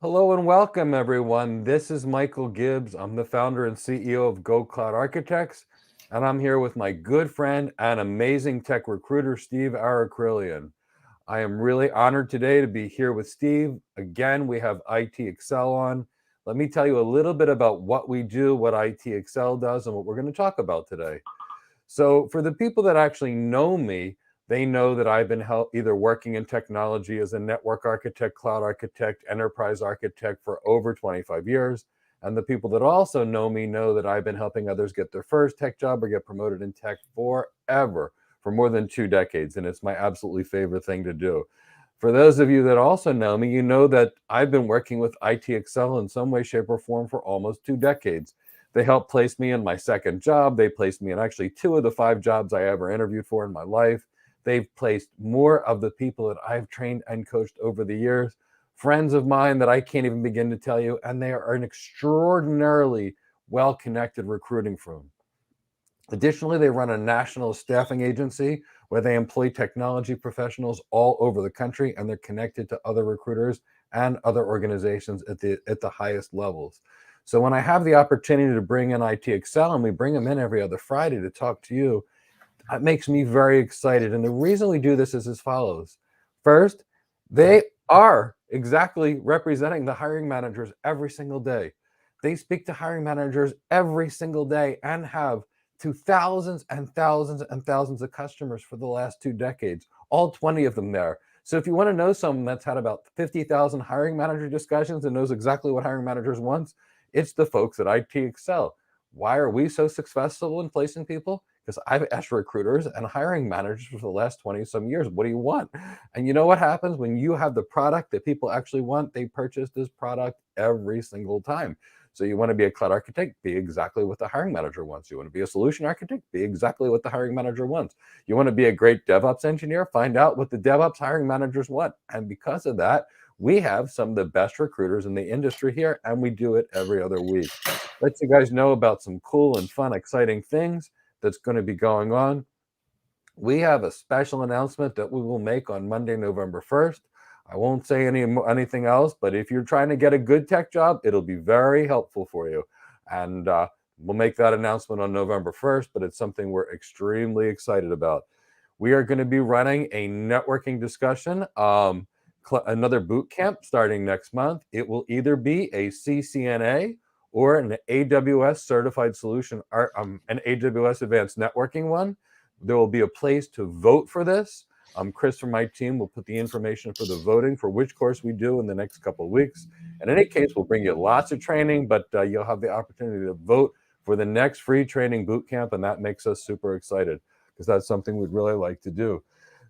Hello and welcome, everyone. This is Michael Gibbs. I'm the founder and CEO of Go Cloud Architects, and I'm here with my good friend and amazing tech recruiter, Steve Arakelian. I am really honored today to be here with Steve. Again, we have IT Accel on. Let me tell you a little bit about what we do, what IT Accel does, and what we're going to talk about today. So for the people that actually know me, they know that I've been either working in technology as a network architect, cloud architect, enterprise architect for over 25 years. And the people that also know me know that I've been helping others get their first tech job or get promoted in tech forever, for more than 2 decades. And it's my absolutely favorite thing to do. For those of you that also know me, you know that I've been working with IT Accel in some way, shape, or form for almost 2 decades. They helped place me in my second job. They placed me in actually 2 of the 5 jobs I ever interviewed for in my life. They've placed more of the people that I've trained and coached over the years, friends of mine that I can't even begin to tell you, and they are an extraordinarily well-connected recruiting firm. Additionally, they run a national staffing agency where they employ technology professionals all over the country, and they're connected to other recruiters and other organizations at the highest levels. So when I have the opportunity to bring in IT Accel, and we bring them in every other Friday to talk to you, that makes me very excited. And the reason we do this is as follows. First, they are exactly representing the hiring managers every single day. They speak to hiring managers every single day and have to thousands and thousands and thousands of customers for the last 2 decades, all 20 of them there. So if you want to know someone that's had about 50,000 hiring manager discussions and knows exactly what hiring managers want, it's the folks at IT Accel. Why are we so successful in placing people? Because I've asked recruiters and hiring managers for the last 20 some years, what do you want? And you know what happens when you have the product that people actually want? They purchase this product every single time. So you want to be a cloud architect, be exactly what the hiring manager wants. You want to be a solution architect, be exactly what the hiring manager wants. You want to be a great DevOps engineer, find out what the DevOps hiring managers want. And because of that, we have some of the best recruiters in the industry here, and we do it every other week. Let you guys know about some cool and fun, exciting things that's going to be going on. We have a special announcement that we will make on Monday, November 1st. I won't say anything else, but if you're trying to get a good tech job, it'll be very helpful for you. And we'll make that announcement on November 1st, but it's something we're extremely excited about. We are going to be running a networking discussion, another boot camp starting next month. It will either be a CCNA or an AWS certified solution, or an AWS advanced networking one. There will be a place to vote for this. Chris from my team will put the information for the voting for which course we do in the next couple of weeks. In any case, we'll bring you lots of training, but you'll have the opportunity to vote for the next free training boot camp, and that makes us super excited because that's something we'd really like to do.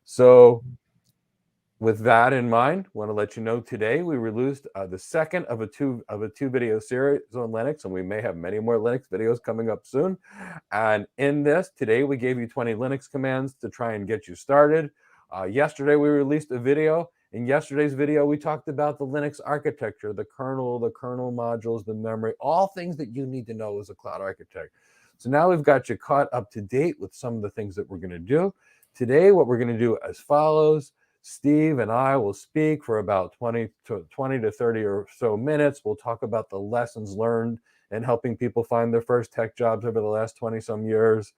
So with that in mind, I want to let you know today we released the second of a two video series on Linux, and we may have many more Linux videos coming up soon. And in this, today we gave you 20 Linux commands to try and get you started. Yesterday we released a video. In yesterday's video, we talked about the Linux architecture, the kernel modules, the memory, all things that you need to know as a cloud architect. So now we've got you caught up to date with some of the things that we're going to do. Today, what we're going to do as follows. Steve and I will speak for about 20 to 30 or so minutes. We'll talk about the lessons learned in helping people find their first tech jobs over the last 20 some years.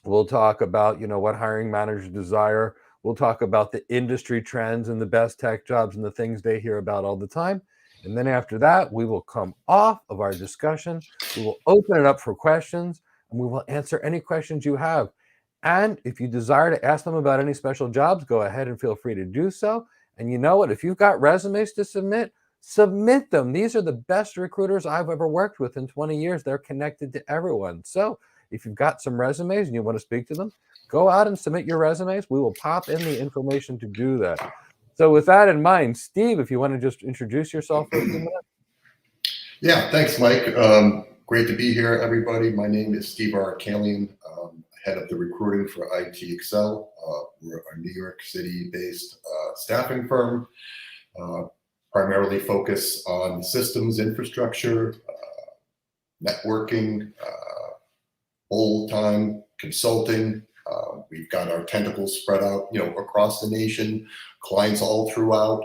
We'll talk about, what hiring managers desire. We'll talk about the industry trends and the best tech jobs and the things they hear about all the time. And then after that, we will come off of our discussion. We will open it up for questions, and we will answer any questions you have. And if you desire to ask them about any special jobs, go ahead and feel free to do so. And you know what? If you've got resumes to submit them. These are the best recruiters I've ever worked with in 20 years. They're connected to everyone. So if you've got some resumes and you want to speak to them, go out and submit your resumes. We will pop in the information to do that. So with that in mind, Steve, if you want to just introduce yourself for a few minutes. Yeah, thanks, Mike. Great to be here, everybody. My name is Steve Arakelian, head of the recruiting for IT Accel. We're a New York City-based staffing firm, primarily focus on systems infrastructure, networking, full-time consulting. We've got our tentacles spread out, across the nation, clients all throughout.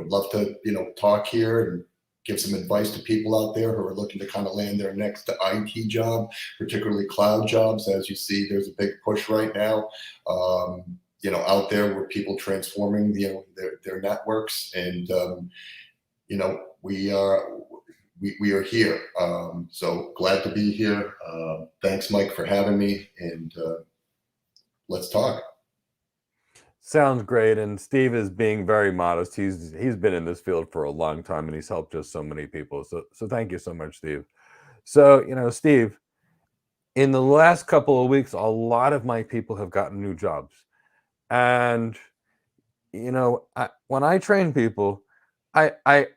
would love to, talk here and give some advice to people out there who are looking to kind of land their next IT job, particularly cloud jobs. As you see, there's a big push right now, out there where people transforming, their networks, and we are here. So glad to be here. Thanks, Mike, for having me, and let's talk. Sounds great. And Steve is being very modest. He's been in this field for a long time and he's helped just so many people. So thank you so much, Steve. So, Steve, in the last couple of weeks, a lot of my people have gotten new jobs. And when I train people, I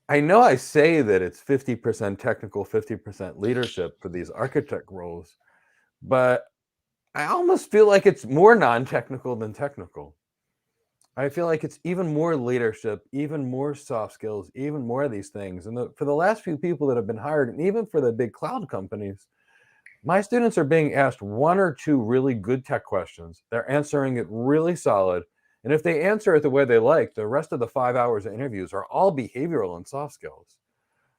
know I say that it's 50% technical, 50% leadership for these architect roles, but I almost feel like it's more non-technical than technical. I feel like it's even more leadership, even more soft skills, even more of these things. And for the last few people that have been hired, and even for the big cloud companies, my students are being asked one or two really good tech questions. They're answering it really solid. And if they answer it the way they like, the rest of the 5 hours of interviews are all behavioral and soft skills.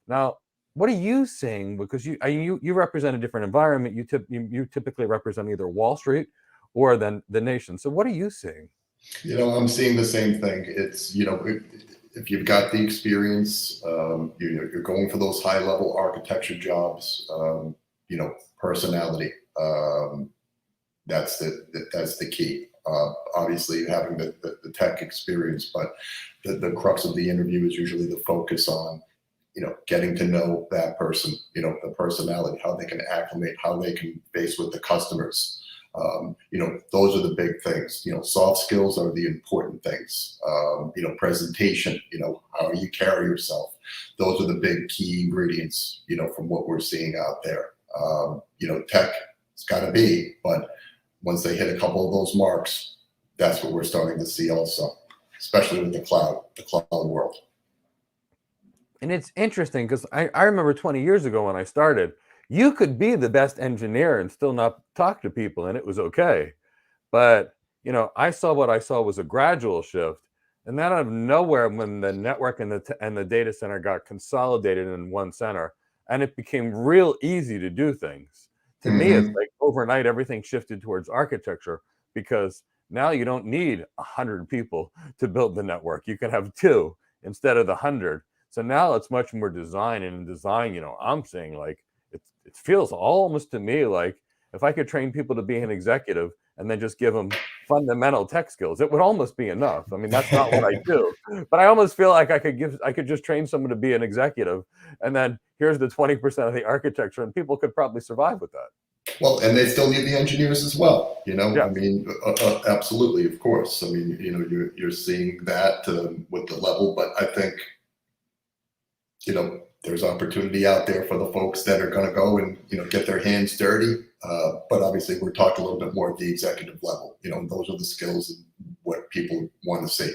Now, what are you seeing? Because you represent a different environment. You typically represent either Wall Street or then the nation. So what are you seeing? I'm seeing the same thing. It's, if you've got the experience, you're going for those high level architecture jobs, personality. That's the key. Obviously having the tech experience, but the crux of the interview is usually the focus on, getting to know that person, the personality, how they can acclimate, how they can face with the customers. Those are the big things. Soft skills are the important things. Presentation, how you carry yourself. Those are the big key ingredients, from what we're seeing out there. Tech, it's got to be, but once they hit a couple of those marks, that's what we're starting to see also, especially with the cloud world. And it's interesting because I remember 20 years ago when I started, you could be the best engineer and still not talk to people, and it was okay. But, I saw what I saw was a gradual shift. And then out of nowhere, when the network and the data center got consolidated in one center, and it became real easy to do things. To me, it's like overnight, everything shifted towards architecture because now you don't need 100 people to build the network. You can have 2 instead of the 100. So now it's much more design, and in design, I'm saying like it feels almost to me like if I could train people to be an executive and then just give them fundamental tech skills, it would almost be enough. I mean, that's not what I do, but I almost feel like I could just train someone to be an executive, and then here's the 20% of the architecture, and people could probably survive with that. Well, and they still need the engineers as well. Yes. I mean, absolutely, of course. I mean, you're seeing that with the level, but I think, there's opportunity out there for the folks that are going to go and, get their hands dirty. But obviously we're talking a little bit more at the executive level, those are the skills and what people want to see.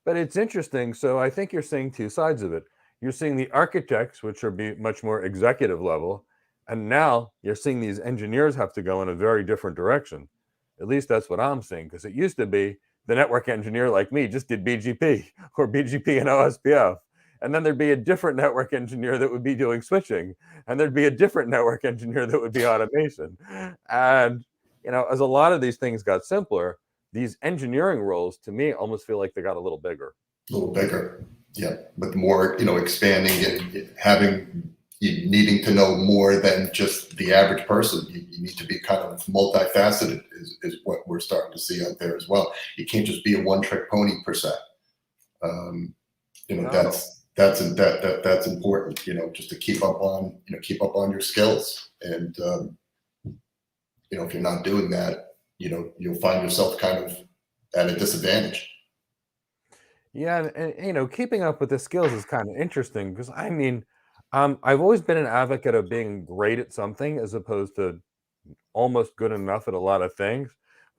But it's interesting. So I think you're seeing two sides of it. You're seeing the architects, which are much more executive level. And now you're seeing these engineers have to go in a very different direction. At least that's what I'm seeing. Because it used to be the network engineer like me just did BGP or BGP and OSPF. And then there'd be a different network engineer that would be doing switching. And there'd be a different network engineer that would be automation. And, as a lot of these things got simpler, these engineering roles to me almost feel like they got a little bigger. A little bigger. Yeah. But more, expanding and having, you needing to know more than just the average person. You need to be kind of multifaceted is what we're starting to see out there as well. You can't just be a one-trick pony per se. No. That's important, just to keep up on your skills. And, if you're not doing that, you'll find yourself kind of at a disadvantage. Yeah, and keeping up with the skills is kind of interesting because I mean, I've always been an advocate of being great at something as opposed to almost good enough at a lot of things.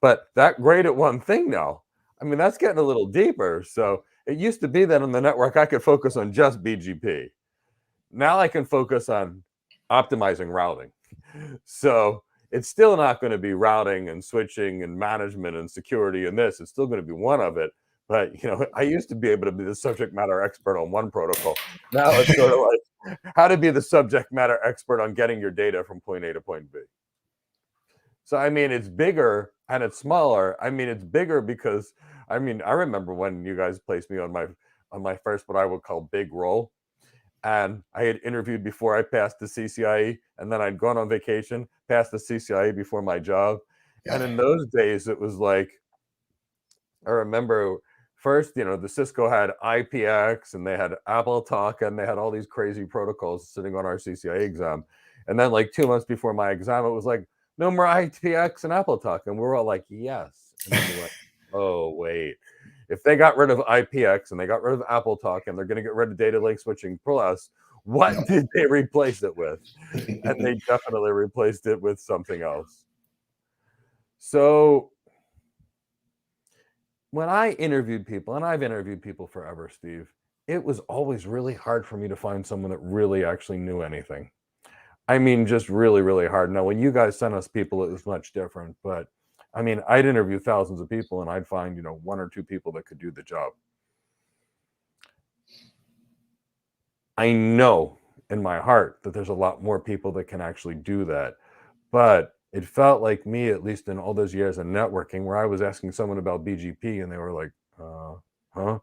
But that great at one thing now, I mean, that's getting a little deeper. So it used to be that on the network I could focus on just BGP. Now I can focus on optimizing routing. So it's still not going to be routing and switching and management and security and this. It's still going to be one of it. But, I used to be able to be the subject matter expert on one protocol. Now it's sort of like how to be the subject matter expert on getting your data from point A to point B. So, I mean, it's bigger and it's smaller. I mean, it's bigger because, I remember when you guys placed me on my first, what I would call big role. And I had interviewed before I passed the CCIE, and then I'd gone on vacation, passed the CCIE before my job. And Yeah. in those days, it was like, I remember first, the Cisco had IPX and they had Apple Talk and they had all these crazy protocols sitting on our CCIE exam. And then, like 2 months before my exam, it was like, no more IPX and Apple Talk. And we were all like, yes. And then we went, oh, wait. If they got rid of IPX and they got rid of Apple Talk and they're going to get rid of data link switching plus, what Yep. did they replace it with? And they definitely replaced it with something else. So when I interviewed people, and I've interviewed people forever, Steve, it was always really hard for me to find someone that really actually knew anything. I mean, just really, really hard. Now, when you guys sent us people, it was much different. But I mean, I'd interview thousands of people and I'd find, one or two people that could do the job. I know in my heart that there's a lot more people that can actually do that. But it felt like me, at least in all those years of networking, where I was asking someone about BGP and they were like, huh?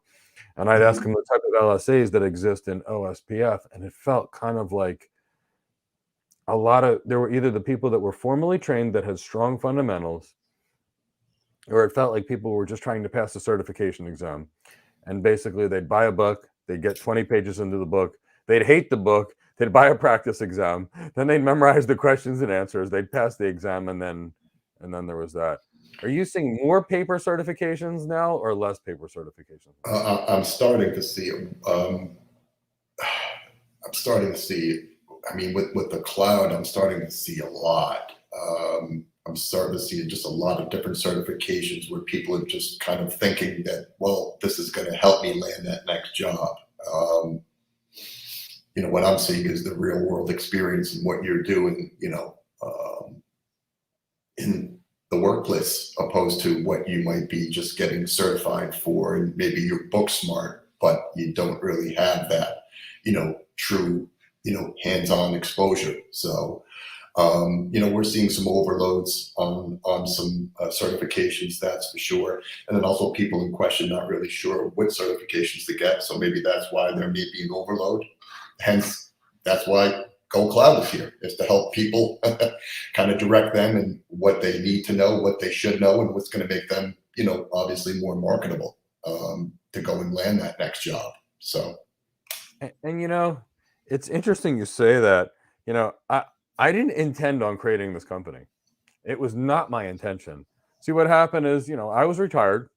And I'd ask them the type of LSAs that exist in OSPF. And it felt kind of like there were either the people that were formally trained that had strong fundamentals, or it felt like people were just trying to pass the certification exam. And basically, they'd buy a book, they'd get 20 pages into the book, they'd hate the book, they'd buy a practice exam, then they'd memorize the questions and answers, they'd pass the exam, and then there was that. Are you seeing more paper certifications now or less paper certifications? I'm starting to see it. I'm starting to see. I mean, with the cloud, I'm starting to see a lot. I'm starting to see just a lot of different certifications where people are just kind of thinking that, well, this is going to help me land that next job. What I'm seeing is the real world experience and what you're doing, in the workplace, opposed to what you might be just getting certified for. And maybe you're book smart, but you don't really have that, true, hands-on exposure. So, we're seeing some overloads on some certifications, that's for sure. And then also people in question not really sure what certifications to get. So maybe that's why there may be an overload. Hence, that's why Go Cloud is here, is to help people kind of direct them and what they need to know, what they should know, and what's going to make them, obviously more marketable to go and land that next job. So, And it's interesting you say that. I didn't intend on creating this company. It was not my intention. See, what happened is, I was retired,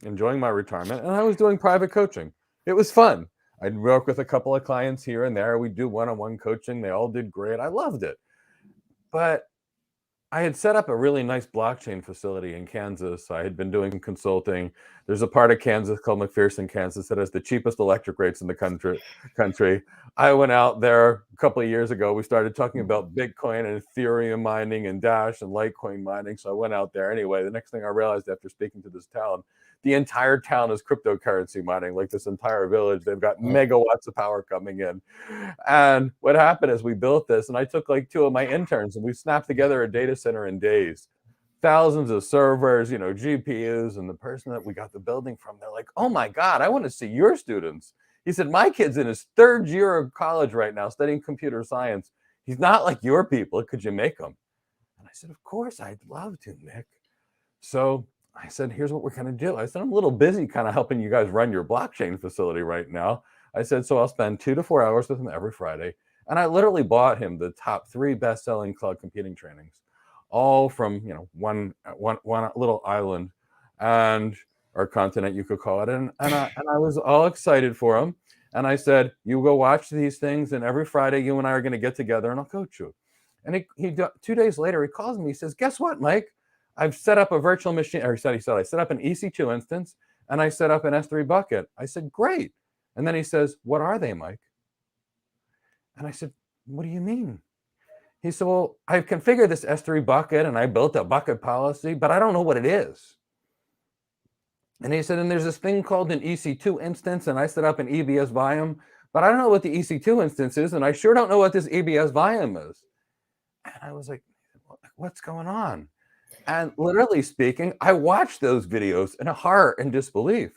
enjoying my retirement, and I was doing private coaching. It was fun. I'd work with a couple of clients here and there. We'd do one-on-one coaching. They all did great. I loved it. But I had set up a really nice blockchain facility in Kansas. I had been doing consulting. There's a part of Kansas called McPherson, Kansas, that has the cheapest electric rates in the country. I went out there a couple of years ago. We started talking about Bitcoin and Ethereum mining and Dash and Litecoin mining. So I went out there anyway. The next thing I realized after speaking to this town, the entire town is cryptocurrency mining, like this entire village. They've got megawatts of power coming in. And what happened is we built this, and I took like two of my interns, and we snapped together a data center in days. Thousands of servers, GPUs, and the person that we got the building from, they're like, oh my God, I want to see your students. He said, my kid's in his third year of college right now studying computer science. He's not like your people. Could you make him? And I said, of course, I'd love to, Nick. So I said, here's what we're going to do. I said, I'm a little busy kind of helping you guys run your blockchain facility right now. I said, so I'll spend 2 to 4 hours with him every Friday. And I literally bought him the top 3 best-selling cloud computing trainings, all from, one little island and or continent, you could call it. And I was all excited for him. And I said, you go watch these things, and every Friday you and I are going to get together and I'll coach you. And he 2 days later, he calls me. He says, guess what, Mike? I've set up a virtual machine, or he said, I set up an EC2 instance and I set up an S3 bucket. I said, great. And then he says, what are they, Mike? And I said, what do you mean? He said, well, I've configured this S3 bucket and I built a bucket policy, but I don't know what it is. And he said, and there's this thing called an EC2 instance, and I set up an EBS volume, but I don't know what the EC2 instance is, and I sure don't know what this EBS volume is. And I was like, what's going on? And literally speaking, I watched those videos in horror and disbelief.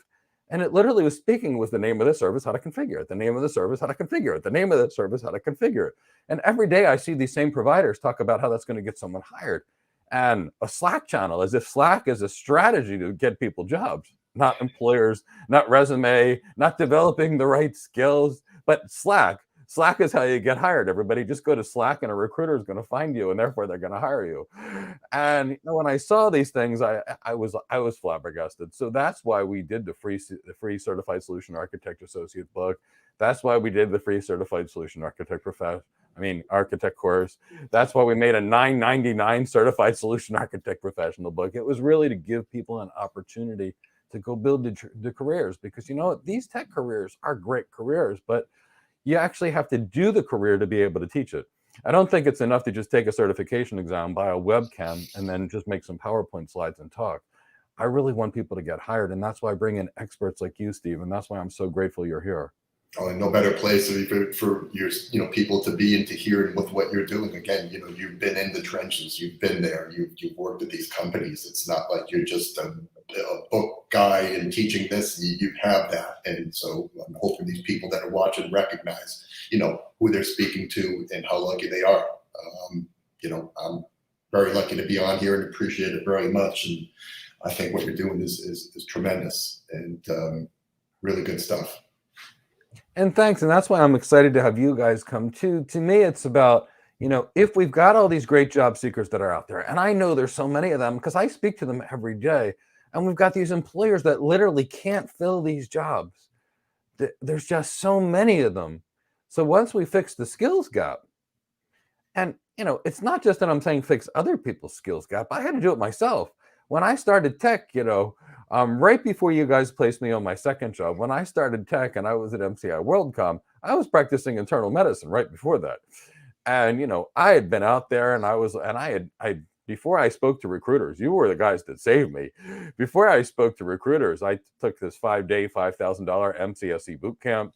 And it literally was speaking with the name of the service, how to configure it, the name of the service, how to configure it, the name of the service, how to configure it. And every day I see these same providers talk about how that's going to get someone hired. And a Slack channel, as if Slack is a strategy to get people jobs, not employers, not resume, not developing the right skills, but Slack. Slack is how you get hired. Everybody just go to Slack and a recruiter is going to find you and therefore they're going to hire you. And when I saw these things, I was flabbergasted. So that's why we did the free Certified Solution Architect Associate book. That's why we did the free Certified Solution Architect course. That's why we made a $9.99 Certified Solution Architect Professional book. It was really to give people an opportunity to go build the careers, because these tech careers are great careers, but you actually have to do the career to be able to teach it. I don't think it's enough to just take a certification exam, buy a webcam, and then just make some PowerPoint slides and talk. I really want people to get hired, and that's why I bring in experts like you, Steve, and that's why I'm so grateful you're here. Oh, and no better place for your people to be and to hear with what you're doing. Again, you've been in the trenches, you've been there, you've worked at these companies. It's not like you're just a book guy and teaching this. You have that, and so I'm hoping these people that are watching recognize who they're speaking to and how lucky they are. I'm very lucky to be on here and appreciate it very much. And I think what you're doing is tremendous and really good stuff. And thanks. And that's why I'm excited to have you guys come too. To me, it's about, if we've got all these great job seekers that are out there, and I know there's so many of them because I speak to them every day, and we've got these employers that literally can't fill these jobs. There's just so many of them. So once we fix the skills gap, and it's not just that I'm saying fix other people's skills gap. I had to do it myself. When I started tech, right before you guys placed me on my second job, when I started tech and I was at MCI WorldCom, I was practicing internal medicine right before that. And I had been out there, and I before I spoke to recruiters, you were the guys that saved me. Before I spoke to recruiters, I took this 5-day, $5,000 MCSE bootcamp.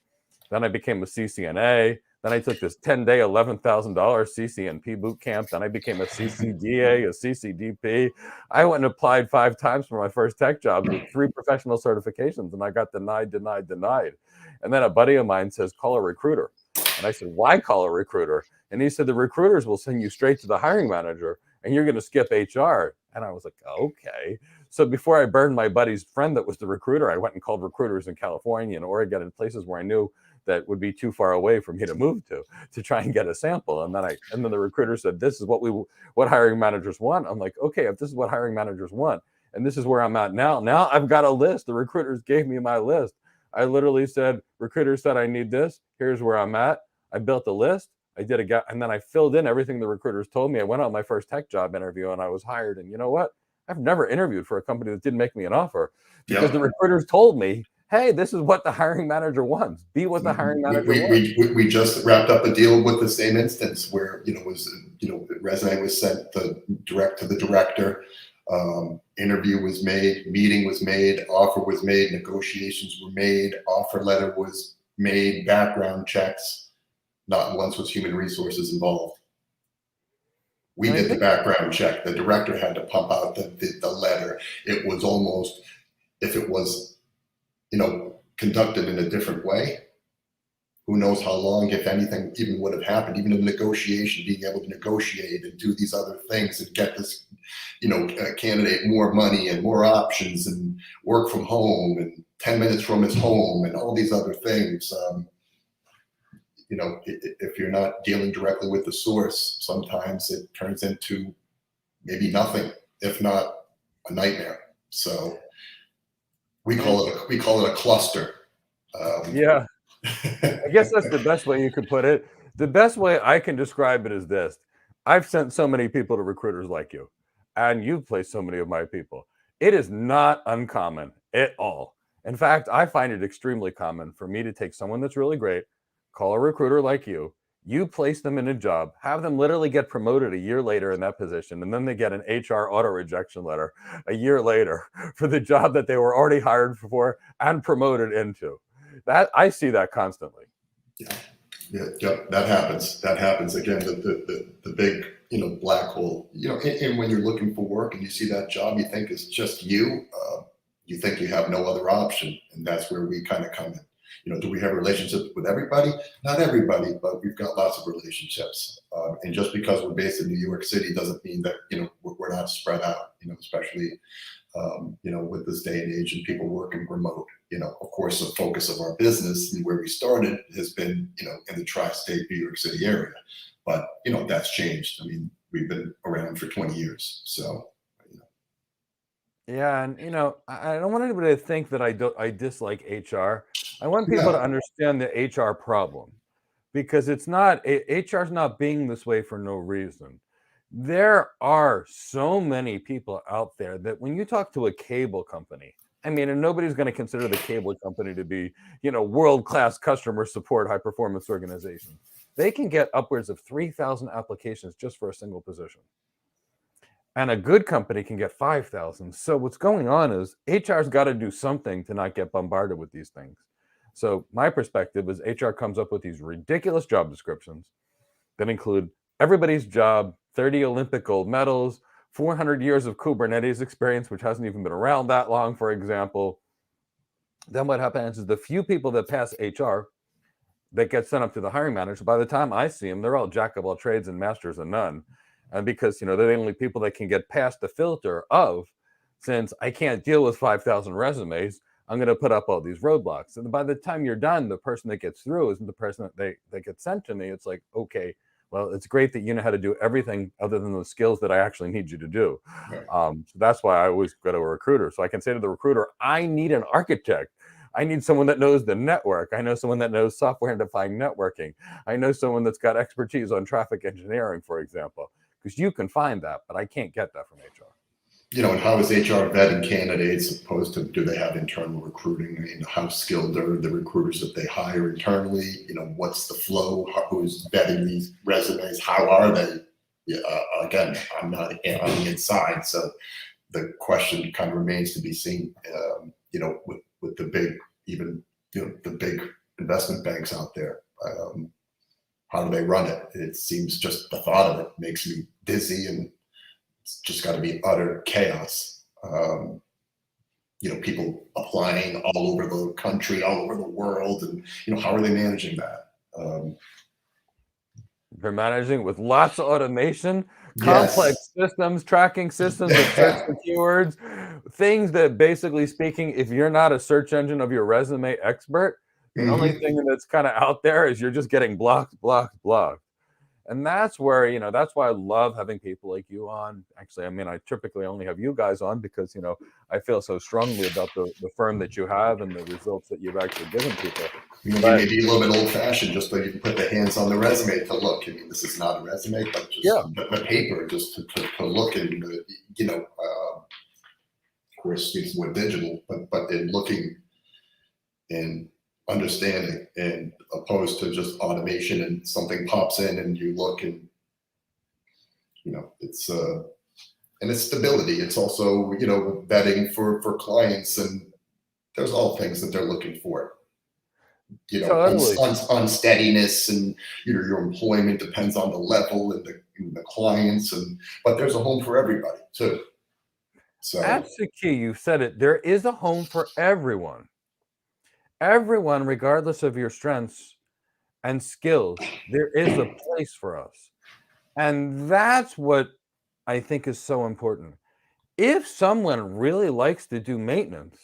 Then I became a CCNA. Then I took this 10-day, $11,000 CCNP bootcamp. Then I became a CCDA, a CCDP. I went and applied 5 times for my first tech jobs with 3 professional certifications, and I got denied. And then a buddy of mine says, call a recruiter. And I said, why call a recruiter? And he said, the recruiters will send you straight to the hiring manager, and you're going to skip HR. And I was like, okay. So before I burned my buddy's friend that was the recruiter, I went and called recruiters in California and Oregon and places where I knew that would be too far away for me to move to try and get a sample. And then the recruiter said, this is what hiring managers want. I'm like, okay, if this is what hiring managers want, and this is where I'm at now I've got a list. The recruiters gave me my list. I literally said, recruiter said I need this. Here's where I'm at. I built a list. I did and then I filled in everything the recruiters told me. I went on my first tech job interview and I was hired. And you know what? I've never interviewed for a company that didn't make me an offer, because the recruiters told me, hey, this is what the hiring manager wants. Be what the hiring manager wants. We just wrapped up a deal with the same instance where the resume was sent direct to the director. Interview was made, meeting was made, offer was made, negotiations were made, offer letter was made, background checks. Not once was human resources involved. We did the background check. The director had to pump out the letter. It was almost, if it was, conducted in a different way, who knows how long, if anything, even would have happened, even in negotiation, being able to negotiate and do these other things and get this, candidate more money and more options and work from home and 10 minutes from his home and all these other things. If you're not dealing directly with the source, sometimes it turns into maybe nothing, if not a nightmare. So we call it a cluster. Yeah, I guess that's the best way you could put it. The best way I can describe it is this: I've sent so many people to recruiters like you, and you've placed so many of my people. It is not uncommon at all. In fact, I find it extremely common for me to take someone that's really great, call a recruiter like you, You place them in a job, have them literally get promoted a year later in that position, and then they get an HR auto rejection letter a year later for the job that they were already hired for and promoted into. That I see that constantly. Yeah, yeah, that happens. That happens again. The big black hole. And when you're looking for work and you see that job, you think it's just you. You think you have no other option, and that's where we kind of come in. Do we have relationships with everybody? Not everybody, but we've got lots of relationships. And just because we're based in New York City doesn't mean that we're not spread out. Especially with this day and age and people working remote. Of course, the focus of our business and where we started has been, in the tri-state New York City area. But, that's changed. I mean, we've been around for 20 years. So, Yeah, and I don't want anybody to think that I dislike HR. I want people to yeah, understand the HR problem, because it's not HR is not being this way for no reason. There are so many people out there that when you talk to a cable company, I mean, and nobody's going to consider the cable company to be, world-class customer support, high-performance organization. They can get upwards of 3,000 applications just for a single position. And a good company can get 5,000. So what's going on is HR's got to do something to not get bombarded with these things. So my perspective is HR comes up with these ridiculous job descriptions that include everybody's job, 30 Olympic gold medals, 400 years of Kubernetes experience, which hasn't even been around that long, for example. Then what happens is the few people that pass HR that get sent up to the hiring manager, by the time I see them, they're all jack of all trades and masters of none. And because, they're the only people that can get past the filter of, since I can't deal with 5,000 resumes, I'm going to put up all these roadblocks. And by the time you're done, the person that gets through isn't the person that gets sent to me. It's like, okay, well, it's great that you know how to do everything other than the skills that I actually need you to do. right. So that's why I always go to a recruiter. So I can say to the recruiter, I need an architect. I need someone that knows the network. I know someone that knows software-defined networking. I know someone that's got expertise on traffic engineering, for example, because you can find that, but I can't get that from HR. And how is HR vetting candidates opposed to, do they have internal recruiting? How skilled are the recruiters that they hire internally? What's the flow? Who's vetting these resumes? How are they? Again, I'm not on the inside, so the question kind of remains to be seen. With the big, even the big investment banks out there. How do they run it? It seems just the thought of it makes me dizzy, and it's just got to be utter chaos. People applying all over the country, all over the world, and how are they managing that? They're managing with lots of automation, complex Yes. systems, tracking systems that search for keywords, things that basically speaking, if you're not a search engine of your resume expert, the only Mhm. thing that's kind of out there is you're just getting blocked, blocked, blocked. And that's where, that's why I love having people like you on. Actually, I mean, I typically only have you guys on because, I feel so strongly about the firm that you have and the results that you've actually given people. You But may be a little bit old-fashioned, just so you can put the hands on the resume to look. I mean, this is not a resume, but just yeah, the paper, just to look and of course, it's more digital, but in looking and understanding, and opposed to just automation and something pops in and you look and it's and it's stability. It's also vetting for clients, and there's all things that they're looking for. totally. Unsteadiness, and your employment depends on the level and the clients, but there's a home for everybody too. So That's the key. You said it. There is a home for everyone. Everyone, regardless of your strengths and skills, there is a place for us. And that's what I think is so important. If someone really likes to do maintenance,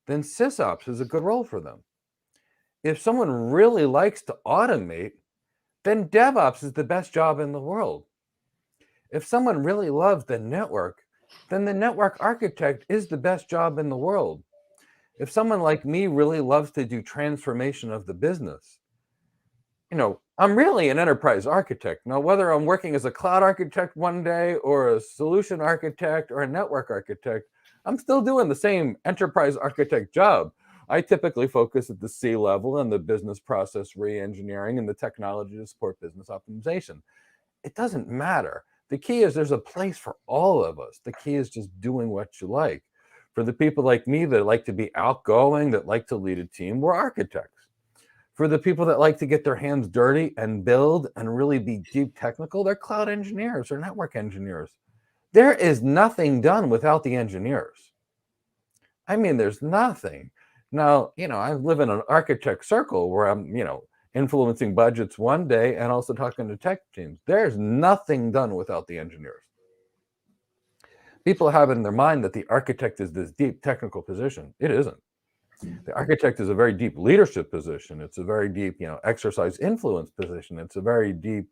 then sysops is a good role for them. If someone really likes to automate, then DevOps is the best job in the world. If someone really loves the network, then the network architect is the best job in the world. If someone like me really loves to do transformation of the business, I'm really an enterprise architect. Now, whether I'm working as a cloud architect one day or a solution architect or a network architect, I'm still doing the same enterprise architect job. I typically focus at the C level and the business process re-engineering and the technology to support business optimization. It doesn't matter. The key is there's a place for all of us. The key is just doing what you like. For the people like me that like to be outgoing, that like to lead a team, we're architects. For the people that like to get their hands dirty and build and really be deep technical, they're cloud engineers or network engineers. There is nothing done without the engineers. I mean, there's nothing. Now, I live in an architect circle where I'm, influencing budgets one day and also talking to tech teams. There's nothing done without the engineers. People have it in their mind that the architect is this deep technical position. It isn't. The architect is a very deep leadership position. It's a very deep, exercise influence position. It's a very deep,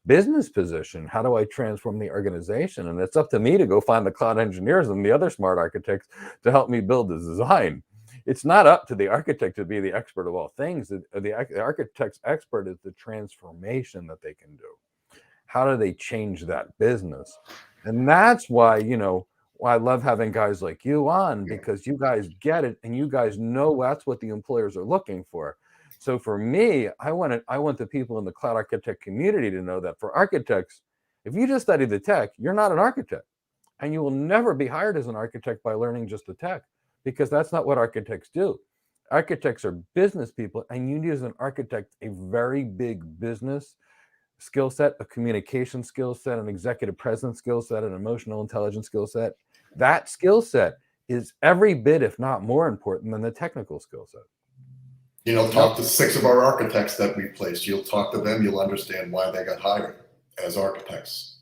business position. How do I transform the organization? And it's up to me to go find the cloud engineers and the other smart architects to help me build the design. It's not up to the architect to be the expert of all things. The architect's expert is the transformation that they can do. How do they change that business? And that's why, why I love having guys like you on, because you guys get it and you guys know that's what the employers are looking for. So for me, I want the people in the cloud architect community to know that for architects, if you just study the tech, you're not an architect. And you will never be hired as an architect by learning just the tech, because that's not what architects do. Architects are business people, and you need as an architect a very big business skill set, a communication skill set, an executive presence skill set, an emotional intelligence skill set. That skill set is every bit, if not more important than the technical skill set. Talk to 6 of our architects that we placed. You'll talk to them, you'll understand why they got hired as architects.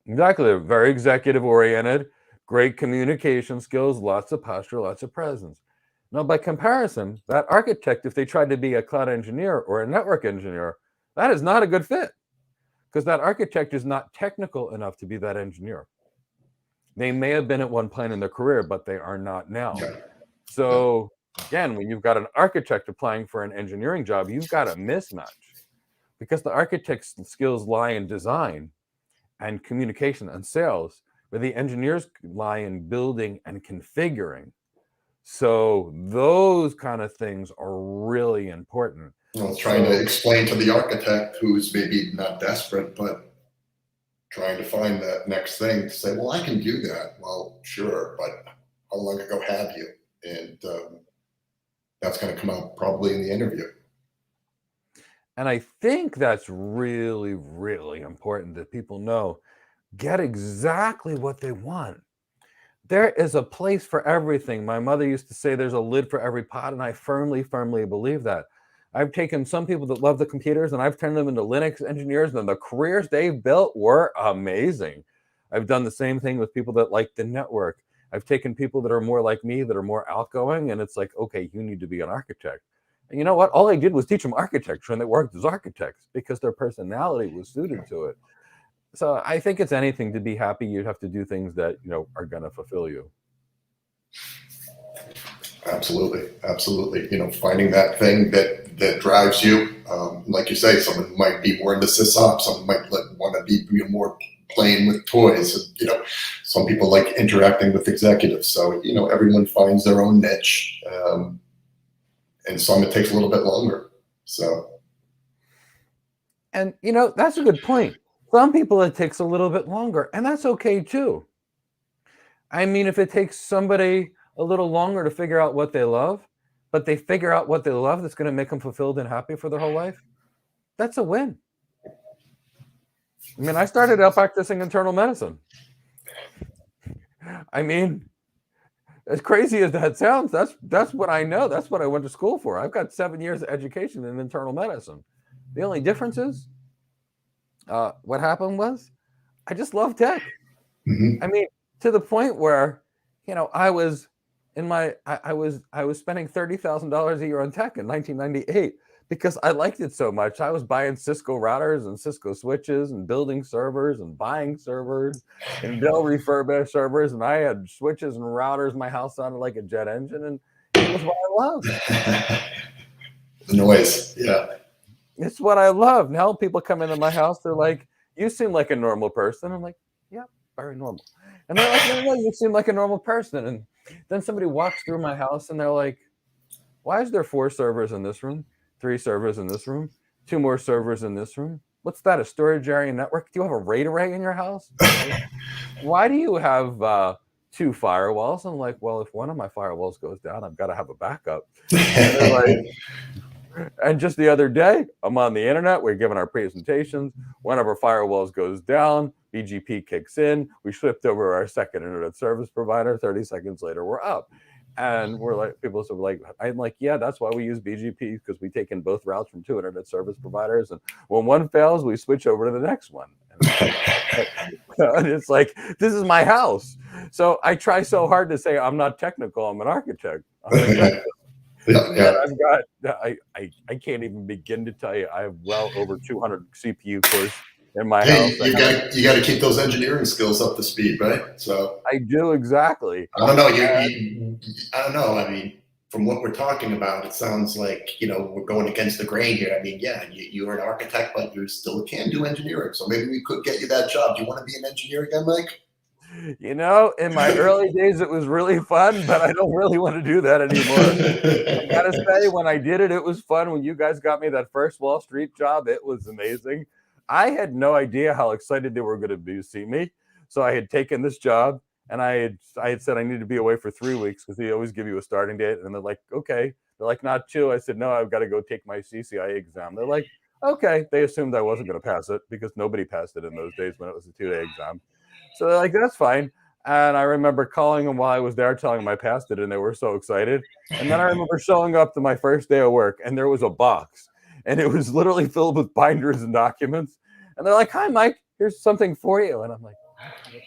Exactly. They're very executive oriented, great communication skills, lots of posture, lots of presence. Now, by comparison, that architect, if they tried to be a cloud engineer or a network engineer, that is not a good fit, because that architect is not technical enough to be that engineer. They may have been at one point in their career, but they are not now. Yeah. So again, when you've got an architect applying for an engineering job, you've got a mismatch, because the architect's skills lie in design and communication and sales, where the engineers lie in building and configuring. So those kind of things are really important. Trying to explain to the architect who's maybe not desperate, but trying to find that next thing to say, well, I can do that. Well, sure, but how long ago have you? And that's going to come out probably in the interview. And I think that's really, really important that people know, get exactly what they want. There is a place for everything. My mother used to say there's a lid for every pot, and I firmly, firmly believe that. I've taken some people that love the computers and I've turned them into Linux engineers, and the careers they've built were amazing. I've done the same thing with people that like the network. I've taken people that are more like me, that are more outgoing, and it's like, okay, you need to be an architect. And you know what? All I did was teach them architecture, and they worked as architects because their personality was suited to it. So I think it's anything to be happy. You have to do things that, are going to fulfill you. Absolutely. Finding that thing that drives you. Like you say, someone might be more into sysops, someone might want to be more playing with toys. Some people like interacting with executives. So, everyone finds their own niche. And some it takes a little bit longer. So. And, that's a good point. Some people it takes a little bit longer, and that's okay too. I mean, if it takes somebody a little longer to figure out what they love, but they figure out what they love that's going to make them fulfilled and happy for their whole life, that's a win. I mean, I started out practicing internal medicine. I mean, as crazy as that sounds, that's what I know. That's what I went to school for. I've got 7 years of education in internal medicine. The only difference is, what happened was, I just love tech. Mm-hmm. I mean, to the point where, I was spending $30,000 a year on tech in 1998 because I liked it so much. I was buying Cisco routers and Cisco switches and building servers and buying servers and Dell refurbished servers, and I had switches and routers. My house sounded like a jet engine, and it was what I loved. The noise, yeah. It's what I love. Now people come into my house, they're like, "You seem like a normal person." I'm like, "Yeah, very normal." And they're like, "No, you seem like a normal person." And then somebody walks through my house and they're like, Why is there 4 servers in this room, 3 servers in this room, 2 more servers in this room? What's that, a storage area network? Do you have a RAID array in your house? Why do you have 2 firewalls? I'm like, well, if one of my firewalls goes down, I've got to have a backup. And they're like, and just the other day, I'm on the internet, we're giving our presentations. One of our firewalls goes down, BGP kicks in, we flipped over our second internet service provider, 30 seconds later, we're up. And we're like, people are like, I'm like, yeah, that's why we use BGP, because we take in both routes from 2 internet service providers. And when one fails, we switch over to the next one. And it's like, this is my house. So I try so hard to say I'm not technical, I'm an architect. I've got, I can't even begin to tell you, I have well over 200 CPU cores in my house. You got to keep those engineering skills up to speed, right? So I do, exactly. I don't know. I don't know. I mean, from what we're talking about, it sounds like, we're going against the grain here. I mean, yeah, you're an architect, but you still can do engineering. So maybe we could get you that job. Do you want to be an engineer again, Mike? In my early days, it was really fun, but I don't really want to do that anymore. I gotta say, when I did it, it was fun. When you guys got me that first Wall Street job, it was amazing. I had no idea how excited they were going to see me. So I had taken this job, and I had said I needed to be away for 3 weeks, because they always give you a starting date. And they're like, okay. They're like, not 2. I said, no, I've got to go take my CCIE exam. They're like, okay. They assumed I wasn't going to pass it, because nobody passed it in those days when it was a 2-day exam. So they're like, that's fine. And I remember calling them while I was there, telling them I passed it, and they were so excited. And then I remember showing up to my first day of work, and there was a box, and it was literally filled with binders and documents. And they're like, hi, Mike, here's something for you. And I'm like,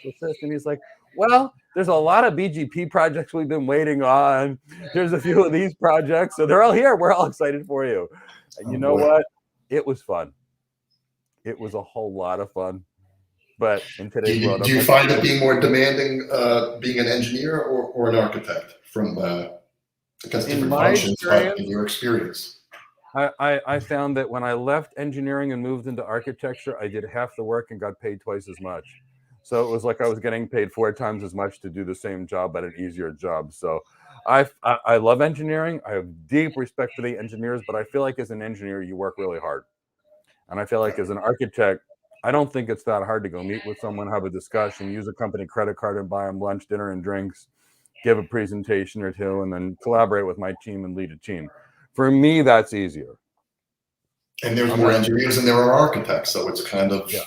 what's this? And he's like, well, there's a lot of BGP projects we've been waiting on. There's a few of these projects. So they're all here. We're all excited for you. And you know what? It was fun. It was a whole lot of fun. But in today's world, do you find it being more demanding being an engineer or an architect from because different functions, but in your experience? I found that when I left engineering and moved into architecture, I did half the work and got paid twice as much. So it was like I was getting paid 4 times as much to do the same job, but an easier job. So I love engineering. I have deep respect for the engineers, but I feel like as an engineer, you work really hard. And I feel like as an architect, I don't think it's that hard to go meet with someone, have a discussion, use a company credit card and buy them lunch, dinner, and drinks, give a presentation or 2, and then collaborate with my team and lead a team. For me, that's easier. And there's more engineers than there are architects, so it's kind of... Yeah.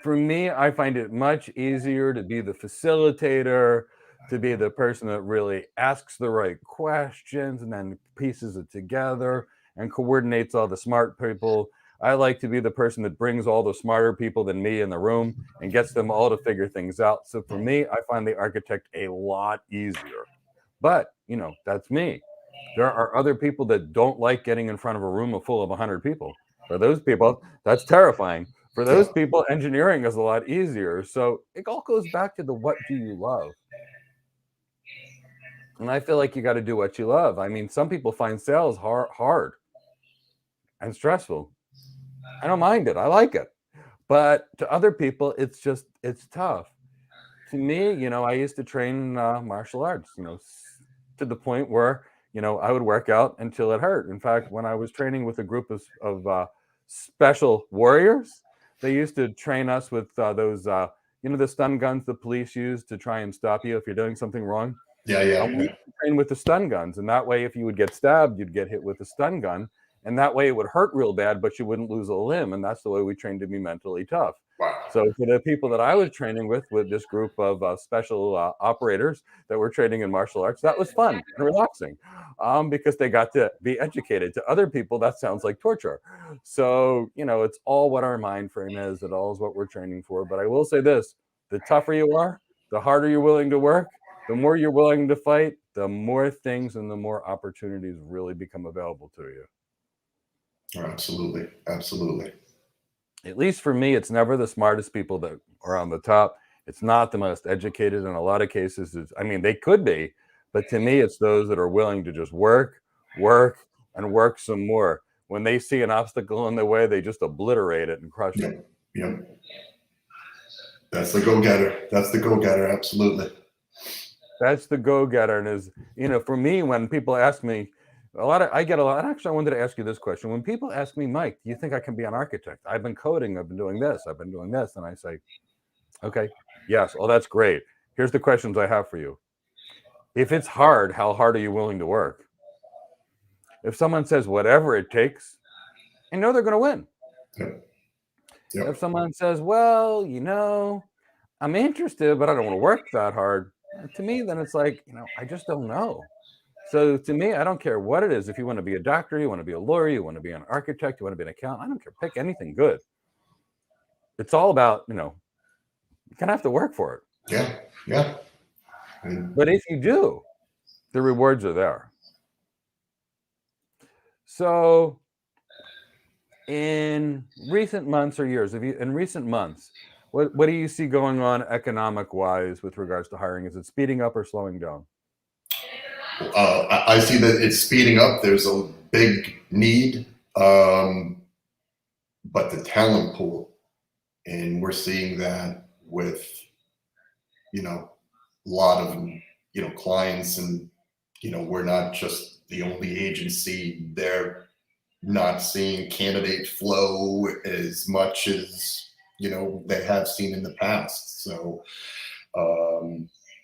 For me, I find it much easier to be the facilitator, to be the person that really asks the right questions and then pieces it together and coordinates all the smart people. I like to be the person that brings all the smarter people than me in the room and gets them all to figure things out. So for me, I find the architect a lot easier. But, that's me. There are other people that don't like getting in front of a room full of 100 people. For those people, that's terrifying. For those people, engineering is a lot easier. So it all goes back to the what do you love? And I feel like you got to do what you love. I mean, some people find sales hard and stressful. I don't mind it. I like it. But to other people, it's tough. To me, I used to train martial arts, to the point where, I would work out until it hurt. In fact, when I was training with a group of special warriors, they used to train us with those, the stun guns the police use to try and stop you if you're doing something wrong. Yeah. We train with the stun guns, and that way, if you would get stabbed, you'd get hit with the stun gun, and that way it would hurt real bad, but you wouldn't lose a limb, and that's the way we trained to be mentally tough. Wow. So for the people that I was training with this group of special operators that were training in martial arts, that was fun and relaxing because they got to be educated. To other people, that sounds like torture. So, it's all what our mind frame is. It all is what we're training for. But I will say this, the tougher you are, the harder you're willing to work, the more you're willing to fight, the more things and the more opportunities really become available to you. Oh, absolutely. Absolutely. At least for me, it's never the smartest people that are on the top. It's not the most educated in a lot of cases. They could be, but to me, it's those that are willing to just work, and work some more. When they see an obstacle in their way, they just obliterate it and crush it. Yep. That's the go-getter. Absolutely. That's the go-getter. And is, for me, when people ask me, I get a lot. Actually, I wanted to ask you this question. When people ask me, Mike, do you think I can be an architect? I've been coding, I've been doing this, I've been doing this. And I say, okay, yes. Oh, that's great. Here's the questions I have for you. If it's hard, how hard are you willing to work? If someone says whatever it takes, I know they're going to win. Yep. If someone says, well, I'm interested, but I don't want to work that hard, to me, then it's like, I just don't know. So to me, I don't care what it is. If you want to be a doctor, you want to be a lawyer, you want to be an architect, you want to be an accountant, I don't care. Pick anything good. It's all about, you're going to have to work for it. Yeah. Yeah. But if you do, the rewards are there. So in recent months or years, what do you see going on economic-wise with regards to hiring? Is it speeding up or slowing down? I see that it's speeding up. There's a big need, but the talent pool, and we're seeing that with, a lot of, clients, and, we're not just the only agency. They're not seeing candidate flow as much as, they have seen in the past. So,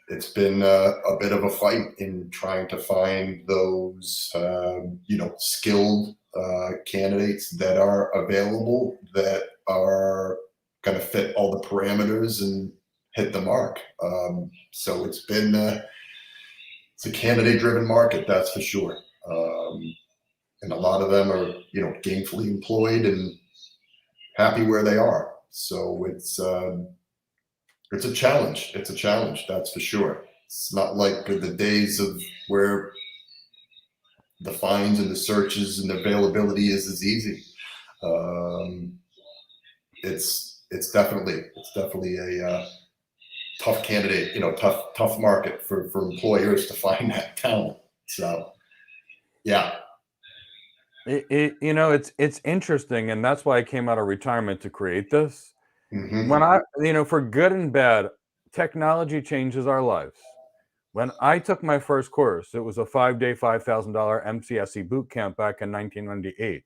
it's been a bit of a fight in trying to find those, skilled candidates that are available, that are going to fit all the parameters and hit the mark. So it's been it's a candidate-driven market, that's for sure. And a lot of them are, gainfully employed and happy where they are. So it's a challenge. It's a challenge, that's for sure. It's not like the days of where the finds and the searches and the availability is as easy. It's definitely a tough candidate, tough market for employers to find that talent. So, yeah. It's interesting, and that's why I came out of retirement to create this. Mm-hmm. When for good and bad, technology changes our lives. When I took my first course, it was a 5-day, $5,000 MCSE bootcamp back in 1998.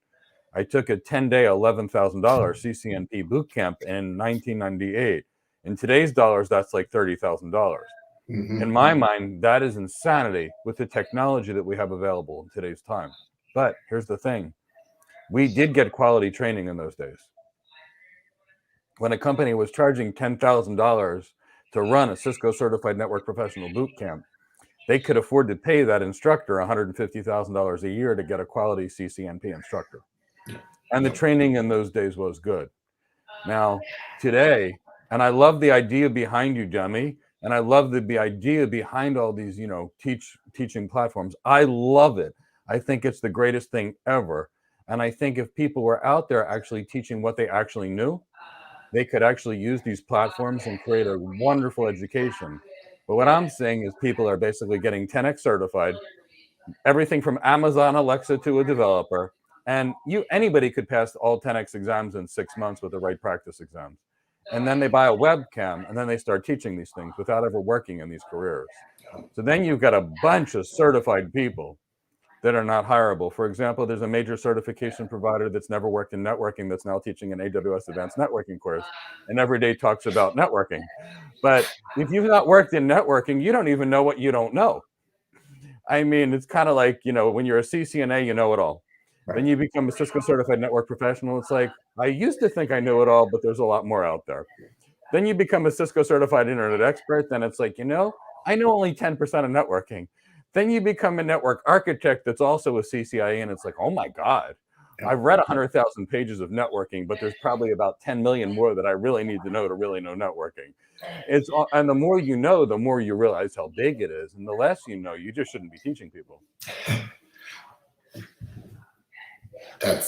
I took a 10-day, $11,000 CCNP bootcamp in 1998. In today's dollars, that's like $30,000. Mm-hmm. In my mind, that is insanity with the technology that we have available in today's time. But here's the thing. We did get quality training in those days. When a company was charging $10,000 to run a Cisco Certified Network Professional Bootcamp, they could afford to pay that instructor $150,000 a year to get a quality CCNP instructor. And the training in those days was good. Now, today, and I love the idea behind Udemy, and I love the idea behind all these, teaching platforms. I love it. I think it's the greatest thing ever. And I think if people were out there actually teaching what they actually knew, they could actually use these platforms and create a wonderful education. But what I'm saying is people are basically getting 10x certified, everything from Amazon Alexa to a developer. And anybody could pass all 10x exams in 6 months with the right practice exams. And then they buy a webcam, and then they start teaching these things without ever working in these careers. So then you've got a bunch of certified people that are not hireable. For example, there's a major certification provider that's never worked in networking that's now teaching an AWS advanced networking course, and every day talks about networking. But if you've not worked in networking, you don't even know what you don't know. I mean, it's kind of like, when you're a CCNA, you know it all. Right. Then you become a Cisco Certified Network Professional. It's like, I used to think I knew it all, but there's a lot more out there. Then you become a Cisco Certified Internet Expert. Then it's like, I know only 10% of networking. Then you become a network architect that's also a CCIE, and it's like, oh my God, I've read 100,000 pages of networking, but there's probably about 10 million more that I really need to know networking. And the more you know, the more you realize how big it is. And the less you know, you just shouldn't be teaching people.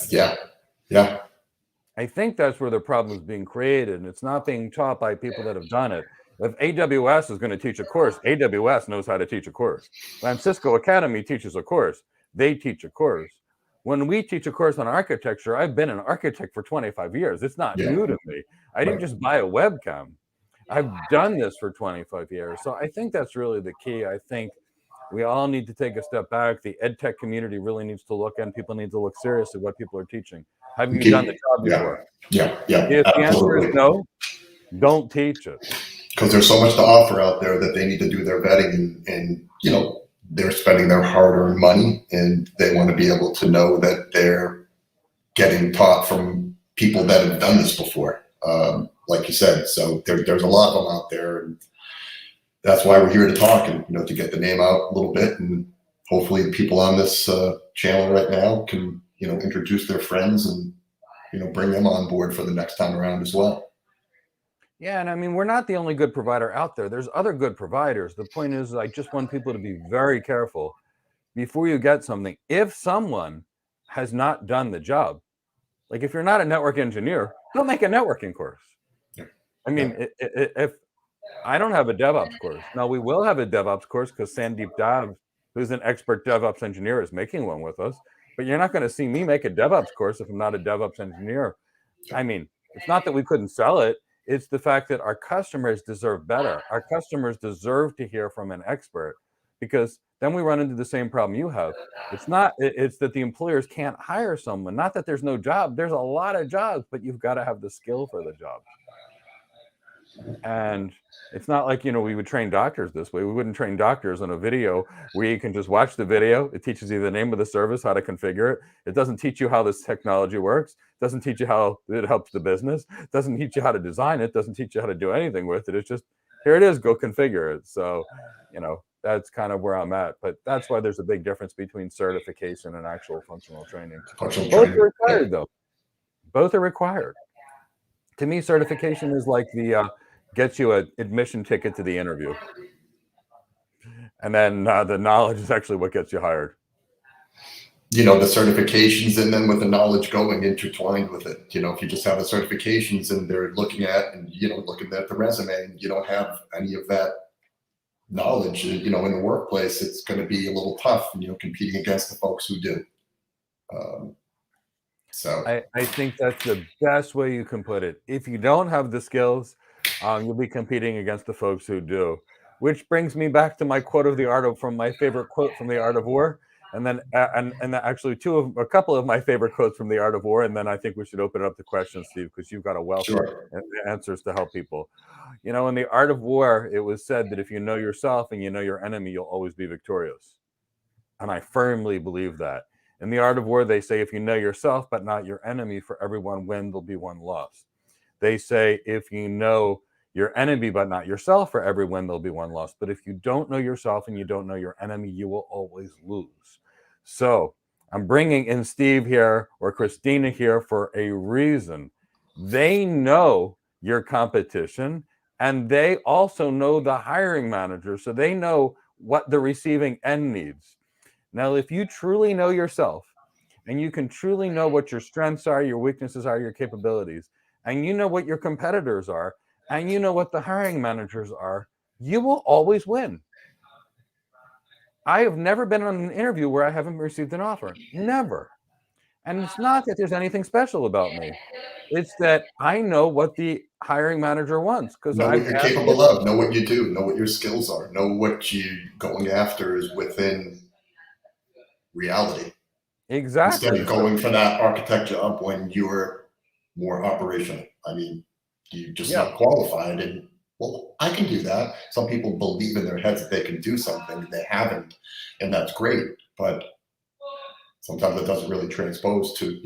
Yeah. I think that's where the problem is being created, and it's not being taught by people that have done it. If AWS is going to teach a course, AWS knows how to teach a course. When Cisco Academy teaches a course, they teach a course. When we teach a course on architecture, I've been an architect for 25 years. It's not new to me. I didn't just buy a webcam. I've done this for 25 years. So I think that's really the key. I think we all need to take a step back. The ed tech community really needs to look, and people need to look seriously at what people are teaching. Have you done the job Yeah, before? yeah, If the answer is absolutely. no, don't teach it. Because there's so much to offer out there that they need to do their vetting, and they're spending their hard-earned money, and they want to be able to know that they're getting taught from people that have done this before, like you said. So there's a lot of them out there, and that's why we're here to talk, and to get the name out a little bit, and hopefully the people on this channel right now can introduce their friends and bring them on board for the next time around as well. Yeah, and I mean, we're not the only good provider out there. There's other good providers. The point is, I just want people to be very careful before you get something. If someone has not done the job, like if you're not a network engineer, don't make a networking course. I mean, if I don't have a DevOps course. Now, we will have a DevOps course because Sandeep Dev, who's an expert DevOps engineer, is making one with us. But you're not going to see me make a DevOps course if I'm not a DevOps engineer. I mean, it's not that we couldn't sell it. It's the fact that our customers deserve better. Our customers deserve to hear from an expert, because then we run into the same problem you have. It's that the employers can't hire someone. Not that there's no job. There's a lot of jobs, but you've got to have the skill for the job. And it's not like, we would train doctors this way. We wouldn't train doctors on a video where you can just watch the video. It teaches you the name of the service, how to configure it. It doesn't teach you how this technology works. It doesn't teach you how it helps the business. It doesn't teach you how to design it. It doesn't teach you how to do anything with it. It's just, here it is, go configure it. So, that's kind of where I'm at. But that's why there's a big difference between certification and actual functional training. Both are required, though. Both are required. To me, certification is like the gets you an admission ticket to the interview, and then the knowledge is actually what gets you hired. The certifications, and then with the knowledge going intertwined with it. If you just have the certifications and they're looking at the resume, and you don't have any of that knowledge, in the workplace, it's going to be a little tough, competing against the folks who do. So I think that's the best way you can put it. If you don't have the skills, you'll be competing against the folks who do. Which brings me back to my quote of the art of from my favorite quote from The Art of War, and then and actually a couple of my favorite quotes from The Art of War, and then I think we should open it up to questions, Steve, because you've got a wealth of answers to help people. In The Art of War, it was said that if you know yourself and you know your enemy, you'll always be victorious. And I firmly believe that. In The Art of War, they say, if you know yourself but not your enemy, for every one win, there'll be one loss. They say, if you know your enemy but not yourself, for every win, there'll be one loss. But if you don't know yourself and you don't know your enemy, you will always lose. So I'm bringing in Steve here or Christina here for a reason. They know your competition, and they also know the hiring manager, so they know what the receiving end needs. Now, if you truly know yourself, and you can truly know what your strengths are, your weaknesses are, your capabilities, and you know what your competitors are, and you know what the hiring managers are, you will always win. I have never been on an interview where I haven't received an offer. Never. And it's not that there's anything special about me. It's that I know what the hiring manager wants, because know what I've you're had capable of, know what you do, know what your skills are, know what you're going after is within reality. Exactly. Instead of going for that architect job when you're more operational. I mean, you're just not qualified, and well, I can do that. Some people believe in their heads that they can do something and they haven't, and that's great. But sometimes it doesn't really transpose to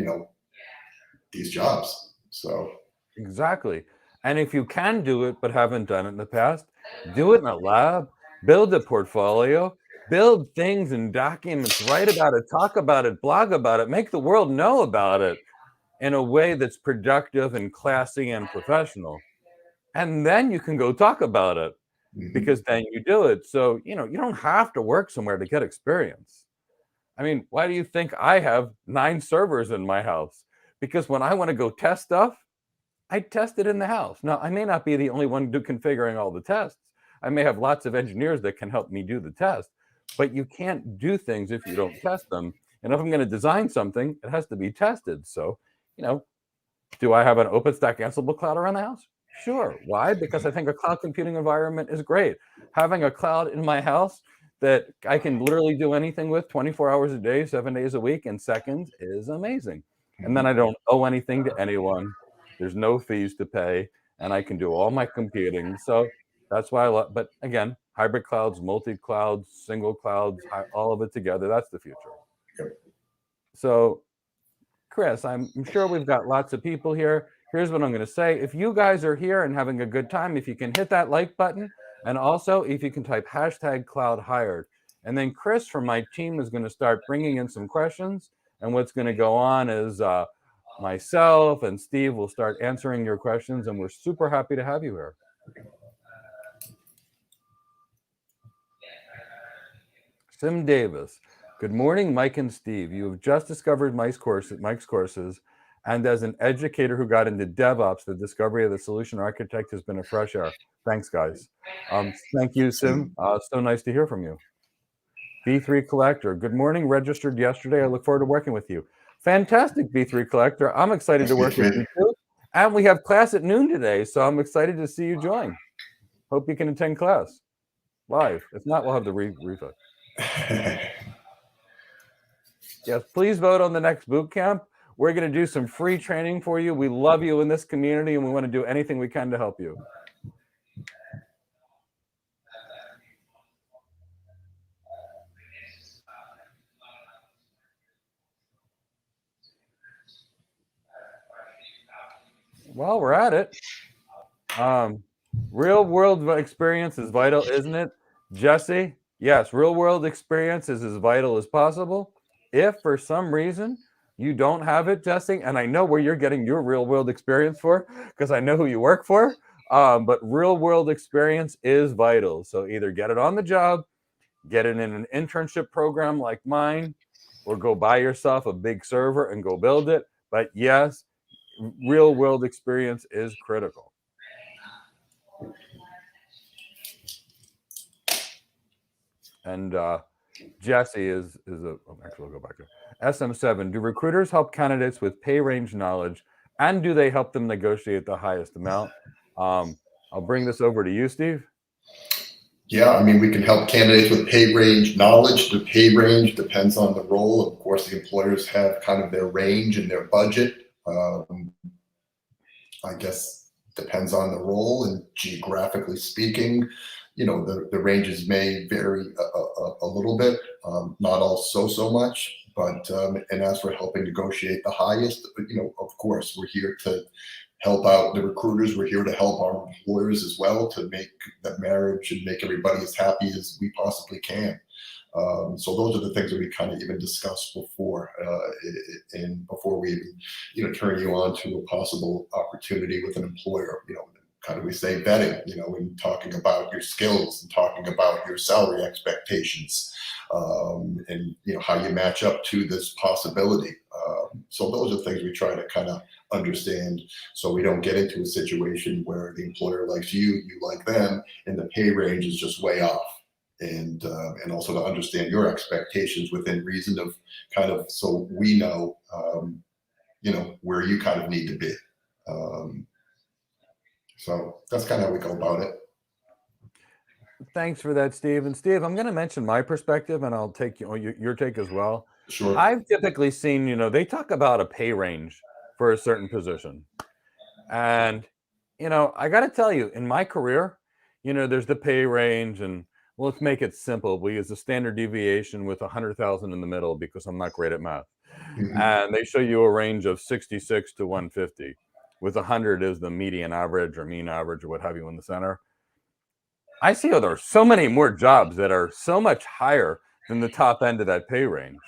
these jobs. So exactly. And if you can do it but haven't done it in the past, do it in a lab, build a portfolio, build things and documents, write about it, talk about it, blog about it, make the world know about it in a way that's productive and classy and professional. And then you can go talk about it, because then you do it. So, you don't have to work somewhere to get experience. I mean, why do you think I have 9 servers in my house? Because when I want to go test stuff, I test it in the house. Now, I may not be the only one configuring all the tests. I may have lots of engineers that can help me do the test, but you can't do things if you don't test them. And if I'm going to design something, it has to be tested. So, do I have an OpenStack Ansible cloud around the house? Sure. Why? Because I think a cloud computing environment is great. Having a cloud in my house that I can literally do anything with 24 hours a day, 7 days a week in seconds is amazing. And then I don't owe anything to anyone. There's no fees to pay, and I can do all my computing. So that's why I love, but again, hybrid clouds, multi-clouds, single clouds, all of it together, that's the future. So Chris, I'm sure we've got lots of people here. Here's what I'm going to say. If you guys are here and having a good time, if you can hit that like button, and also if you can type #CloudHired. And then Chris from my team is going to start bringing in some questions. And what's going to go on is myself and Steve will start answering your questions. And we're super happy to have you here. Sim Davis. Good morning, Mike and Steve. You have just discovered Mike's courses, and as an educator who got into DevOps, the discovery of the solution architect has been a fresh air. Thanks, guys. Thank you, Sim. So nice to hear from you. B3 Collector. Good morning. Registered yesterday. I look forward to working with you. Fantastic, B3 Collector. I'm excited to work with you too. And we have class at noon today, so I'm excited to see you join. Hope you can attend class live. If not, we'll have the replay. Yes, please vote on the next boot camp. We're going to do some free training for you. We love you in this community, and we want to do anything we can to help you. While we're at it, real world experience is vital, isn't it? Jesse, yes, real world experience is as vital as possible. If for some reason you don't have it, Jesse, and I know where you're getting your real world experience for, because I know who you work for, but real world experience is vital. So either get it on the job, get it in an internship program like mine, or go buy yourself a big server and go build it. But yes, real world experience is critical. And Jesse is actually, we'll go back to SM7. Do recruiters help candidates with pay range knowledge, and do they help them negotiate the highest amount? I'll bring this over to you, Steve. Yeah, I mean, we can help candidates with pay range knowledge. The pay range depends on the role. Of course, the employers have kind of their range and their budget. I guess depends on the role, and geographically speaking, you know, the ranges may vary a little bit, not all so much. But and as for helping negotiate the highest, you know, of course, we're here to help out the recruiters. We're here to help our employers as well, to make the marriage and make everybody as happy as we possibly can. So those are the things that we kind of even discussed before, and before we even, you know, turn you on to a possible opportunity with an employer. You know, kind of we say vetting, you know, and talking about your skills and talking about your salary expectations, and you know how you match up to this possibility. So those are things we try to kind of understand, so we don't get into a situation where the employer likes you, you like them, and the pay range is just way off. And also to understand your expectations within reason of kind of, so we know, you know, where you kind of need to be. So that's kind of how we go about it. Thanks for that, Steve. And Steve, I'm going to mention my perspective, and I'll take your take as well. Sure. I've typically seen, you know, they talk about a pay range for a certain position. And, you know, I got to tell you, in my career, you know, there's the pay range, and well, let's make it simple. We use a standard deviation with 100,000 in the middle because I'm not great at math. Mm-hmm. And they show you a range of 66 to 150, with 100 is the median average or mean average or what have you in the center. I see there are so many more jobs that are so much higher than the top end of that pay range.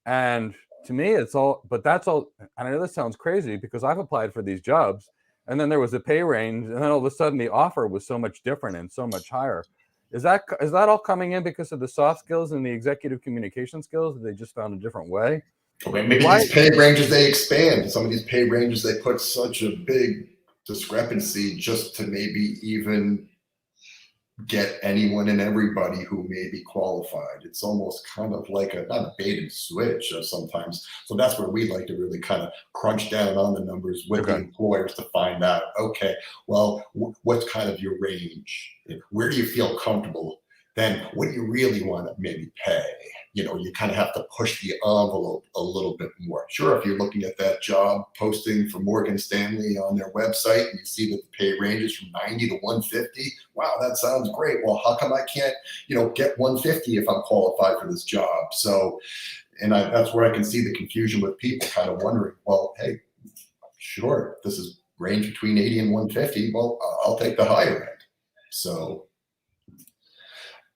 And to me, it's all, but that's all. And I know this sounds crazy because I've applied for these jobs, and then there was a pay range, and then all of a sudden the offer was so much different and so much higher. Is that all coming in because of the soft skills and the executive communication skills that they just found a different way? Okay, maybe these pay ranges, they expand. Some of these pay ranges, they put such a big discrepancy just to maybe even get anyone and everybody who may be qualified. It's almost kind of like not a bait and switch sometimes. So that's where we like to really kind of crunch down on the numbers with the Okay. employers to find out, okay, well, what's kind of your range? Where do you feel comfortable? Then what do you really want to maybe pay? You kind of have to push the envelope a little bit more. Sure, if you're looking at that job posting for Morgan Stanley on their website and you see that the pay ranges from 90 to 150, wow, that sounds great. Well, how come I can't, get 150 if I'm qualified for this job? So, and that's where I can see the confusion with people kind of wondering, well, hey, sure, this is range between 80 and 150. Well, I'll take the higher end. So,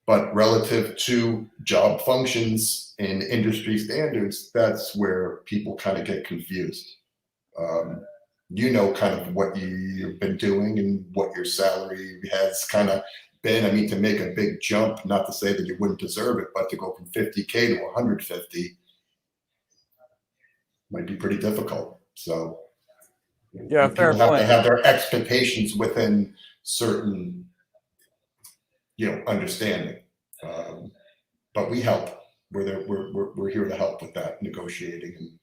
but relative to job functions and industry standards, that's where people kind of get confused. Kind of what you've been doing and what your salary has kind of been. I mean, to make a big jump, not to say that you wouldn't deserve it, but to go from 50K to 150 might be pretty difficult. So Yeah, fair people have to point. have their expectations within certain, understanding. But we help. We're here to help with that negotiating and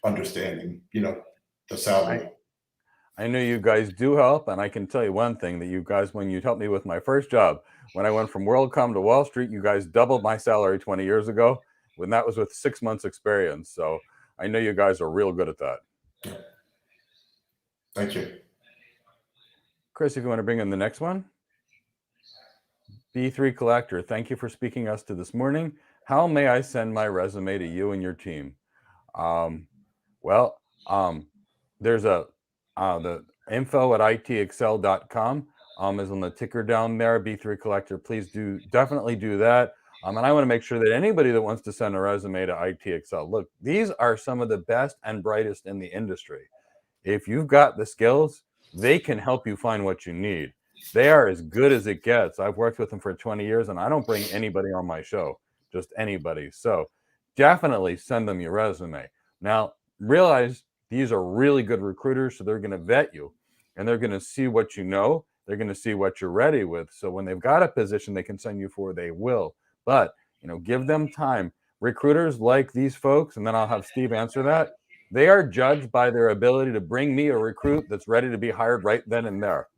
understanding, the salary. I know you guys do help, and I can tell you one thing, that you guys, when you helped me with my first job, when I went from WorldCom to Wall Street, you guys doubled my salary 20 years ago, when that was with 6 months experience. So I know you guys are real good at that. Thank you. Chris, if you want to bring in the next one. B3 Collector, thank you for speaking us to this morning. How may I send my resume to you and your team? There's the info at itaccel.com is on the ticker down there. B3 Collector, please definitely do that. And I want to make sure that anybody that wants to send a resume to IT Accel, look, these are some of the best and brightest in the industry. If you've got the skills, they can help you find what you need. They are as good as it gets. I've worked with them for 20 years, and I don't bring anybody on my show, just anybody. So definitely send them your resume. Now, realize these are really good recruiters, so they're going to vet you, and they're going to see what you know. They're going to see what you're ready with. So when they've got a position they can send you for, they will. But, give them time. Recruiters like these folks, and then I'll have Steve answer that. They are judged by their ability to bring me a recruit that's ready to be hired right then and there.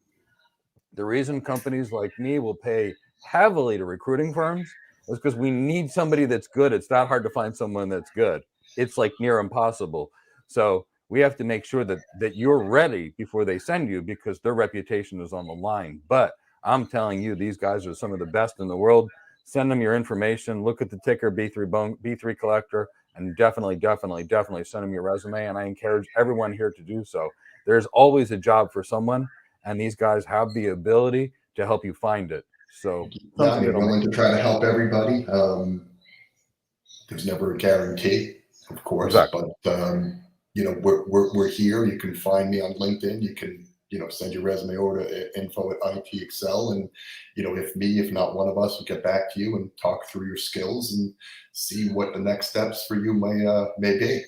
The reason companies like me will pay heavily to recruiting firms is because we need somebody that's good. It's not hard to find someone that's good. It's like near impossible. So we have to make sure that you're ready before they send you, because their reputation is on the line. But I'm telling you, these guys are some of the best in the world. Send them your information. Look at the ticker B3 Collector, and definitely send them your resume. And I encourage everyone here to do so. There's always a job for someone, and these guys have the ability to help you find it. So Yeah, I'm willing to try to help everybody. There's never a guarantee, of course, exactly. But we're here. You can find me on LinkedIn. You can send your resume over to info at IT Accel, and if not one of us, will get back to you and talk through your skills and see what the next steps for you may be.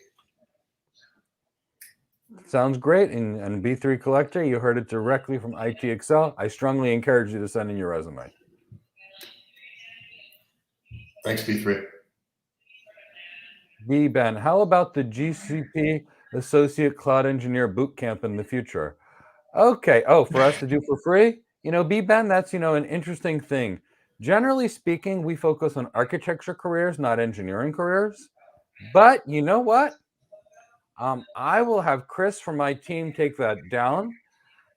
Sounds great. And B3 Collector, you heard it directly from IT Accel. I strongly encourage you to send in your resume. Thanks, B3. Ben, how about the GCP Associate Cloud Engineer Bootcamp in the future? Okay. Oh, for us to do for free? Ben, that's, an interesting thing. Generally speaking, we focus on architecture careers, not engineering careers. But you know what? I will have Chris from my team take that down.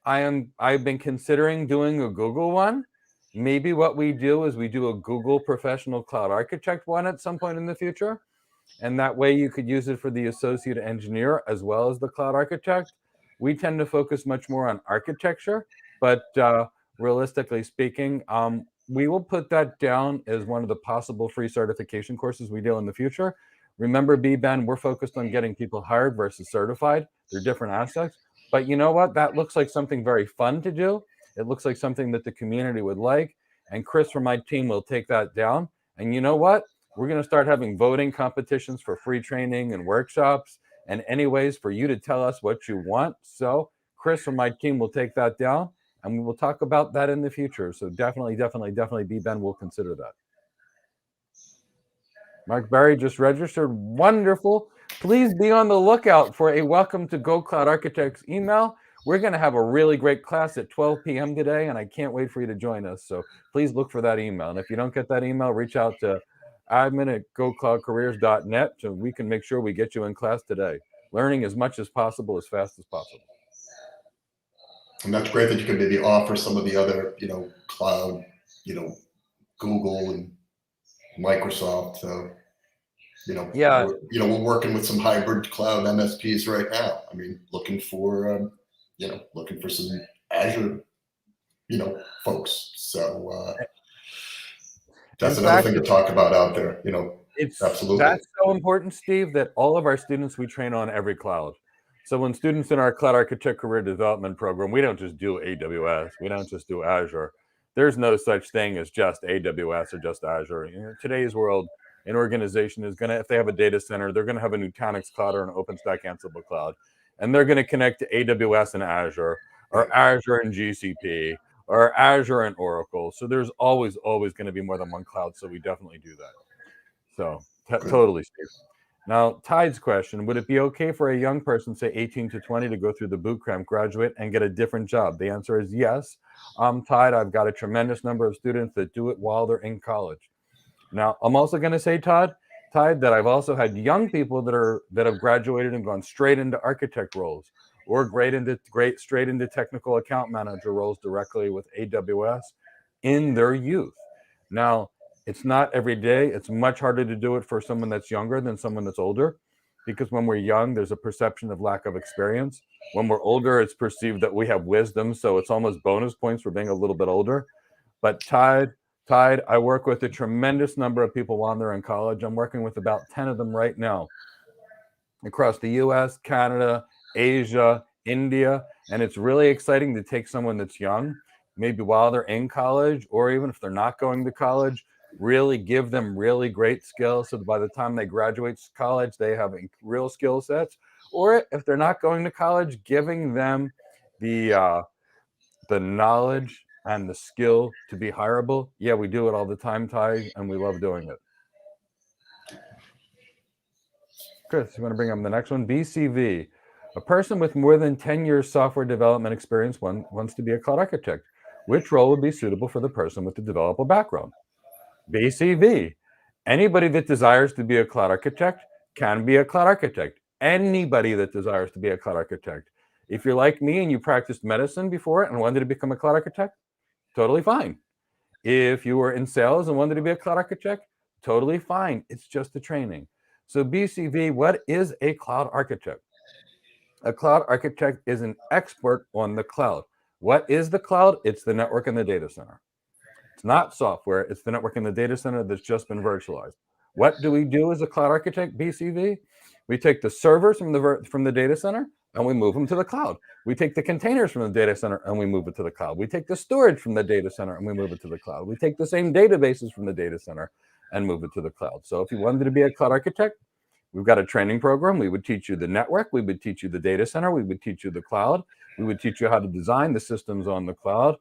I've been considering doing a Google one. Maybe what we do is we do a Google Professional Cloud Architect one at some point in the future. And that way you could use it for the associate engineer as well as the cloud architect. We tend to focus much more on architecture, but realistically speaking, we will put that down as one of the possible free certification courses we do in the future. Remember, Ben, we're focused on getting people hired versus certified. They're different aspects. But you know what? That looks like something very fun to do. It looks like something that the community would like. And Chris from my team will take that down. And you know what? We're going to start having voting competitions for free training and workshops, and any ways for you to tell us what you want. So Chris from my team will take that down, and we will talk about that in the future. So definitely B-Ben will consider that. Mark Barry just registered. Wonderful. Please be on the lookout for a Welcome to Go Cloud Architects email. We're going to have a really great class at 12 p.m. today, and I can't wait for you to join us. So please look for that email. And if you don't get that email, reach out to admin@gocloudcareers.net so we can make sure we get you in class today. Learning as much as possible, as fast as possible. And that's great that you can maybe offer some of the other, cloud, Google and Microsoft. So, Yeah. we're working with some hybrid cloud MSPs right now. I mean, looking for some Azure, folks. So that's another thing to talk about out there. Absolutely. That's so important, Steve, that all of our students, we train on every cloud. So when students in our Cloud Architect Career Development Program, we don't just do AWS, we don't just do Azure. There's no such thing as just AWS or just Azure. In today's world, an organization is going to, if they have a data center, they're going to have a Nutanix cloud or an OpenStack Ansible cloud, and they're going to connect to AWS and Azure, or Azure and GCP, or Azure and Oracle. So there's always going to be more than one cloud. So we definitely do that. So totally, Steve. Now, Tide's question, would it be okay for a young person, say 18 to 20, to go through the bootcamp, graduate, and get a different job? The answer is yes. Tide, I've got a tremendous number of students that do it while they're in college. Now, I'm also going to say, Tide, that I've also had young people that have graduated and gone straight into architect roles, or straight into technical account manager roles directly with AWS in their youth. Now, it's not every day. It's much harder to do it for someone that's younger than someone that's older, because when we're young, there's a perception of lack of experience. When we're older, it's perceived that we have wisdom, so it's almost bonus points for being a little bit older. But Tide, I work with a tremendous number of people while they're in college. I'm working with about 10 of them right now across the US, Canada, Asia, India, and it's really exciting to take someone that's young, maybe while they're in college, or even if they're not going to college, really give them really great skills so that by the time they graduate college, they have real skill sets. Or if they're not going to college, giving them the knowledge and the skill to be hireable. Yeah, we do it all the time, Ty, and we love doing it. Chris, you want to bring up the next one? BCV. A person with more than 10 years software development experience wants to be a cloud architect. Which role would be suitable for the person with the developer background? BCV. Anybody that desires to be a cloud architect can be a cloud architect. Anybody that desires to be a cloud architect. If you're like me and you practiced medicine before and wanted to become a cloud architect, totally fine. If you were in sales and wanted to be a cloud architect, totally fine. It's just the training. So BCV, what is a cloud architect? A cloud architect is an expert on the cloud. What is the cloud? It's the network and the data center. It's not software. It's the network and the data center that's just been virtualized. What do we do as a cloud architect, BCV? We take the servers from the data center and we move them to the cloud. We take the containers from the data center and we move it to the cloud. We take the storage from the data center and we move it to the cloud. We take the same databases from the data center and move it to the cloud. So if you wanted to be a cloud architect, we've got a training program. We would teach you the network. We would teach you the data center. We would teach you the cloud. We would teach you how to design the systems on the cloud,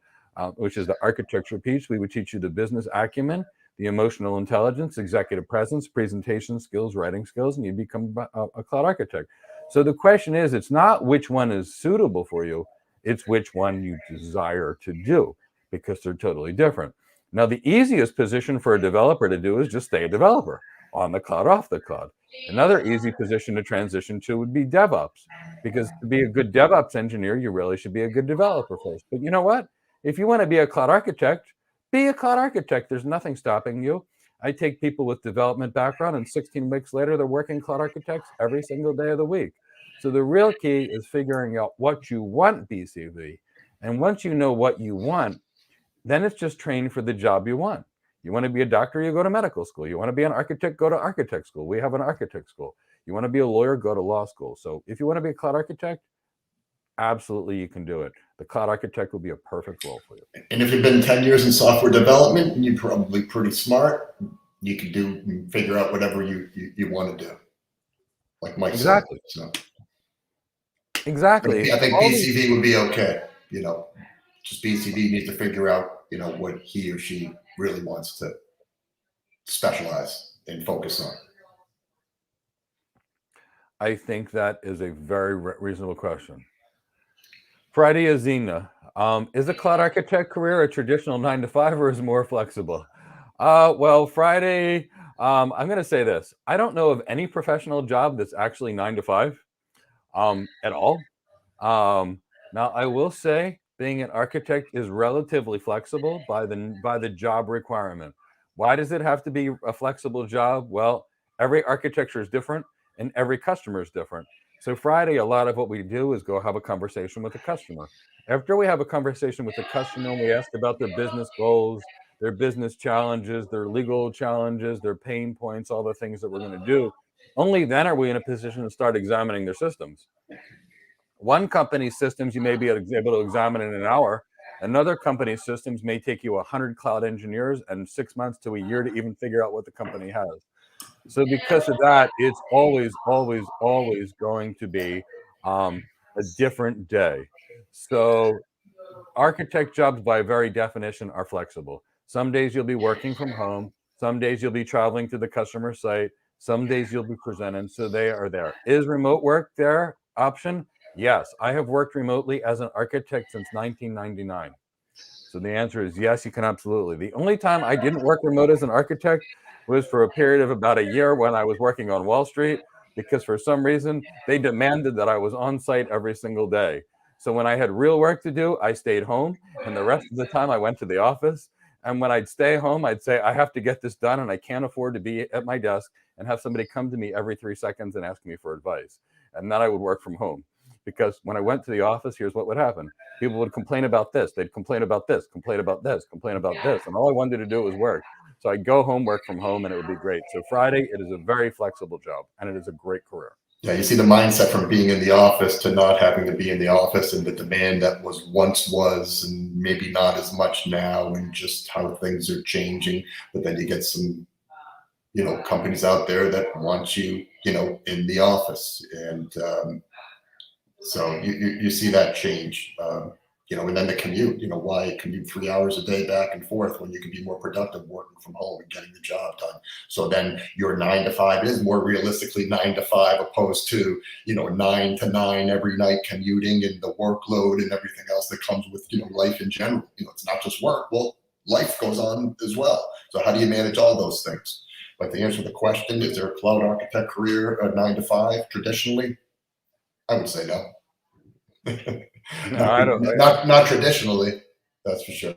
which is the architecture piece. We would teach you the business acumen, the emotional intelligence, executive presence, presentation skills, writing skills, and you become a cloud architect. So the question is, it's not which one is suitable for you, it's which one you desire to do, because they're totally different. Now, the easiest position for a developer to do is just stay a developer on the cloud, off the cloud. Another easy position to transition to would be DevOps, because to be a good DevOps engineer, you really should be a good developer first. But you know what? If you want to be a cloud architect, be a cloud architect. There's nothing stopping you. I take people with development background, and 16 weeks later, they're working cloud architects every single day of the week. So the real key is figuring out what you want, BCV. And once you know what you want, then it's just training for the job you want. You want to be a doctor, you go to medical school. You want to be an architect, go to architect school. We have an architect school. You want to be a lawyer, go to law school. So if you want to be a cloud architect, absolutely you can do it. The cloud architect will be a perfect role for you. And if you've been 10 years in software development, and you're probably pretty smart, you can figure out whatever you want to do. Like Mike exactly. said. So. Exactly. I think BCV would be okay, just BCD needs to figure out, what he or she really wants to specialize and focus on. I think that is a very reasonable question. Friday Azina, is a cloud architect career a traditional 9 to 5 or is it more flexible? Well, Friday, I'm going to say this. I don't know of any professional job that's actually 9 to 5 at all. Now, I will say being an architect is relatively flexible by the job requirement. Why does it have to be a flexible job? Well, every architecture is different and every customer is different. So Friday, a lot of what we do is go have a conversation with the customer. After we have a conversation with the customer, we ask about their business goals, their business challenges, their legal challenges, their pain points, all the things that we're going to do. Only then are we in a position to start examining their systems. One company's systems you may be able to examine in an hour. Another company's systems may take you 100 cloud engineers and 6 months to a year to even figure out what the company has. So because of that, it's always, always, always going to be a different day. So architect jobs by very definition are flexible. Some days you'll be working from home. Some days you'll be traveling to the customer site. Some days you'll be presenting. So they are there. Is remote work their option? Yes. I have worked remotely as an architect since 1999. So the answer is yes, you can absolutely. The only time I didn't work remote as an architect was for a period of about a year when I was working on Wall Street, because for some reason they demanded that I was on site every single day. So when I had real work to do, I stayed home, and the rest of the time I went to the office. And when I'd stay home, I'd say, I have to get this done, and I can't afford to be at my desk and have somebody come to me every 3 seconds and ask me for advice. And then I would work from home. Because when I went to the office, here's what would happen. People would complain about this. They'd complain about this, complain about this, complain about this. And all I wanted to do was work. So I'd go home, work from home, and it would be great. So Friday, it is a very flexible job, and it is a great career. Yeah, you see the mindset from being in the office to not having to be in the office, and the demand that once was and maybe not as much now, and just how things are changing. But then you get some, companies out there that want you, in the office. And so you see that change. And then the commute, why commute 3 hours a day back and forth when you can be more productive working from home and getting the job done. So then your 9 to 5 is more realistically 9 to 5 opposed to, 9 to 9 every night commuting and the workload and everything else that comes with, life in general. It's not just work. Well, life goes on as well. So how do you manage all those things? But to answer the question, is there a cloud architect career at 9 to 5 traditionally? I would say no. No, I don't. Not traditionally, that's for sure.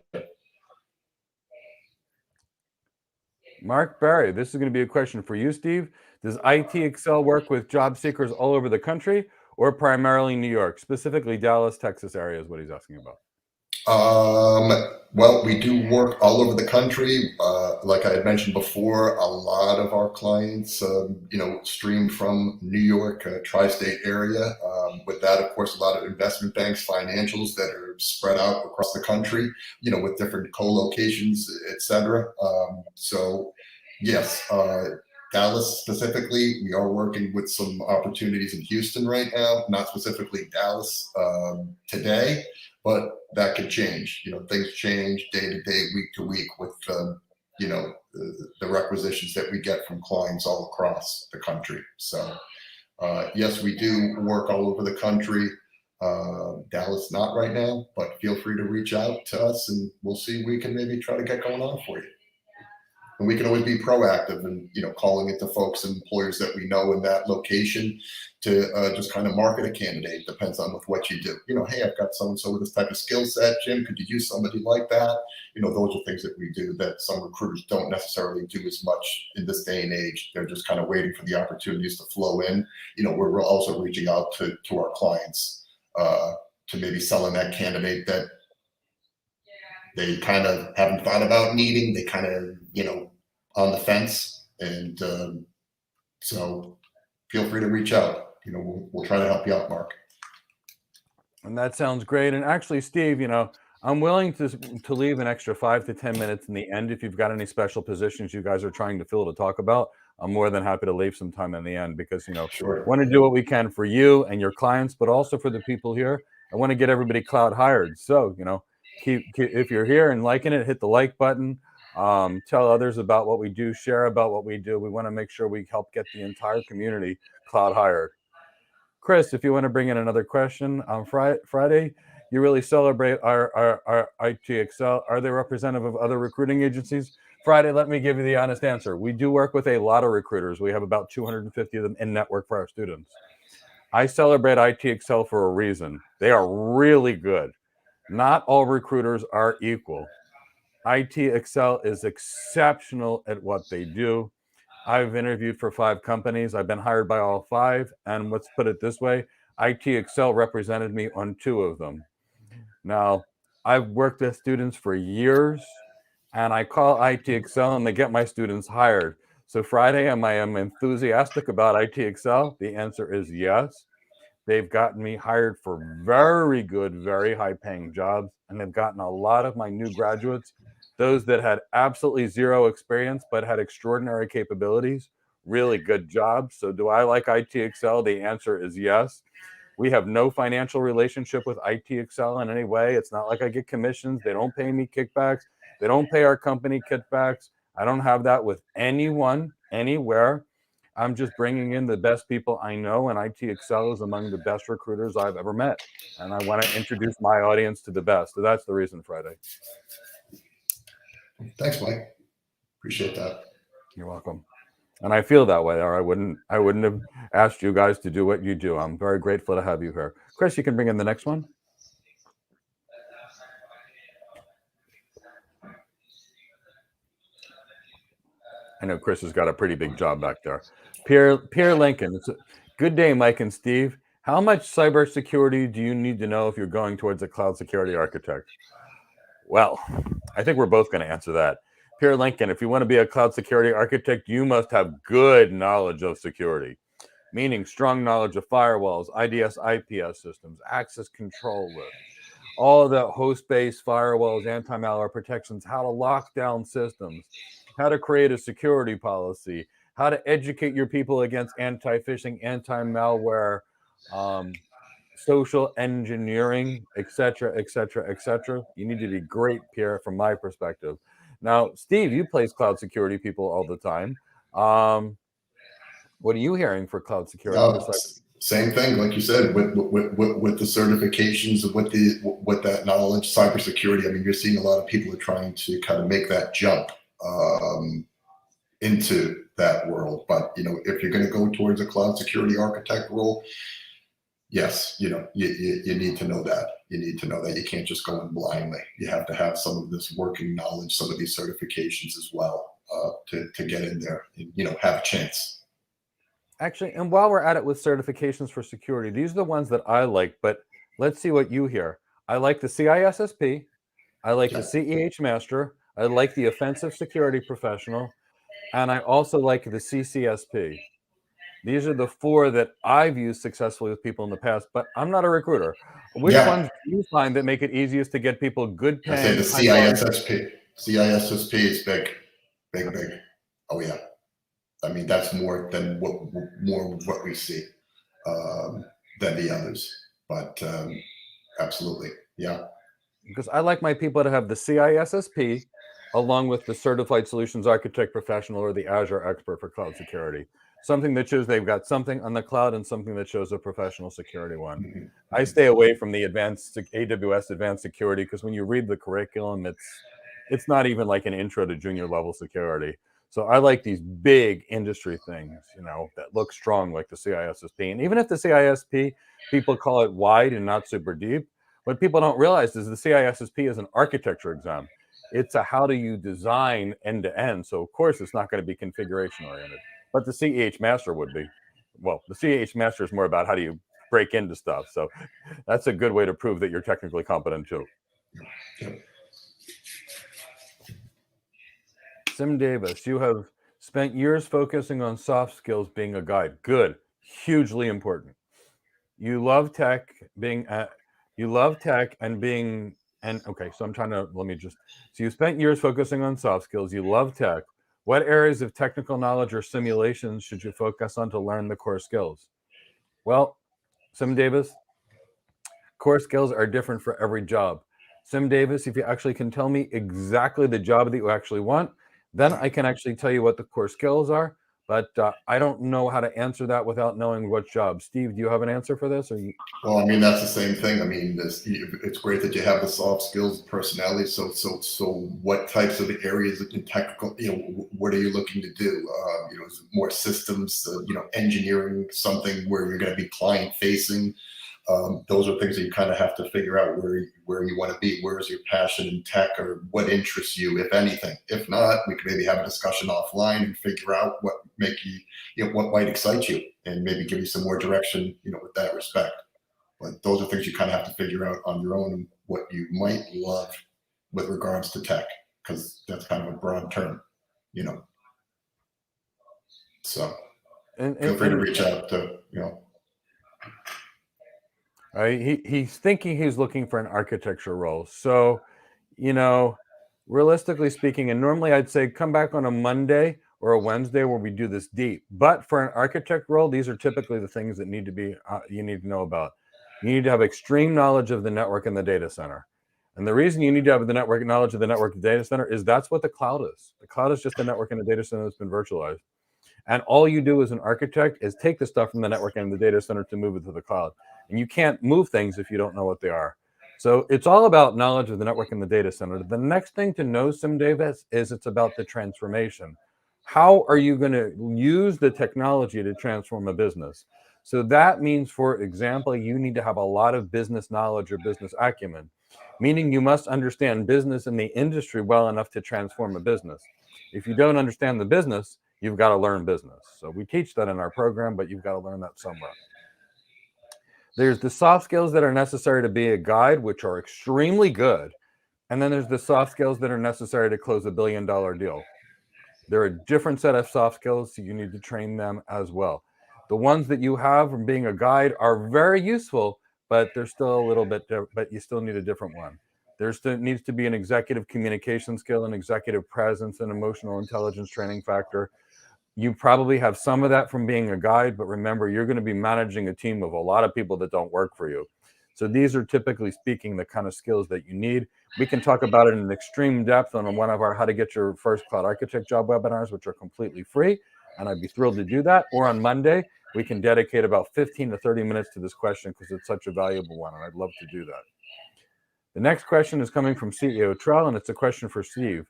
Mark Barry, this is going to be a question for you, Steve. Does IT Accel work with job seekers all over the country or primarily New York, specifically Dallas, Texas area is what he's asking about? Well, we do work all over the country. Like I had mentioned before, a lot of our clients, stream from New York, tri-state area. With that, of course, a lot of investment banks, financials that are spread out across the country, with different co-locations, et cetera. So yes, Dallas specifically, we are working with some opportunities in Houston right now, not specifically Dallas today. But that could change. Things change day to day, week to week with, the requisitions that we get from clients all across the country. So, yes, we do work all over the country. Dallas, not right now, but feel free to reach out to us and we'll see if we can maybe try to get going on for you. And we can always be proactive and, calling into folks and employers that we know in that location to just kind of market a candidate. Depends on with what you do. Hey, I've got so-and-so with this type of skill set. Jim, could you use somebody like that? Those are things that we do that some recruiters don't necessarily do as much in this day and age. They're just kind of waiting for the opportunities to flow in. We're also reaching out to our clients to maybe selling that candidate that they kind of haven't thought about needing. They kind of, on the fence. And so feel free to reach out. We'll try to help you out, Mark. And that sounds great. And actually, Steve, I'm willing to leave an extra 5 to 10 minutes in the end if you've got any special positions you guys are trying to fill to talk about. I'm more than happy to leave some time in the end because, Sure. want to do what we can for you and your clients, but also for the people here. I want to get everybody cloud hired. So, If you're here and liking it, hit the like button. Tell others about what we do, share about what we do. We want to make sure we help get the entire community cloud hired. Chris, if you want to bring in another question on Friday, you really celebrate our IT Accel. Are they representative of other recruiting agencies? Friday, let me give you the honest answer. We do work with a lot of recruiters. We have about 250 of them in network for our students. I celebrate IT Accel for a reason. They are really good. Not all recruiters are equal. IT Accel is exceptional at what they do. I've interviewed for 5 companies. I've been hired by all 5. And let's put it this way, IT Accel represented me on 2 of them. Now, I've worked with students for years, and I call IT Accel and they get my students hired. So Friday, am I enthusiastic about IT Accel? The answer is yes. They've gotten me hired for very good, very high paying jobs. And they've gotten a lot of my new graduates, those that had absolutely zero experience, but had extraordinary capabilities, really good jobs. So do I like IT Accel? The answer is yes. We have no financial relationship with IT Accel in any way. It's not like I get commissions. They don't pay me kickbacks. They don't pay our company kickbacks. I don't have that with anyone, anywhere. I'm just bringing in the best people I know, and IT Accel is among the best recruiters I've ever met. And I want to introduce my audience to the best. So that's the reason, Friday. Thanks, Mike. Appreciate that. You're welcome. And I feel that way, or I wouldn't have asked you guys to do what you do. I'm very grateful to have you here. Chris, you can bring in the next one. I know Chris has got a pretty big job back there. Pierre Lincoln. Good day, Mike and Steve. How much cybersecurity do you need to know if you're going towards a cloud security architect? Well, I think we're both going to answer that. Pierre Lincoln, if you want to be a cloud security architect, you must have good knowledge of security, meaning strong knowledge of firewalls, IDS, IPS systems, access control lists, all of the host-based firewalls, anti-malware protections, how to lock down systems, how to create a security policy, how to educate your people against anti-phishing, anti-malware, social engineering, etc., etc., etc. You need to be great, Pierre, from my perspective. Now, Steve, you place cloud security people all the time. What are you hearing for cloud security? Same thing, like you said, with the certifications and with that knowledge, cybersecurity. I mean, you're seeing a lot of people are trying to kind of make that jump into that world. But if you're going to go towards a cloud security architect role, yes, you need to know that. You need to know that you can't just go in blindly. You have to have some of this working knowledge, some of these certifications as well to get in there and have a chance. Actually, and while we're at it with certifications for security, these are the ones that I like, but let's see what you hear. I like the CISSP. I like the CEH Master. I like the Offensive Security Professional. And I also like the CCSP. These are the 4 that I've used successfully with people in the past, but I'm not a recruiter. Which ones do you find that make it easiest to get people good paying? I say the CISSP. CISSP is big, big, big. Oh yeah. I mean, that's more than what we see than the others. But absolutely, yeah. Because I like my people to have the CISSP along with the Certified Solutions Architect Professional or the Azure Expert for Cloud Security. Something that shows they've got something on the cloud and something that shows a professional security one. Mm-hmm. I stay away from the AWS Advanced Security because when you read the curriculum, it's not even like an intro to junior level security. So I like these big industry things, that look strong like the CISSP. And even if the CISSP, people call it wide and not super deep, what people don't realize is the CISSP is an architecture exam. It's a how do you design end to end. So of course it's not going to be configuration oriented, but the CEH Master would be. Well, the CEH Master is more about how do you break into stuff. So that's a good way to prove that you're technically competent too. Sim Davis, you have spent years focusing on soft skills being a guide. Good, hugely important. You love tech okay, so so you spent years focusing on soft skills. You love tech. What areas of technical knowledge or simulations should you focus on to learn the core skills? Well, Sim Davis, core skills are different for every job. Sim Davis, if you actually can tell me exactly the job that you actually want, then I can actually tell you what the core skills are. But I don't know how to answer that without knowing what job. Steve, do you have an answer for this? Or you? Well, I mean, that's the same thing. I mean, it's great that you have the soft skills, personality. So what types of areas in technical, what are you looking to do? Is it more systems, engineering, something where you're going to be client facing? Those are things that you kind of have to figure out where you want to be. Where is your passion in tech, or what interests you, if anything? If not, we could maybe have a discussion offline and figure out what what might excite you, and maybe give you some more direction, with that respect. But those are things you kind of have to figure out on your own, what you might love with regards to tech, because that's kind of a broad term, So feel free to reach out to. He's thinking he's looking for an architecture role. So, realistically speaking, and normally I'd say come back on a Monday or a Wednesday where we do this deep. But for an architect role, these are typically the things that need to be you need to know about. You need to have extreme knowledge of the network and the data center. And the reason you need to have the network knowledge of the network and data center is that's what the cloud is. The cloud is just a network and a data center that's been virtualized. And all you do as an architect is take the stuff from the network and the data center to move it to the cloud. And you can't move things if you don't know what they are. So it's all about knowledge of the network and the data center. The next thing to know, Sim Davis, is it's about the transformation. How are you going to use the technology to transform a business? So that means, for example, you need to have a lot of business knowledge or business acumen, meaning you must understand business and the industry well enough to transform a business. If you don't understand the business, you've got to learn business. So we teach that in our program, but you've got to learn that somewhere. There's the soft skills that are necessary to be a guide, which are extremely good. And then there's the soft skills that are necessary to close $1 billion deal. There are a different set of soft skills, so you need to train them as well. The ones that you have from being a guide are very useful, but they're still a little bit different, but you still need a different one. There still needs to be an executive communication skill, an executive presence, and emotional intelligence training factor. You probably have some of that from being a guide, but remember, you're going to be managing a team of a lot of people that don't work for you. So these are, typically speaking, the kind of skills that you need. We can talk about it in extreme depth on one of our How to Get Your First Cloud Architect Job webinars, which are completely free. And I'd be thrilled to do that. Or on Monday, we can dedicate about 15 to 30 minutes to this question because it's such a valuable one. And I'd love to do that. The next question is coming from CEO Trell, and it's a question for Steve.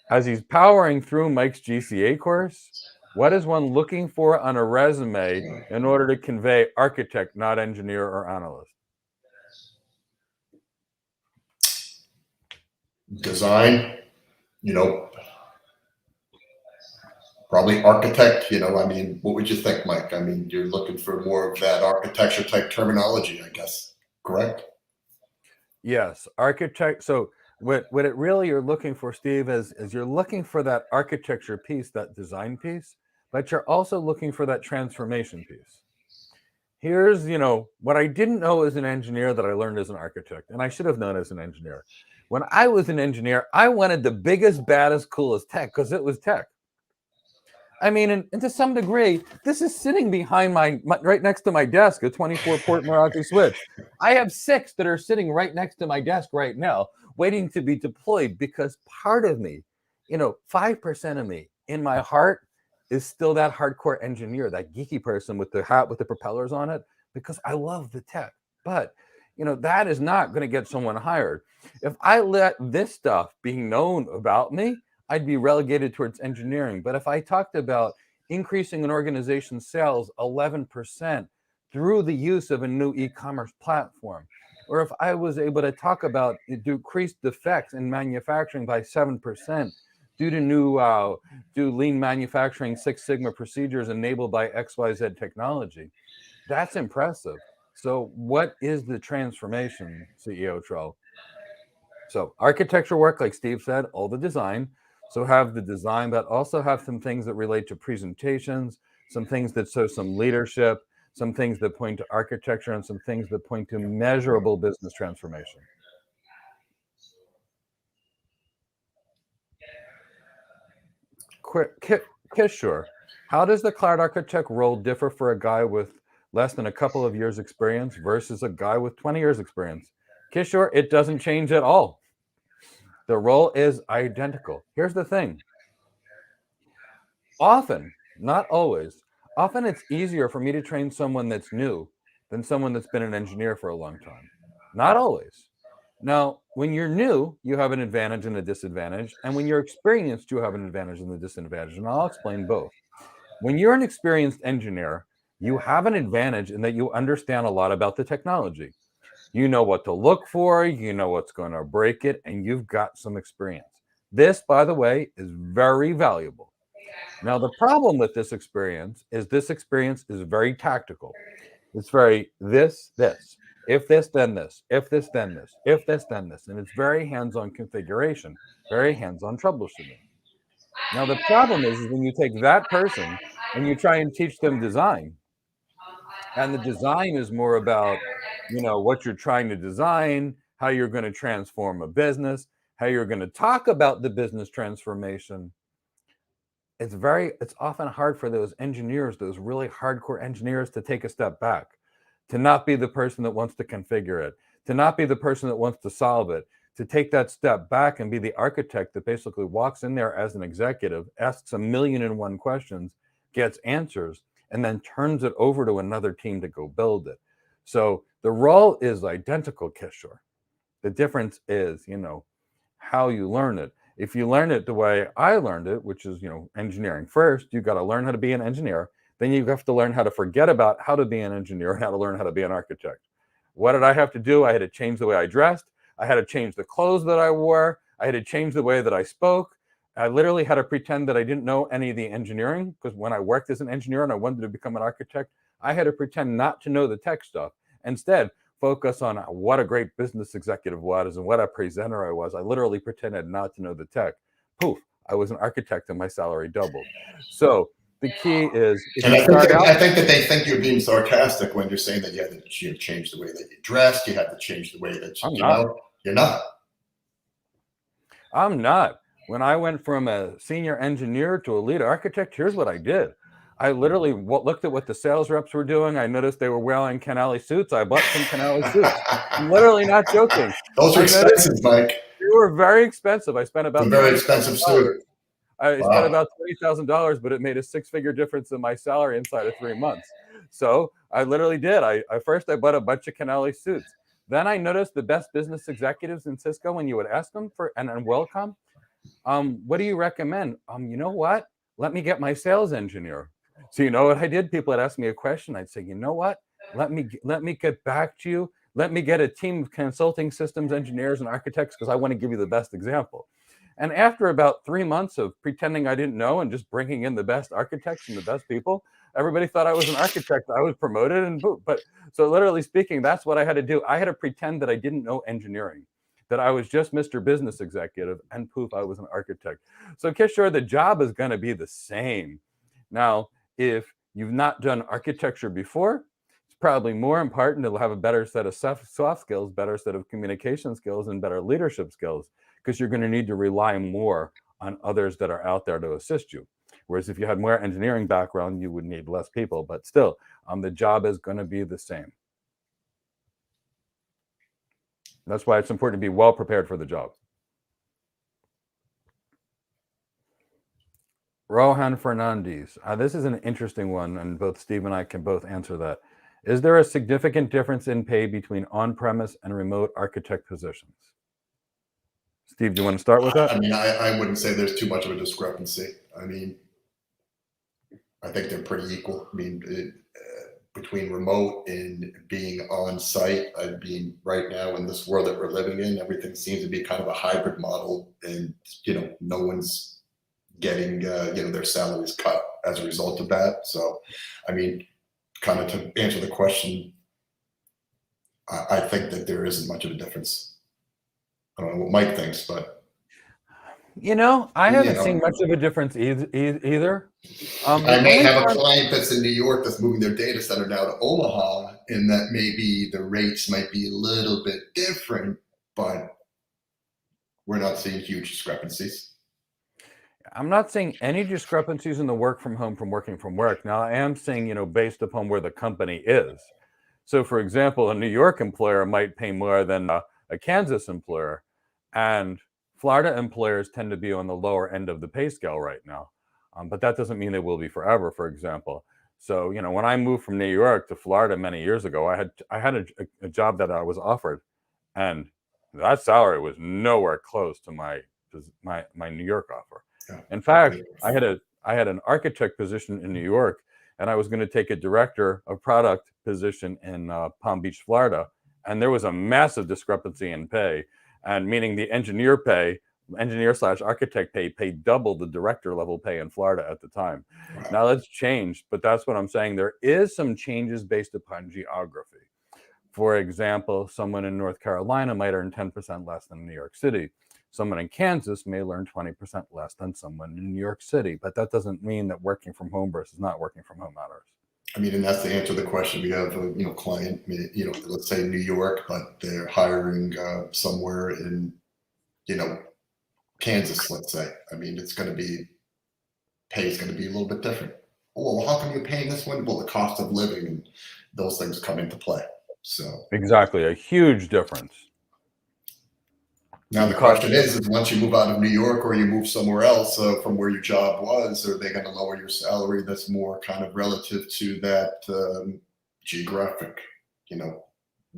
As he's powering through Mike's GCA course, what is one looking for on a resume in order to convey architect, not engineer or analyst? Design, probably architect, what would you think, Mike? I mean, you're looking for more of that architecture type terminology, I guess, correct? Yes, architect. So what it really you're looking for, Steve, is you're looking for that architecture piece, that design piece, but you're also looking for that transformation piece. Here's, what I didn't know as an engineer that I learned as an architect, and I should have known as an engineer. When I was an engineer, I wanted the biggest, baddest, coolest tech because it was tech. I mean, and to some degree, this is sitting behind my right next to my desk, a 24-port Meraki switch. I have 6 that are sitting right next to my desk right now, waiting to be deployed because part of me, 5% of me in my heart is still that hardcore engineer, that geeky person with the hat with the propellers on it, because I love the tech. But, that is not going to get someone hired. If I let this stuff being known about me, I'd be relegated towards engineering. But if I talked about increasing an organization's sales 11% through the use of a new e-commerce platform, or if I was able to talk about decreased defects in manufacturing by 7% due to lean manufacturing Six Sigma procedures enabled by XYZ technology, that's impressive. So what is the transformation, CEO Trell? So architecture work, like Steve said, all the design. So have the design, but also have some things that relate to presentations, some things that show some leadership, some things that point to architecture, and some things that point to measurable business transformation. Kishore, how does the cloud architect role differ for a guy with less than a couple of years experience versus a guy with 20 years experience? Kishore, it doesn't change at all. The role is identical. Here's the thing. Often, not always, often it's easier for me to train someone that's new than someone that's been an engineer for a long time. Not always. Now, when you're new, you have an advantage and a disadvantage. And when you're experienced, you have an advantage and a disadvantage. And I'll explain both. When you're an experienced engineer, you have an advantage in that you understand a lot about the technology. You know what to look for, you know what's going to break it, and you've got some experience. This, by the way, is very valuable. Now, the problem with this experience is very tactical. It's very this. If this, then this. If this, then this. If this, then this. And it's very hands-on configuration, very hands-on troubleshooting. Now, the problem is when you take that person and you try and teach them design, and the design is more about, what you're trying to design, how you're going to transform a business, how you're going to talk about the business transformation. It's often hard for those engineers, those really hardcore engineers, to take a step back, to not be the person that wants to configure it, to not be the person that wants to solve it, to take that step back and be the architect that basically walks in there as an executive, asks 1,000,001 questions, gets answers, and then turns it over to another team to go build it. So the role is identical, Kishore. The difference is, how you learn it. If you learn it the way I learned it, which is, engineering first, you got to learn how to be an engineer. Then you have to learn how to forget about how to be an engineer and how to learn how to be an architect. What did I have to do? I had to change the way I dressed. I had to change the clothes that I wore. I had to change the way that I spoke. I literally had to pretend that I didn't know any of the engineering, because when I worked as an engineer and I wanted to become an architect, I had to pretend not to know the tech stuff. Instead, focus on what a great business executive was and what a presenter I was. I literally pretended not to know the tech. Poof, I was an architect and my salary doubled. So the key is, if you start out, I think that they think you're being sarcastic when you're saying that you had to change the way that you dressed, you had to change the way that you're not. I'm not. When I went from a senior engineer to a lead architect, here's what I did. I literally looked at what the sales reps were doing. I noticed they were wearing Canali suits. I bought some Canali suits. I'm literally not joking. Those are expensive, Mike. They were very expensive. I spent about a very expensive suit. I spent about $20,000, but it made a six-figure difference in my salary inside of 3 months. So I literally did. I bought a bunch of Canali suits. Then I noticed the best business executives in Cisco, when you would ask them for and WellCom, what do you recommend? You know what? Let me get my sales engineer. So you know what I did? People would ask me a question. I'd say, you know what? Let me get back to you. Let me get a team of consulting systems engineers and architects, because I want to give you the best example. And after about 3 months of pretending I didn't know and just bringing in the best architects and the best people, everybody thought I was an architect. I was promoted, but so literally speaking, that's what I had to do. I had to pretend that I didn't know engineering, that I was just Mr. Business Executive, and poof, I was an architect. So Kishore, the job is going to be the same. Now, if you've not done architecture before, it's probably more important to have a better set of soft skills, better set of communication skills, and better leadership skills, because you're going to need to rely more on others that are out there to assist you. Whereas if you had more engineering background, you would need less people, but still, the job is going to be the same. That's why it's important to be well prepared for the job. Rohan Fernandez. This is an interesting one, and both Steve and I can both answer that. Is there a significant difference in pay between on-premise and remote architect positions? Steve, do you want to start with that? I mean, I wouldn't say there's too much of a discrepancy. I mean, I think they're pretty equal. I mean, between remote and being on site, I mean, right now in this world that we're living in, everything seems to be kind of a hybrid model, and no one's getting their salaries cut as a result of that. So, I mean, kind of to answer the question, I think that there isn't much of a difference. I don't know what Mike thinks, but I haven't seen much of a difference either. I may have a client that's in New York that's moving their data center now to Omaha, and that maybe the rates might be a little bit different, but we're not seeing huge discrepancies. I'm not seeing any discrepancies in the work from home from working from work. Now, I am seeing, based upon where the company is. So, for example, a New York employer might pay more than a Kansas employer. And Florida employers tend to be on the lower end of the pay scale right now. But that doesn't mean they will be forever, for example. So, when I moved from New York to Florida many years ago, I had a job that I was offered, and that salary was nowhere close to my New York offer. Yeah. In fact, I had an architect position in New York, and I was going to take a director of product position in Palm Beach, Florida, and there was a massive discrepancy in pay, and meaning the engineer/architect pay paid double the director level pay in Florida at the time. Wow. Now that's changed, but that's what I'm saying. There is some changes based upon geography. For example, someone in North Carolina might earn 10% less than New York City. Someone in Kansas may earn 20% less than someone in New York City, but that doesn't mean that working from home versus not working from home matters. I mean, and that's the answer to the question. We have a client, let's say New York, but they're hiring somewhere in Kansas, let's say. I mean, pay is going to be a little bit different. Well, how come you're paying this one? Well, the cost of living and those things come into play. So exactly, a huge difference. Now the question is once you move out of New York or you move somewhere else from where your job was, are they going to lower your salary? That's more kind of relative to that geographic.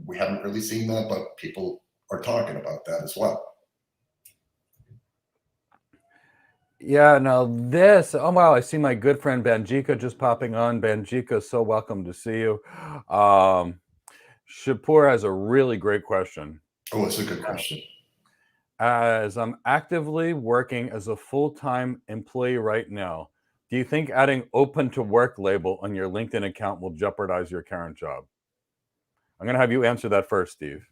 We haven't really seen that, but people are talking about that as well. Yeah, now oh wow, I see my good friend Banjika just popping on. Banjika, so welcome to see you. Shapur has a really great question. Oh, it's a good question. As I'm actively working as a full-time employee right now, do you think adding open to work label on your LinkedIn account will jeopardize your current job? I'm going to have you answer that first, Steve.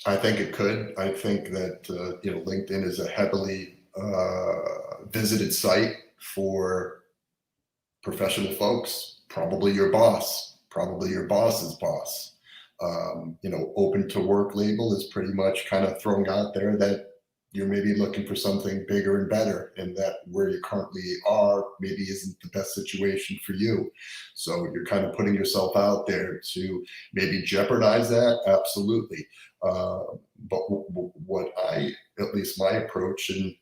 I think it could. I think that LinkedIn is a heavily visited site for professional folks, probably your boss, probably your boss's boss. Open to work label is pretty much kind of throwing out there that you're maybe looking for something bigger and better, and that where you currently are maybe isn't the best situation for you. So you're kind of putting yourself out there to maybe jeopardize that. Absolutely. But what at least my approach, and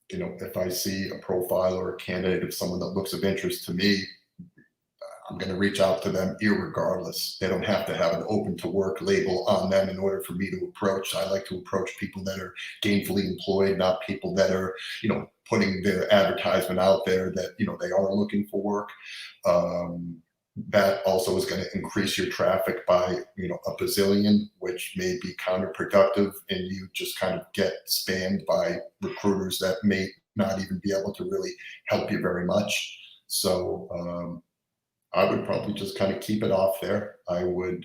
if I see a profile or a candidate of someone that looks of interest to me, I'm going to reach out to them irregardless. They don't have to have an open to work label on them in order for me to approach. I like to approach people that are gainfully employed, not people that are, putting their advertisement out there that, they are looking for work. That also is going to increase your traffic by, a bazillion, which may be counterproductive, and you just kind of get spammed by recruiters that may not even be able to really help you very much. So, I would probably just kind of keep it off there. I would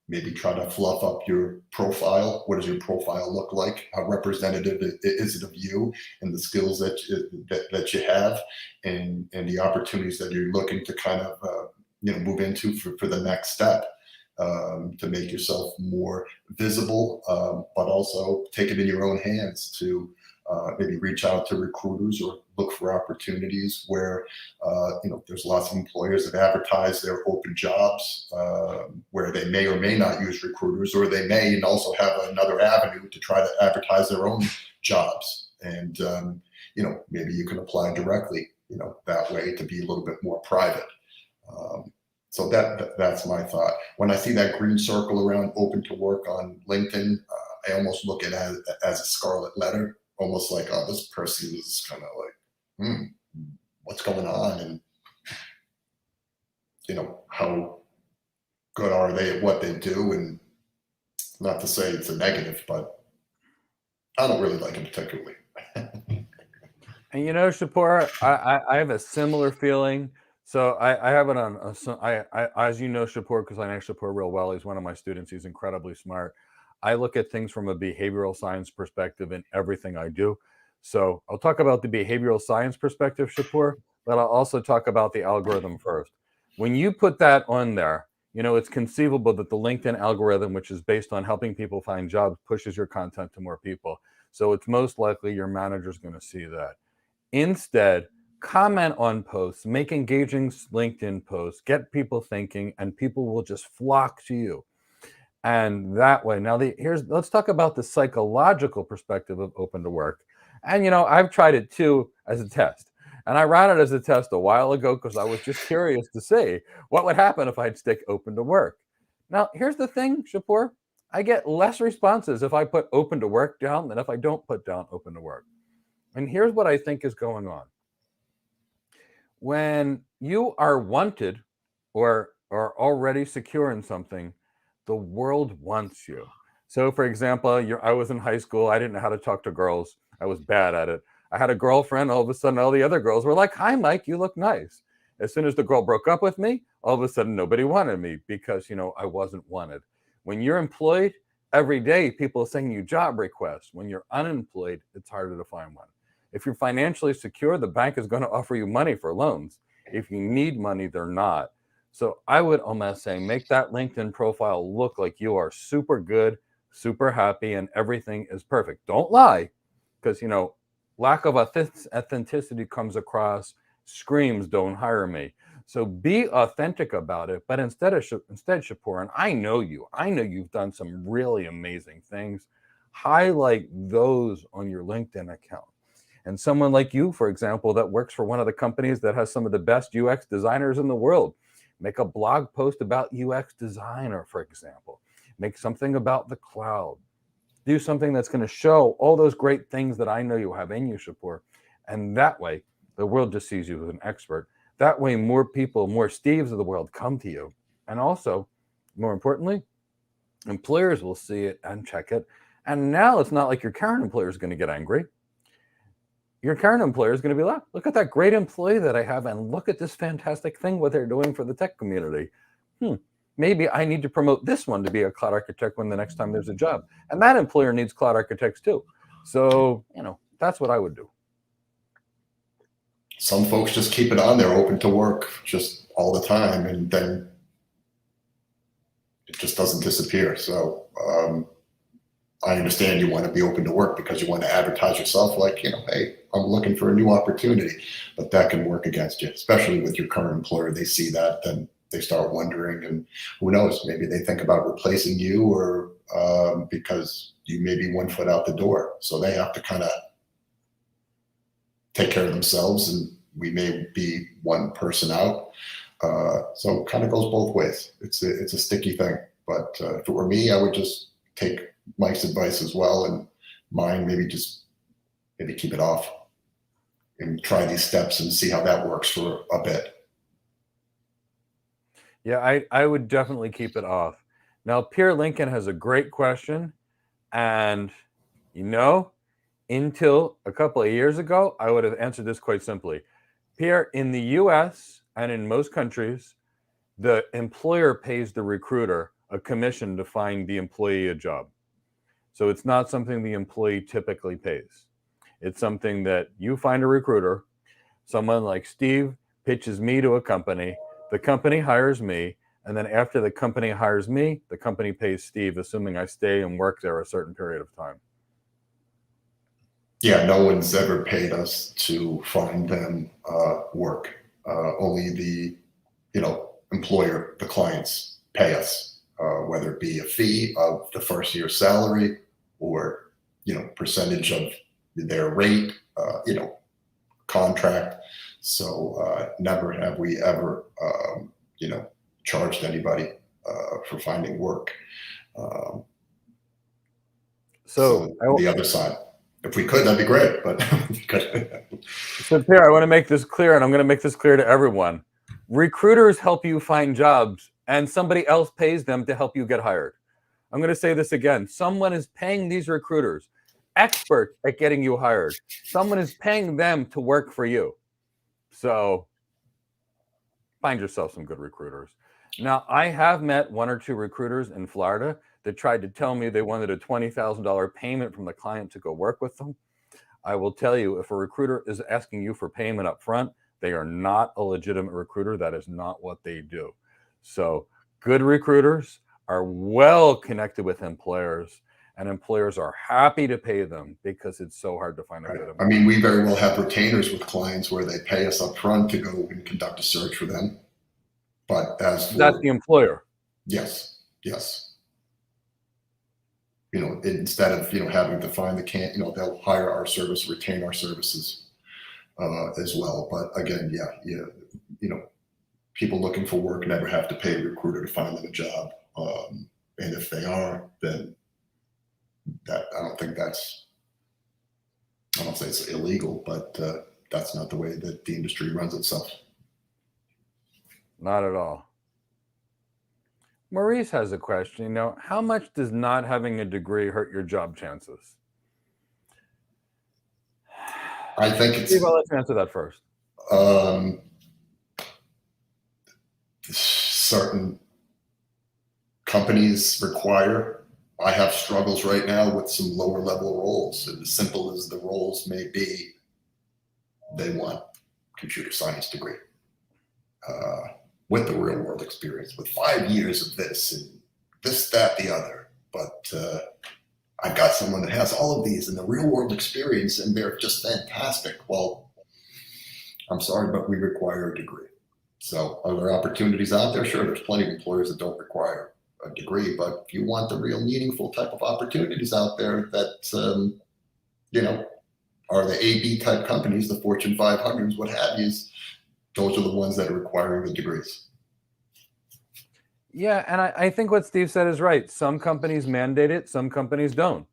maybe try to fluff up your profile. What does your profile look like? How representative is it of you and the skills that you have, and the opportunities that you're looking to kind of move into for the next step, to make yourself more visible, but also take it in your own hands to maybe reach out to recruiters or look for opportunities where, there's lots of employers that advertise their open jobs, where they may or may not use recruiters, or they may also have another avenue to try to advertise their own jobs. And, maybe you can apply directly, that way to be a little bit more private. So that's my thought. When I see that green circle around open to work on LinkedIn, I almost look at it as a scarlet letter. Almost like, oh, this person is kind of like, what's going on? And, how good are they at what they do? And not to say it's a negative, but I don't really like it particularly. And Shapur, I have a similar feeling. So I have it on, as you know, Shapur, because I know Shapur real well. He's one of my students. He's incredibly smart. I look at things from a behavioral science perspective in everything I do. So I'll talk about the behavioral science perspective, Shapur, but I'll also talk about the algorithm first. When you put that on there, it's conceivable that the LinkedIn algorithm, which is based on helping people find jobs, pushes your content to more people. So it's most likely your manager's going to see that. Instead, comment on posts, make engaging LinkedIn posts, get people thinking, and people will just flock to you. And that way, now let's talk about the psychological perspective of open to work. And I've tried it too as a test. And I ran it as a test a while ago because I was just curious to see what would happen if I'd stick open to work. Now, here's the thing, Shapur. I get less responses if I put open to work down than if I don't put down open to work. And here's what I think is going on. When you are wanted or are already secure in something, the world wants you. So, for example, I was in high school. I didn't know how to talk to girls. I was bad at it. I had a girlfriend. All of a sudden, all the other girls were like, "Hi, Mike, you look nice." As soon as the girl broke up with me, all of a sudden, nobody wanted me because, I wasn't wanted. When you're employed, every day people are sending you job requests. When you're unemployed, it's harder to find one. If you're financially secure, the bank is going to offer you money for loans. If you need money, they're not. So I would almost say make that LinkedIn profile look like you are super good, super happy, and everything is perfect. Don't lie, because lack of authenticity comes across, screams, "Don't hire me." So be authentic about it. But instead, Shapur, and I know you've done some really amazing things. Highlight those on your LinkedIn account. And someone like you, for example, that works for one of the companies that has some of the best UX designers in the world, make a blog post about UX designer, for example. Make something about the cloud. Do something that's going to show all those great things that I know you have in you, Shapur. And that way, the world just sees you as an expert. That way, more people, more Steves of the world come to you. And also, more importantly, employers will see it and check it. And now it's not like your current employer is going to get angry. Your current employer is going to be like, "Look at that great employee that I have, and look at this fantastic thing what they're doing for the tech community. Maybe I need to promote this one to be a cloud architect when the next time there's a job." And that employer needs cloud architects too. So, that's what I would do. Some folks just keep it on there, open to work, just all the time, and then it just doesn't disappear. So I understand you want to be open to work because you want to advertise yourself like, hey, I'm looking for a new opportunity, but that can work against you, especially with your current employer. They see that, then they start wondering, and who knows, maybe they think about replacing you, or because you may be 1 foot out the door. So they have to kind of take care of themselves, and we may be one person out. So it kind of goes both ways. It's a sticky thing, but if it were me, I would just take Mike's advice as well, and mine, maybe keep it off and try these steps and see how that works for a bit. Yeah, I would definitely keep it off. Now, Pierre Lincoln has a great question. And, until a couple of years ago, I would have answered this quite simply. Pierre, in the US and in most countries, the employer pays the recruiter a commission to find the employee a job. So it's not something the employee typically pays. It's something that you find a recruiter, someone like Steve pitches me to a company, the company hires me, and then after the company hires me, the company pays Steve, assuming I stay and work there a certain period of time. Yeah, no one's ever paid us to find them work. Only the employer, the clients, pay us, whether it be a fee of the first year's salary, or percentage of their rate, contract. So never have we ever charged anybody for finding work. So the other side, if we could, that'd be great. But so Pierre, I want to make this clear, and I'm going to make this clear to everyone. Recruiters help you find jobs, and somebody else pays them to help you get hired. I'm going to say this again. Someone is paying these recruiters, experts at getting you hired. Someone is paying them to work for you. So find yourself some good recruiters. Now, I have met 1 or 2 recruiters in Florida that tried to tell me they wanted a $20,000 payment from the client to go work with them. I will tell you, if a recruiter is asking you for payment up front, they are not a legitimate recruiter. That is not what they do. So good recruiters are well connected with employers, and employers are happy to pay them because it's so hard to find a good employer. I mean, we very well have retainers with clients where they pay us up front to go and conduct a search for them. But that's the employer. Yes. instead of, having to find they'll hire our service, retain our services as well. But again, people looking for work never have to pay a recruiter to find them a job. And if they are, then I don't say it's illegal, but that's not the way that the industry runs itself. Not at all. Maurice has a question. How much does not having a degree hurt your job chances? I think it's. Steve, I'll let you answer that first. Certain companies require. I have struggles right now with some lower level roles, and as simple as the roles may be, they want computer science degree with the real world experience, with 5 years of this and this, that, the other. But I've got someone that has all of these and the real world experience, and they're just fantastic. Well, I'm sorry, but we require a degree. So are there opportunities out there? Sure, there's plenty of employers that don't require a degree, but if you want the real meaningful type of opportunities out there that, are the AB type companies, the Fortune 500s, what have you, those are the ones that are requiring the degrees. Yeah, and I think what Steve said is right. Some companies mandate it, some companies don't.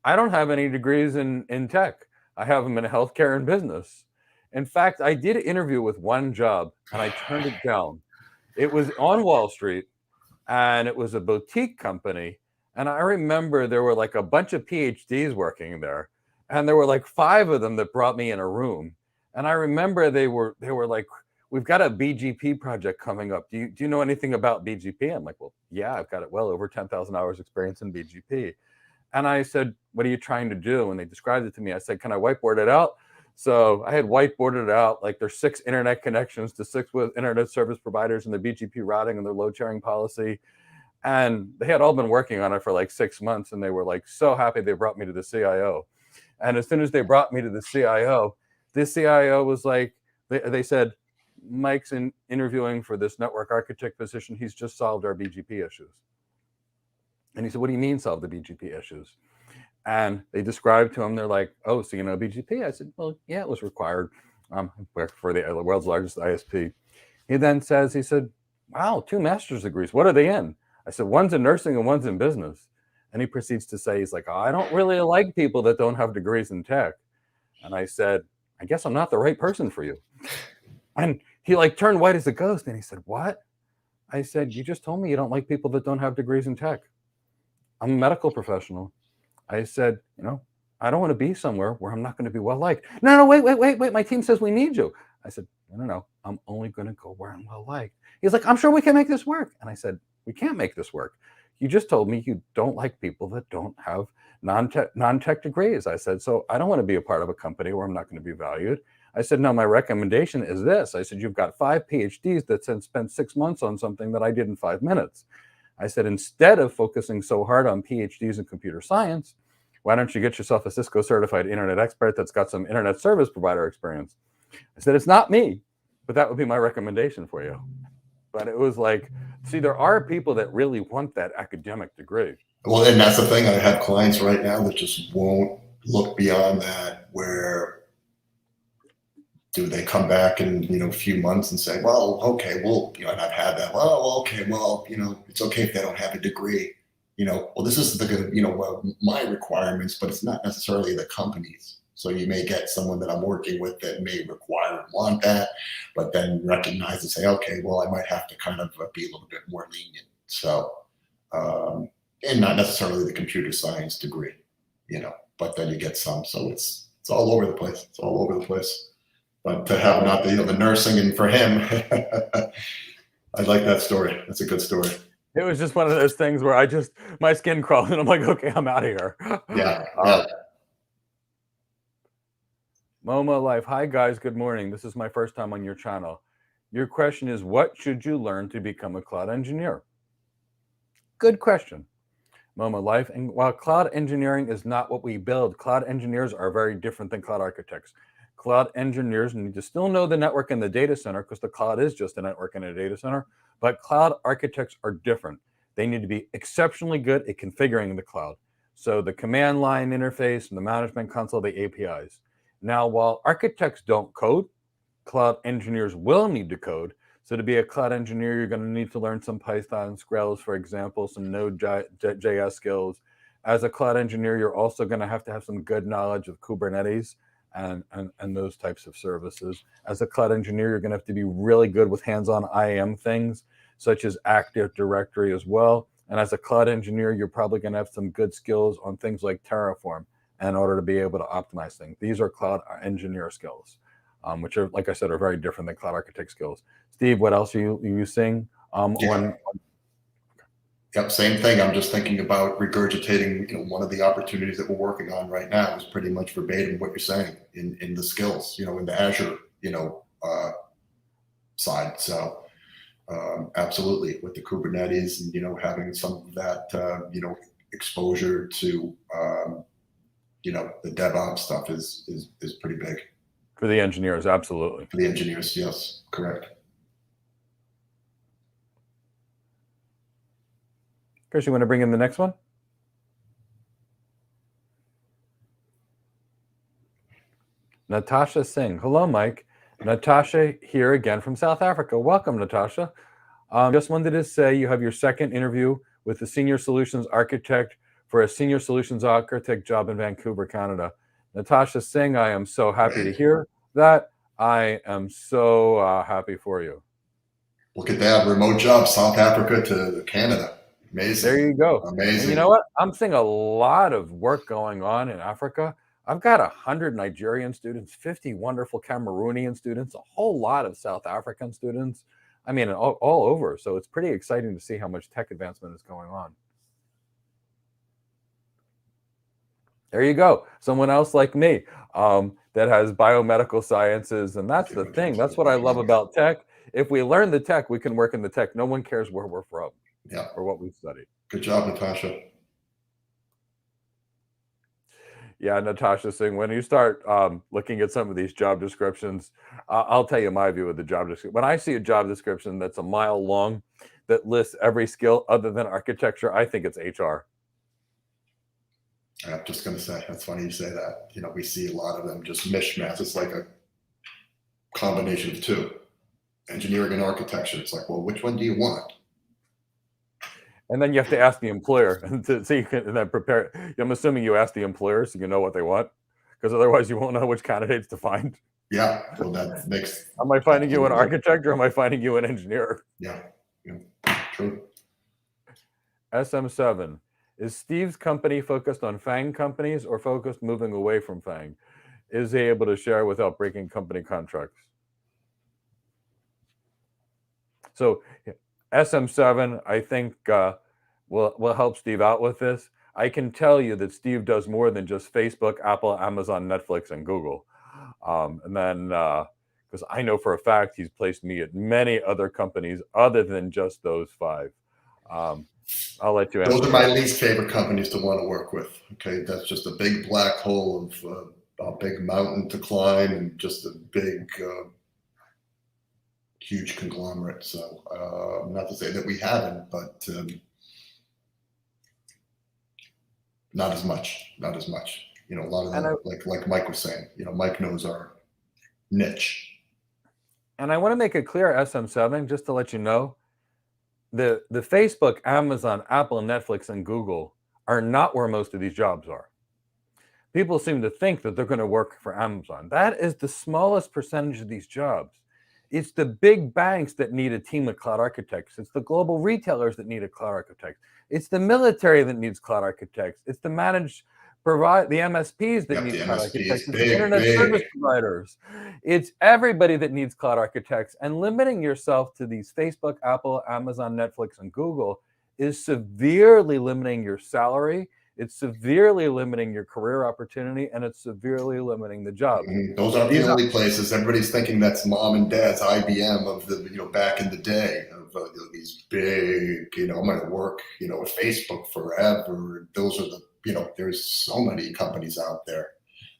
I don't have any degrees in tech. I have them in healthcare and business. In fact, I did an interview with one job and I turned it down. It was on Wall Street and it was a boutique company. And I remember there were like a bunch of PhDs working there. And there were like 5 of them that brought me in a room. And I remember they were like, we've got a BGP project coming up. Do you know anything about BGP? I'm like, well, yeah, I've got it well over 10,000 hours experience in BGP. And I said, what are you trying to do? And they described it to me. I said, can I whiteboard it out? So I had whiteboarded it out, like there's 6 internet connections to 6 with internet service providers and the BGP routing and their load sharing policy. And they had all been working on it for like 6 months. And they were like so happy they brought me to the CIO. And as soon as they brought me to the CIO was like, they said, Mike's interviewing for this network architect position. He's just solved our BGP issues. And he said, what do you mean solve the BGP issues? And they described to him, they're like, oh, so you know BGP? I said, well, yeah, it was required. I worked for the world's largest ISP. He then says, wow, 2 master's degrees. What are they in? I said, one's in nursing and one's in business. And he proceeds to say, he's like, oh, I don't really like people that don't have degrees in tech. And I said, I guess I'm not the right person for you. And he like turned white as a ghost. And he said, what? I said, you just told me you don't like people that don't have degrees in tech. I'm a medical professional. I said, I don't want to be somewhere where I'm not going to be well liked. No, wait. My team says we need you. I said, no. I'm only going to go where I'm well liked. He's like, I'm sure we can make this work. And I said, we can't make this work. You just told me you don't like people that don't have non-tech degrees. I said, so I don't want to be a part of a company where I'm not going to be valued. I said, no, my recommendation is this. I said, you've got 5 PhDs that spent 6 months on something that I did in 5 minutes. I said, instead of focusing so hard on PhDs in computer science, why don't you get yourself a Cisco certified internet expert that's got some internet service provider experience? I said, it's not me, but that would be my recommendation for you. But it was like, see, there are people that really want that academic degree. Well, and that's the thing. I have clients right now that just won't look beyond that, where do they come back in, a few months and say, well, okay, well, and I've had that. Well, okay, well, it's okay if they don't have a degree. Well, this is my requirements, but it's not necessarily the company's. So you may get someone that I'm working with that may require and want that, but then recognize and say, okay, well, I might have to kind of be a little bit more lenient. So, and not necessarily the computer science degree, but then you get some. So it's all over the place. It's all over the place. But to have not the nursing, and for him, I like that story. That's a good story. It was just one of those things where my skin crawled and I'm like, okay, I'm out of here. Yeah. Momo Life. Hi, guys. Good morning. This is my first time on your channel. Your question is, what should you learn to become a cloud engineer? Good question, Momo Life. And while cloud engineering is not what we build, cloud engineers are very different than cloud architects. Cloud engineers need to still know the network and the data center, because the cloud is just a network and a data center. But cloud architects are different. They need to be exceptionally good at configuring the cloud. So the command line interface and the management console, the APIs. Now, while architects don't code, cloud engineers will need to code. So to be a cloud engineer, you're going to need to learn some Python, Scrails, for example, some Node.js skills. As a cloud engineer, you're also going to have some good knowledge of Kubernetes and those types of services. As a cloud engineer, you're going to have to be really good with hands-on IAM things, such as Active Directory as well. And as a cloud engineer, you're probably going to have some good skills on things like Terraform in order to be able to optimize things. These are cloud engineer skills, which are, like I said, are very different than cloud architect skills. Steve, what else are you seeing Yep, same thing. I'm just thinking about regurgitating, one of the opportunities that we're working on right now is pretty much verbatim what you're saying in the skills, in the Azure, side. So absolutely with the Kubernetes and, having some of that, exposure to, the DevOps stuff is pretty big. For the engineers, absolutely. For the engineers, yes, correct. Chris, you want to bring in the next one? Natasha Singh. Hello, Mike. Natasha here again from South Africa. Welcome, Natasha. Just wanted to say you have your second interview with the Senior Solutions Architect for a Senior Solutions Architect job in Vancouver, Canada. Natasha Singh, I am so happy to hear that. I am so happy for you. Look at that, remote job, South Africa to Canada. Amazing. There you go. Amazing. And you know what? I'm seeing a lot of work going on in Africa. I've got 100 Nigerian students, 50 wonderful Cameroonian students, a whole lot of South African students. I mean, all over. So it's pretty exciting to see how much tech advancement is going on. There you go. Someone else like me that has biomedical sciences. And that's the thing. That's what I love about tech. If we learn the tech, we can work in the tech. No one cares where we're from. Yeah. Or what we've studied. Good job, Natasha. Yeah, Natasha Singh, when you start looking at some of these job descriptions, I'll tell you my view of the job description. When I see a job description that's a mile long that lists every skill other than architecture, I think it's HR. I'm just going to say, that's funny you say that. We see a lot of them just mishmash. It's like a combination of two, engineering and architecture. It's like, well, which one do you want? And then you have to ask the employer so you can then prepare. I'm assuming you ask the employer so you know what they want, because otherwise you won't know which candidates to find. Yeah, well, that makes. Am I finding you an architect or am I finding you an engineer? Yeah, true. SM7. Is Steve's company focused on FAANG companies or focused moving away from FAANG? Is he able to share without breaking company contracts? So SM7, I think, will help Steve out with this. I can tell you that Steve does more than just Facebook, Apple, Amazon, Netflix, and Google. And then, because I know for a fact he's placed me at many other companies other than just those 5. I'll let you answer. Those are my least favorite companies to want to work with. Okay, that's just a big black hole of a big mountain to climb and just a big, huge conglomerate. So not to say that we haven't, but not as much. Not as much. A lot of them, like Mike was saying. Mike knows our niche. And I want to make it clear, SM7, just to let you know, the Facebook, Amazon, Apple, Netflix, and Google are not where most of these jobs are. People seem to think that they're going to work for Amazon. That is the smallest percentage of these jobs. It's the big banks that need a team of cloud architects. It's the global retailers that need a cloud architect. It's the military that needs cloud architects. It's the the MSPs that need cloud architects. It's the internet service providers. It's everybody that needs cloud architects. And limiting yourself to these Facebook, Apple, Amazon, Netflix, and Google is severely limiting your salary. It's severely limiting your career opportunity, and it's severely limiting the job. Those aren't the only places. Everybody's thinking that's mom and dad's IBM of the back in the day of these big. I'm going to work at Facebook forever. Those are the there's so many companies out there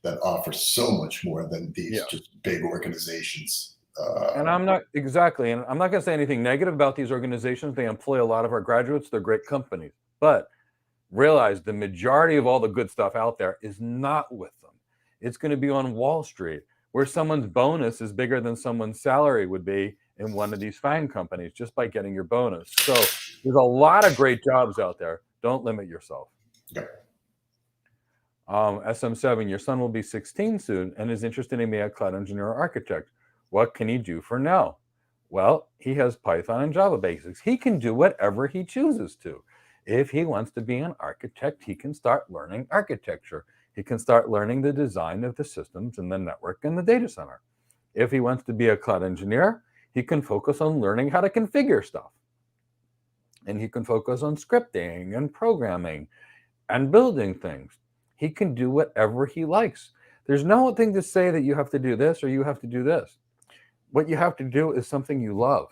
that offer so much more than these just big organizations. And I'm not going to say anything negative about these organizations. They employ a lot of our graduates. They're great companies, but realize the majority of all the good stuff out there is not with them. It's going to be on Wall Street, where someone's bonus is bigger than someone's salary would be in one of these FAANG companies just by getting your bonus. So there's a lot of great jobs out there. Don't limit yourself. Okay. SM7, your son will be 16 soon and is interested in being a cloud engineer or architect. What can he do for now? Well, he has Python and Java basics. He can do whatever he chooses to. If he wants to be an architect, he can start learning architecture. He can start learning the design of the systems and the network and the data center. If he wants to be a cloud engineer, he can focus on learning how to configure stuff. And he can focus on scripting and programming and building things. He can do whatever he likes. There's no thing to say that you have to do this or you have to do this. What you have to do is something you love.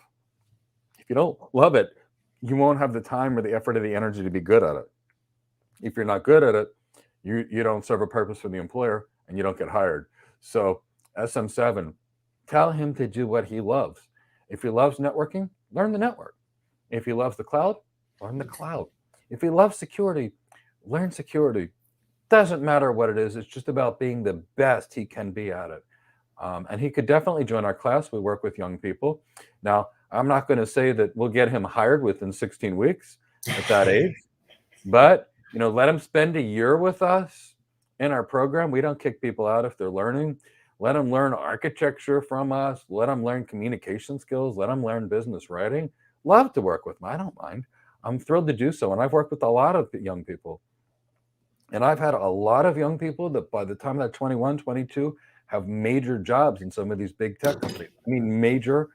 If you don't love it, you won't have the time or the effort or the energy to be good at it. If you're not good at it, you don't serve a purpose for the employer and you don't get hired. So SM7, tell him to do what he loves. If he loves networking, learn the network. If he loves the cloud, learn the cloud. If he loves security, learn security. Doesn't matter what it is. It's just about being the best he can be at it. And he could definitely join our class. We work with young people. Now, I'm not going to say that we'll get him hired within 16 weeks at that age, but let him spend a year with us in our program. We don't kick people out if they're learning. Let them learn architecture from us. Let them learn communication skills. Let them learn business writing. Love to work with them. I don't mind. I'm thrilled to do so. And I've worked with a lot of young people. And I've had a lot of young people that by the time they're 21, 22, have major jobs in some of these big tech companies. I mean, major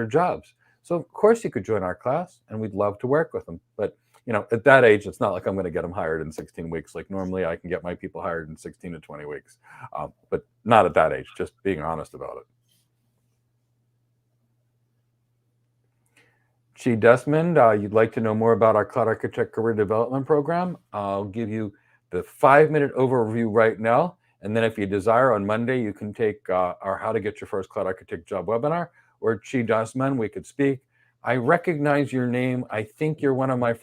jobs. So of course you could join our class and we'd love to work with them. But at that age, it's not like I'm going to get them hired in 16 weeks. Like normally I can get my people hired in 16 to 20 weeks, but not at that age, just being honest about it. Chi Desmond, you'd like to know more about our Cloud Architect Career Development Program. I'll give you the 5-minute overview right now. And then if you desire, on Monday, you can take our How to Get Your First Cloud Architect Job webinar, or Chi Desmond, we could speak. I recognize your name. I think you're one of my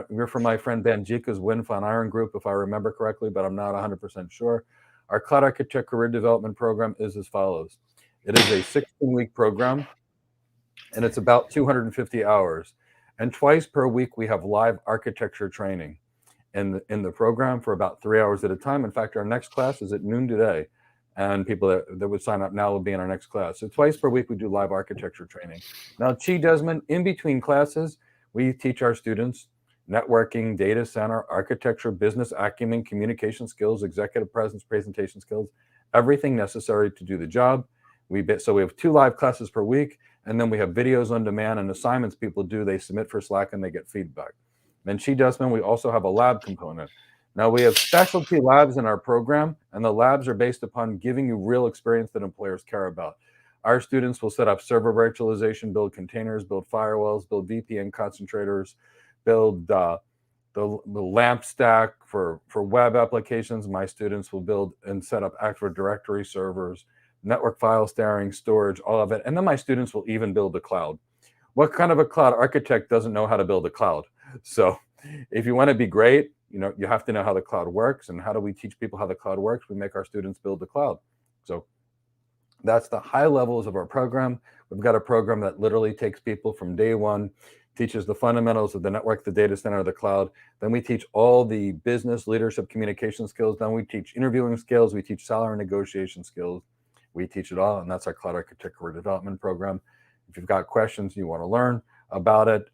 you're from my friend Banjika's Wind Fun Iron group, if I remember correctly, but I'm not 100% sure. Our Cloud Architect Career Development Program is as follows. It is a 16-week program, and it's about 250 hours. And twice per week, we have live architecture training in the program for about 3 hours at a time. In fact, our next class is at noon today, and people that would sign up now will be in our next class. So twice per week, we do live architecture training. Now, Chi Desmond, in between classes, we teach our students networking, data center, architecture, business acumen, communication skills, executive presence, presentation skills, everything necessary to do the job. So we have 2 live classes per week, and then we have videos on demand and assignments people do. They submit for Slack and they get feedback. Then Chi Desmond, we also have a lab component. Now we have specialty labs in our program, and the labs are based upon giving you real experience that employers care about. Our students will set up server virtualization, build containers, build firewalls, build VPN concentrators, build the LAMP stack for web applications. My students will build and set up Active Directory servers, network file sharing, storage, all of it. And then my students will even build the cloud. What kind of a cloud architect doesn't know how to build a cloud? So if you want to be great, you have to know how the cloud works. And how do we teach people how the cloud works? We make our students build the cloud. So that's the high levels of our program. We've got a program that literally takes people from day one, teaches the fundamentals of the network, the data center, the cloud. Then we teach all the business, leadership, communication skills. Then we teach interviewing skills. We teach salary negotiation skills. We teach it all, and that's our Cloud Architect Career Development Program. If you've got questions, you want to learn about it,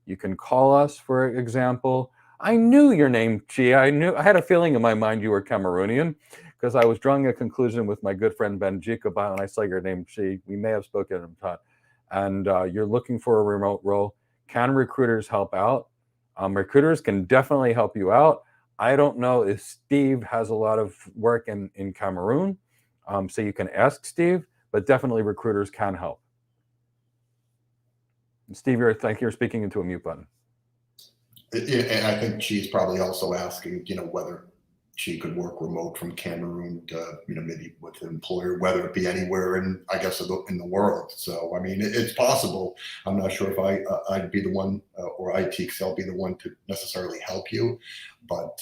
you can call us, for example. I knew your name, Chi. I had a feeling in my mind you were Cameroonian because I was drawing a conclusion with my good friend Benjika when I saw your name, Chi. We may have spoken in time. And you're looking for a remote role. Can recruiters help out? Recruiters can definitely help you out. I don't know if Steve has a lot of work in Cameroon, so you can ask Steve, but definitely recruiters can help. Steve, I think you're speaking into a mute button. And I think she's probably also asking, whether she could work remote from Cameroon to, maybe with an employer, whether it be anywhere in, I guess, in the world. So, I mean, it's possible. I'm not sure if I'd be the one or IT Excel be the one to necessarily help you, but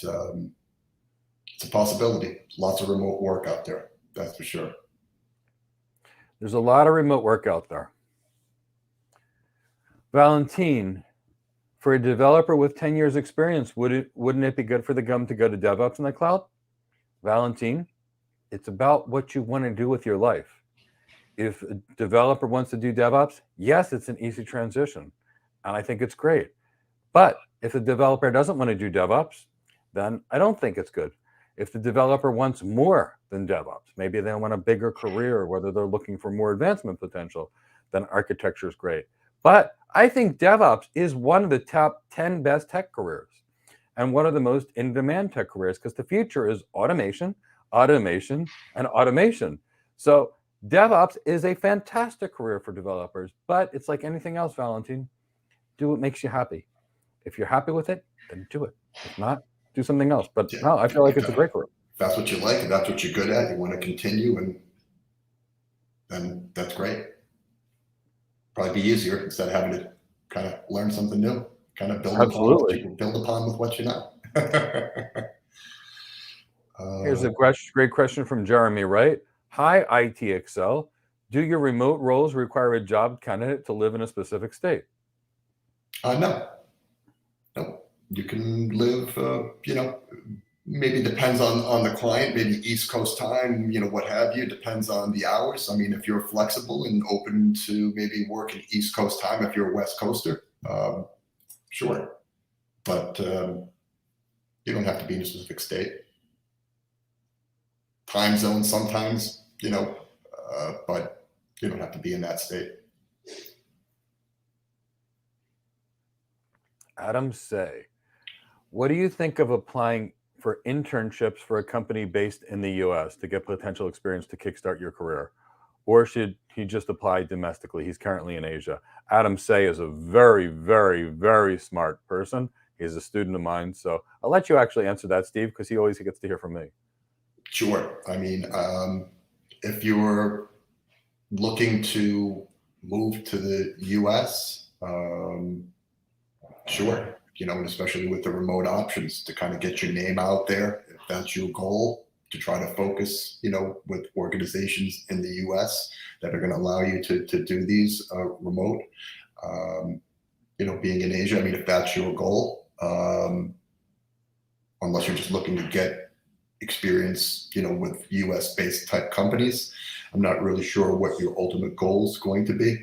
it's a possibility. Lots of remote work out there, that's for sure. There's a lot of remote work out there. Valentine, for a developer with 10 years experience, wouldn't it be good for them to go to DevOps in the cloud? Valentine, it's about what you want to do with your life. If a developer wants to do DevOps, yes, it's an easy transition, and I think it's great. But if the developer doesn't want to do DevOps, then I don't think it's good. If the developer wants more than DevOps, maybe they want a bigger career, or whether they're looking for more advancement potential, then architecture is great. But I think DevOps is one of the top 10 best tech careers and one of the most in-demand tech careers, because the future is automation, automation, and automation. So DevOps is a fantastic career for developers, but it's like anything else, Valentine. Do what makes you happy. If you're happy with it, then do it. If not, do something else. But no, I feel like it's a great career. If that's what you like, and that's what you're good at, you want to continue, and then that's great. Probably be easier instead of having to kind of learn something new, kind of build upon with what you know. Here's a great question from Jeremy, right? Hi, IT Accel. Do your remote roles require a job candidate to live in a specific state? No. You can live, maybe depends on the client, maybe East Coast time, what have you, depends on the hours. I mean, if you're flexible and open to maybe working East Coast time, if you're a West Coaster, sure. But you don't have to be in a specific state. Time zone sometimes, but you don't have to be in that state. Adam Say, what do you think of applying for internships for a company based in the US to get potential experience to kickstart your career? Or should he just apply domestically? He's currently in Asia. Adam Say is a very, very, very smart person. He's a student of mine. So I'll let you actually answer that, Steve, because he always gets to hear from me. Sure. I mean, if you're looking to move to the US, sure. And especially with the remote options to kind of get your name out there, if that's your goal, to try to focus, with organizations in the US that are going to allow you to do these remote, being in Asia. I mean, if that's your goal, unless you're just looking to get experience, with US based type companies, I'm not really sure what your ultimate goal is going to be.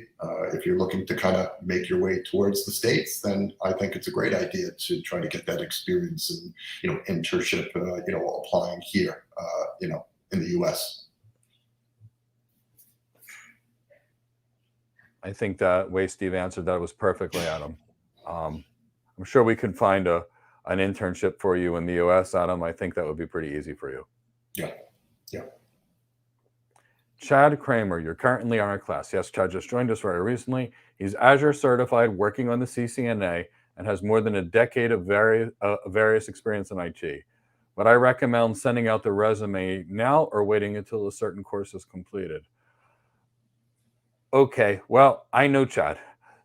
If you're looking to kind of make your way towards the States, then I think it's a great idea to try to get that experience and, internship, applying here, in the US. I think that way Steve answered that was perfectly, Adam. I'm sure we could find an internship for you in the US, Adam. I think that would be pretty easy for you. Yeah. Chad Kramer, you're currently on our class. Yes, Chad just joined us very recently. He's Azure certified, working on the CCNA, and has more than a decade of various experience in IT. But I recommend sending out the resume now or waiting until a certain course is completed. Okay, well, I know Chad.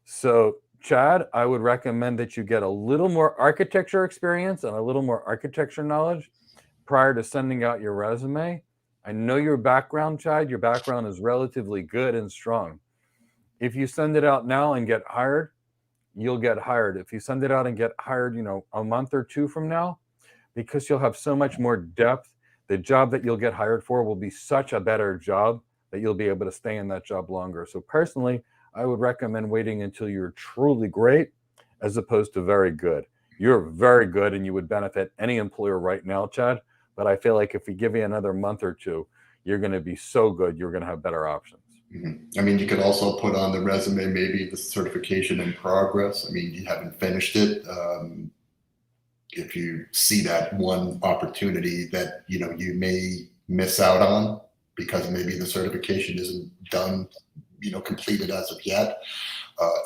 So Chad, I would recommend that you get a little more architecture experience and a little more architecture knowledge prior to sending out your resume. I know your background, Chad. Your background is relatively good and strong. If you send it out now and get hired, you'll get hired. If you send it out and get hired, a month or two from now, because you'll have so much more depth, the job that you'll get hired for will be such a better job that you'll be able to stay in that job longer. So personally, I would recommend waiting until you're truly great as opposed to very good. You're very good and you would benefit any employer right now, Chad. But I feel like if we give you another month or two, you're going to be so good, you're going to have better options. Mm-hmm. I mean, you could also put on the resume maybe the certification in progress. I mean, you haven't finished it. If you see that one opportunity that, you may miss out on because maybe the certification isn't done, completed as of yet,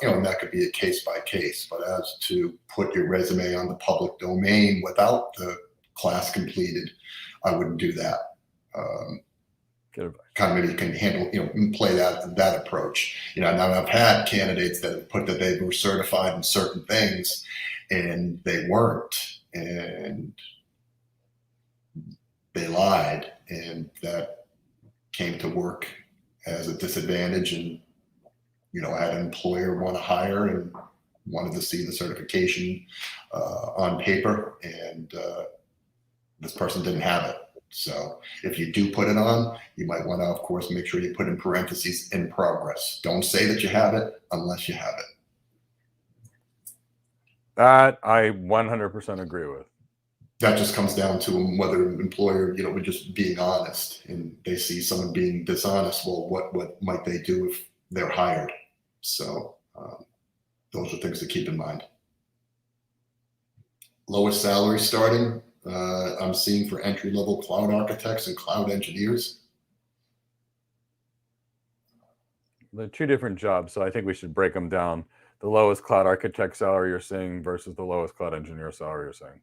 and that could be a case by case. But as to put your resume on the public domain without the class completed, I wouldn't do that. Good advice. Kind of maybe can handle, play that approach. Now I've had candidates that have put that they were certified in certain things and they weren't, and they lied, and that came to work as a disadvantage. And I had an employer want to hire and wanted to see the certification on paper, and this person didn't have it. So if you do put it on, you might want to, of course, make sure you put in parentheses "in progress." Don't say that you have it unless you have it. That I 100% agree with. That just comes down to whether an employer, we're just being honest, and they see someone being dishonest. Well, what might they do if they're hired? So those are things to keep in mind. Lowest salary starting, I'm seeing for entry-level cloud architects and cloud engineers. The two different jobs, so I think we should break them down. The lowest cloud architect salary you're seeing versus the lowest cloud engineer salary you're seeing.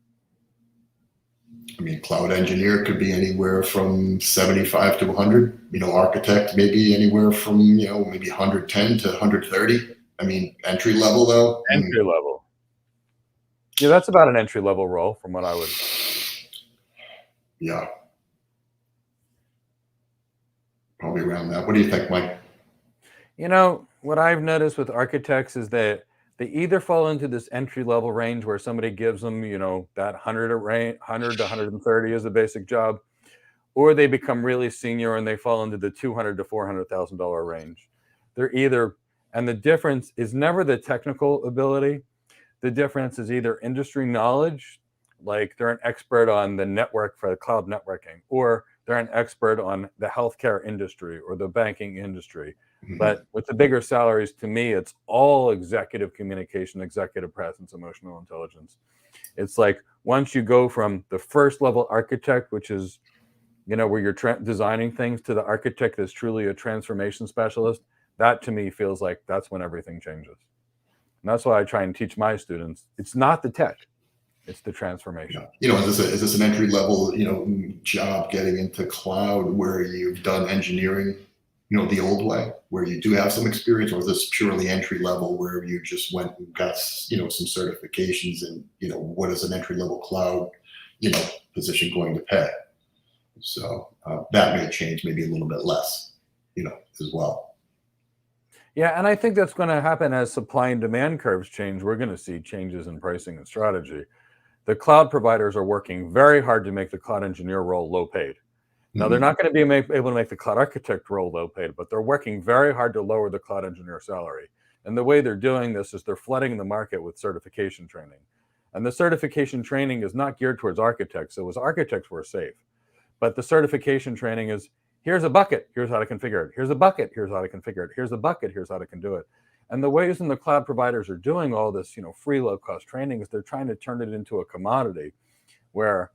I mean, cloud engineer could be anywhere from 75 to 100. Architect maybe anywhere from maybe 110 to 130. I mean, entry level though. Entry level. Yeah, that's about an entry level role from what I would. Yeah. Probably around that. What do you think, Mike? What I've noticed with architects is that they either fall into this entry level range where somebody gives them, that 100 to 130 is a basic job, or they become really senior and they fall into the $200,000 to $400,000 range. They're either, and the difference is never the technical ability. The difference is either industry knowledge, like they're an expert on the network for the cloud networking, or they're an expert on the healthcare industry or the banking industry. Mm-hmm. But with the bigger salaries, to me, it's all executive communication, executive presence, emotional intelligence. It's like once you go from the first level architect, which is, where you're designing things, to the architect that's truly a transformation specialist, that to me feels like that's when everything changes. And that's why I try and teach my students. It's not the tech, it's the transformation. Is this an entry level, job getting into cloud where you've done engineering, the old way, where you do have some experience, or is this purely entry level where you just went and got, some certifications, and, what is an entry level cloud, position going to pay? So that may change, maybe a little bit less, as well. Yeah, and I think that's going to happen as supply and demand curves change. We're going to see changes in pricing and strategy. The cloud providers are working very hard to make the cloud engineer role low paid. Now, they're not going to be able to make the cloud architect role low paid, but they're working very hard to lower the cloud engineer salary. And the way they're doing this is they're flooding the market with certification training. And the certification training is not geared towards architects. So as architects, we're safe. But the certification training is, here's a bucket, here's how to configure it. Here's a bucket, here's how to configure it. Here's a bucket, here's how to do it. And the ways in the cloud providers are doing all this, free low-cost training is they're trying to turn it into a commodity where,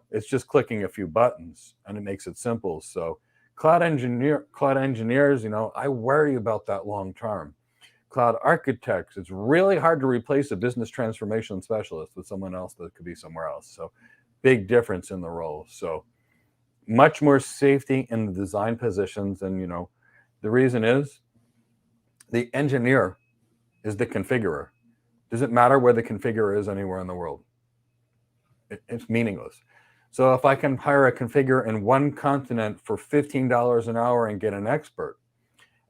it's just clicking a few buttons and it makes it simple. So cloud engineers, I worry about that long term. Cloud architects, it's really hard to replace a business transformation specialist with someone else that could be somewhere else. So big difference in the roles. So much more safety in the design positions. And, the reason is the engineer is the configurer. Does it matter where the configurer is anywhere in the world? It's meaningless. So if I can hire a configurer in one continent for $15 an hour and get an expert,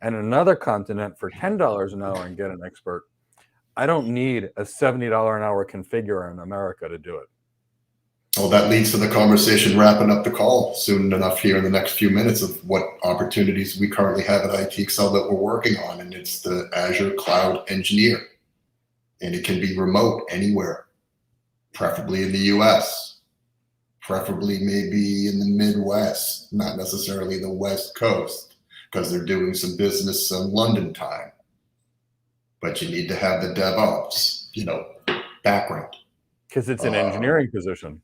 and another continent for $10 an hour and get an expert, I don't need a $70 an hour configurer in America to do it. Well, that leads to the conversation wrapping up the call soon enough here in the next few minutes of what opportunities we currently have at IT Accel that we're working on. And it's the Azure Cloud Engineer. And it can be remote anywhere, preferably in the US, preferably maybe in the Midwest, not necessarily the West Coast, because they're doing some business in London time. But you need to have the DevOps, background. Because it's an engineering position.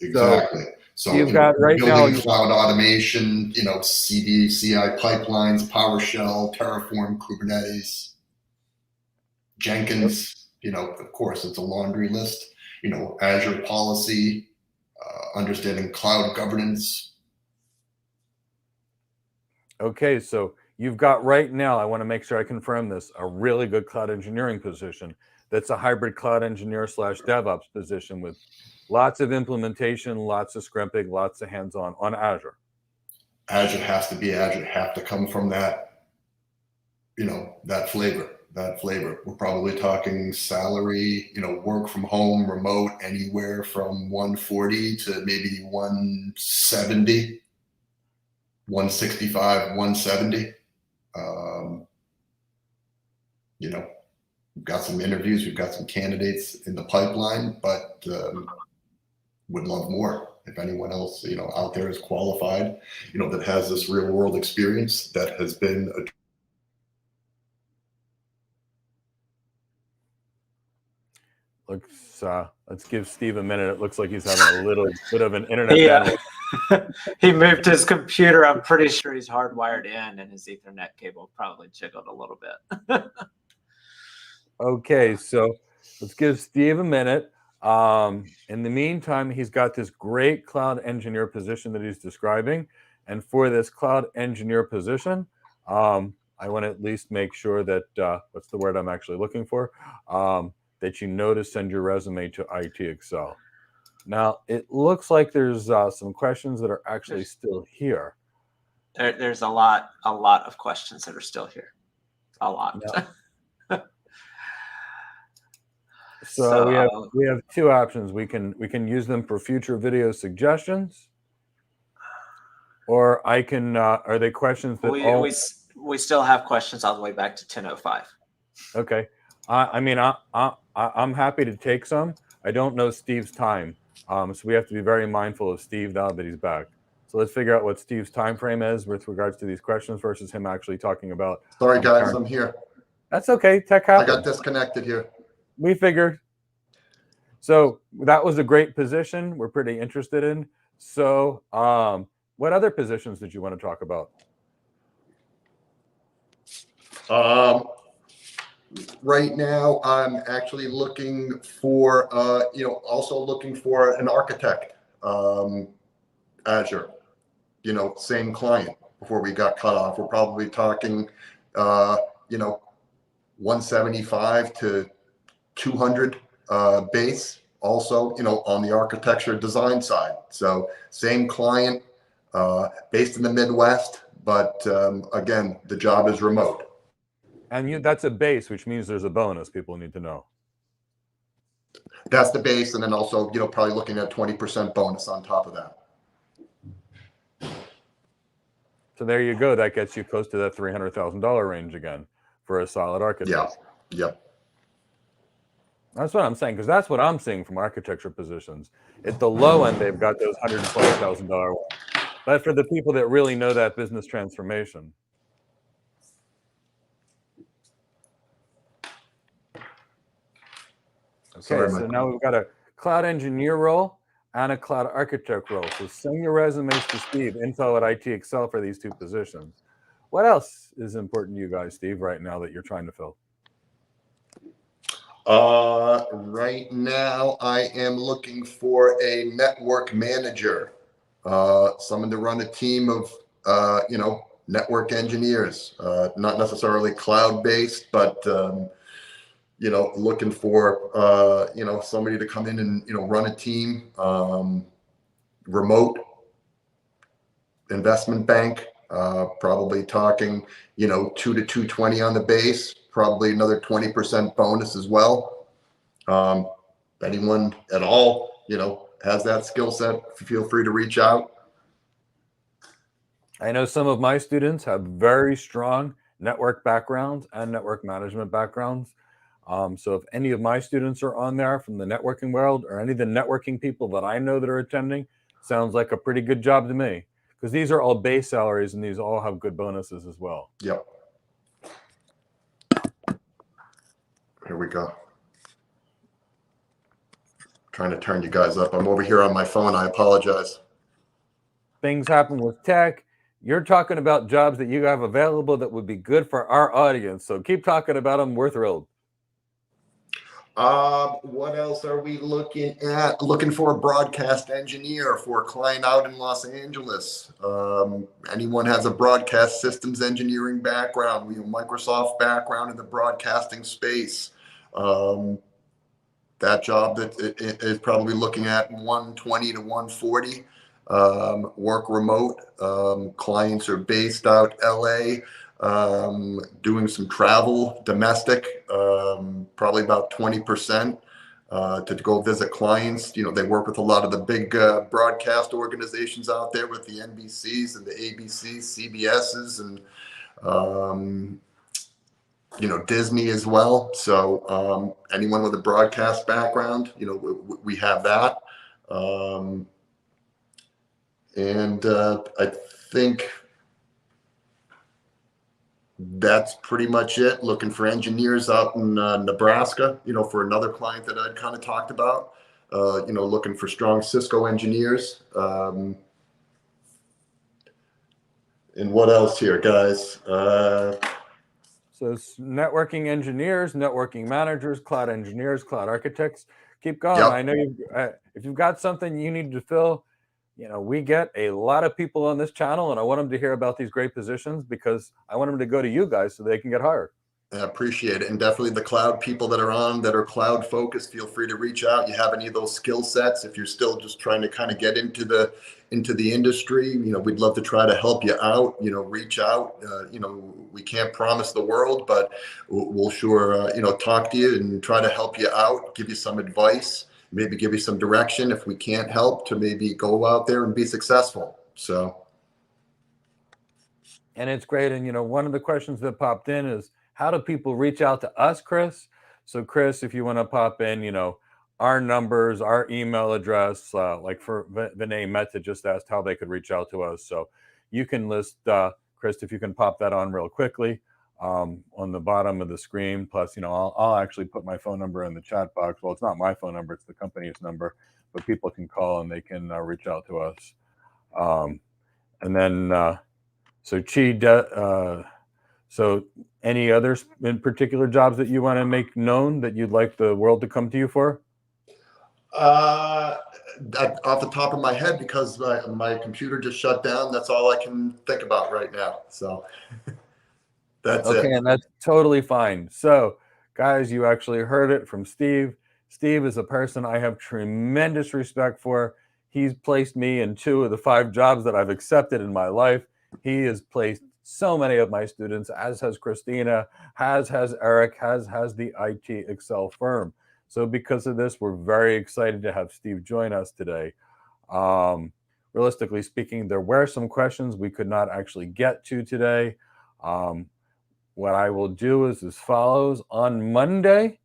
Exactly. So you've got right now cloud automation, CD, CI pipelines, PowerShell, Terraform, Kubernetes, Jenkins. Of course, it's a laundry list. Azure policy, understanding cloud governance. Okay, so you've got right now, I want to make sure I confirm this, a really good cloud engineering position that's a hybrid cloud engineer / DevOps position with lots of implementation, lots of scripting, lots of hands-on on Azure. Azure has to be Azure, have to come from that, that flavor. We're probably talking salary, work from home, remote, anywhere from 140 to maybe 170, 165, 170. We've got some interviews, we've got some candidates in the pipeline, but would love more. If anyone else, out there is qualified, that has this real world experience, that has been a Let's give Steve a minute. It looks like he's having a little bit of an internet bandwidth. He moved his computer. I'm pretty sure he's hardwired in, and his Ethernet cable probably jiggled a little bit. Okay, so let's give Steve a minute. In the meantime, he's got this great cloud engineer position that he's describing. And for this cloud engineer position, I want to at least make sure that, what's the word I'm actually looking for? That you know to send your resume to IT Accel. Now, it looks like there's some questions that are actually still here. There's a lot of questions that are still here. A lot. Yeah. So we have two options. We can use them for future video suggestions, or I can. Are they questions that we still have questions all the way back to 10:05? Okay, I mean I'm happy to take some. I don't know Steve's time, so we have to be very mindful of Steve now that he's back. So let's figure out what Steve's time frame is with regards to these questions versus him actually talking about. Sorry guys, I'm here. That's okay. Tech happens. I got disconnected here. We figured. So that was a great position we're pretty interested in. So what other positions did you want to talk about? Right now, I'm actually looking for, also looking for an architect, Azure, same client before we got cut off. We're probably talking, 175 to 200 base, also, on the architecture design side. So same client, based in the Midwest, but again, the job is remote. And that's a base, which means there's a bonus people need to know. That's the base, and then also, probably looking at 20% bonus on top of that. So there you go. That gets you close to that $300,000 range again for a solid architect. Yeah. Yep. That's what I'm saying, because that's what I'm seeing from architecture positions. At the low end, they've got those $120,000 ones. But for the people that really know that business transformation. Okay, Sorry, so Mike. now we've got a cloud engineer role and a cloud architect role. So send your resumes to Steve, info at IT Accel for these two positions. What else is important to you guys, Steve, right now that you're trying to fill? Right now, I am looking for a network manager, someone to run a team of, network engineers, not necessarily cloud-based, but, looking for, somebody to come in and, run a team, remote investment bank, probably talking, 2 to 220 on the base, probably another 20% bonus as well. Anyone at all, has that skill set, feel free to reach out. I know some of my students have very strong network backgrounds and network management backgrounds. So if any of my students are on there from the networking world, or any of the networking people that I know that are attending, sounds like a pretty good job to me, because these are all base salaries and these all have good bonuses as well. Yep. Here we go. Trying to turn you guys up. I'm over here on my phone. I apologize. Things happen with tech. You're talking about jobs that you have available that would be good for our audience. So keep talking about them. We're thrilled. What else are we looking at? Looking for a broadcast engineer for a client out in Los Angeles. Anyone has a broadcast systems engineering background, Microsoft background in the broadcasting space. That job that it is probably looking at 120 to 140. Work remote. Clients are based out LA. Doing some travel domestic, probably about 20% to go visit clients. They work with a lot of the big broadcast organizations out there with the NBCs and the ABCs, CBSs, and Disney as well. So anyone with a broadcast background, we have that. I think that's pretty much it. Looking for engineers out in Nebraska, for another client that I'd kind of talked about, looking for strong Cisco engineers. And what else here, guys? So it's networking engineers, networking managers, cloud engineers, cloud architects. Keep going. Yep. I know if you've got something you need to fill, we get a lot of people on this channel, and I want them to hear about these great positions because I want them to go to you guys so they can get hired. I appreciate it. And definitely the cloud people that are on, that are cloud focused, feel free to reach out. You have any of those skill sets, if you're still just trying to kind of get into the industry, we'd love to try to help you out, reach out. We can't promise the world, but we'll sure, talk to you and try to help you out, give you some advice, maybe give you some direction if we can't help, to maybe go out there and be successful. So. And it's great. And, one of the questions that popped in is, how do people reach out to us, Chris? So Chris, if you want to pop in, our numbers, our email address, like for Vinay Mehta just asked how they could reach out to us. So you can list, Chris, if you can pop that on real quickly on the bottom of the screen. Plus, I'll actually put my phone number in the chat box. Well, it's not my phone number, it's the company's number, but people can call and they can reach out to us. And then, so Chi, so any other in particular jobs that you want to make known that you'd like the world to come to you for? Off the top of my head, because my computer just shut down, that's all I can think about right now. So that's it. Okay, and that's totally fine. So guys, you actually heard it from Steve. Steve is a person I have tremendous respect for. He's placed me in 2 of the 5 jobs that I've accepted in my life. He has placed so many of my students, as has Christina, has Eric, has the IT Accel firm. So because of this, we're very excited to have Steve join us today. Realistically speaking, there were some questions we could not actually get to today. What I will do is as follows. On Monday,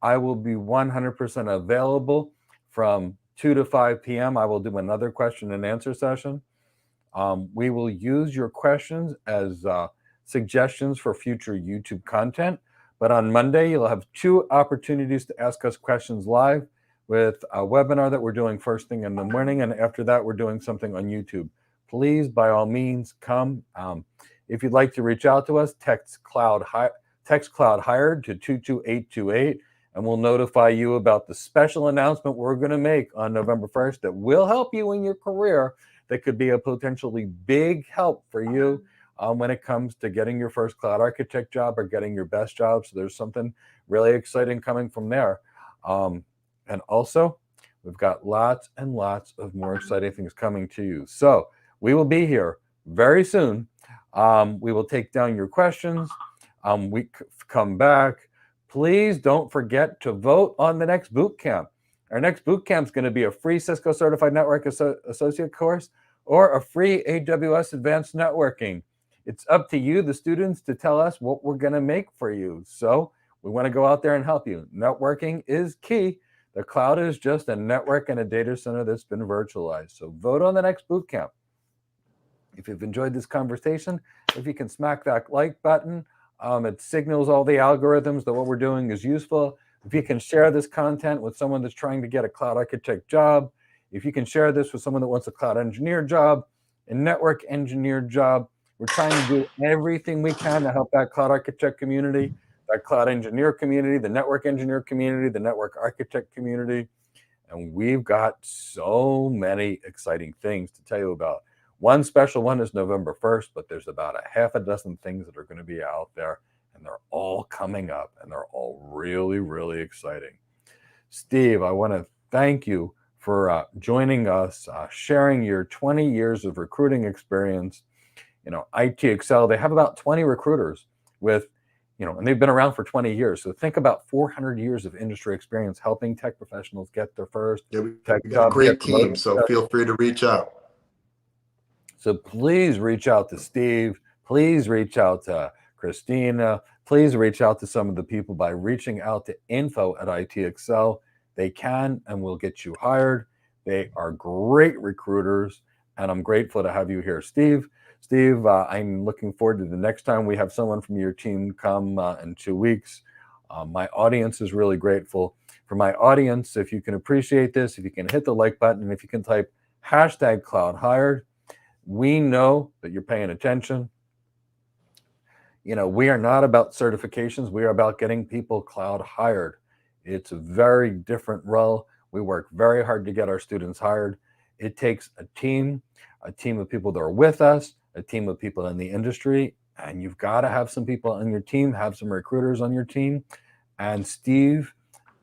I will be 100% available from 2 to 5 p.m. I will do another question and answer session. We will use your questions as suggestions for future YouTube content. But on Monday, you'll have 2 opportunities to ask us questions live with a webinar that we're doing first thing in the morning. And after that, we're doing something on YouTube. Please, by all means, come. If you'd like to reach out to us, text Cloud Hired to 22828, and we'll notify you about the special announcement we're going to make on November 1st that will help you in your career. That could be a potentially big help for you when it comes to getting your first cloud architect job or getting your best job. So there's something really exciting coming from there. And also, we've got lots and lots of more exciting things coming to you. So we will be here very soon. We will take down your questions. We come back. Please don't forget to vote on the next boot camp. Our next boot camp is going to be a free Cisco Certified Network Associate course or a free AWS Advanced Networking. It's up to you, the students, to tell us what we're going to make for you. So we want to go out there and help you. Networking is key. The cloud is just a network and a data center that's been virtualized. So vote on the next boot camp. If you've enjoyed this conversation, if you can smack that like button, it signals all the algorithms that what we're doing is useful. If you can share this content with someone that's trying to get a cloud architect job, if you can share this with someone that wants a cloud engineer job, a network engineer job, we're trying to do everything we can to help that cloud architect community. that cloud engineer community, the network engineer community, the network architect community. And we've got so many exciting things to tell you about. One special one is November 1st, but there's about a half a dozen things that are going to be out there, and they're all coming up, and they're all really, really exciting. Steve, I want to thank you for joining us, sharing your 20 years of recruiting experience. IT Accel, they have about 20 recruiters with, and they've been around for 20 years. So think about 400 years of industry experience helping tech professionals get their first tech we got job. a great team, so feel free to reach out. So please reach out to Steve. Please reach out to Christina. Please reach out to some of the people by reaching out to info@IT Accel. They can and will get you hired. They are great recruiters, and I'm grateful to have you here, Steve. Steve, I'm looking forward to the next time we have someone from your team come in 2 weeks. My audience is really grateful. For my audience, if you can appreciate this, if you can hit the like button, and if you can type #CloudHired, we know that you're paying attention. We are not about certifications. We are about getting people cloud hired. It's a very different role. We work very hard to get our students hired. It takes a team of people that are with us, a team of people in the industry, and you've got to have some people on your team, have some recruiters on your team. And Steve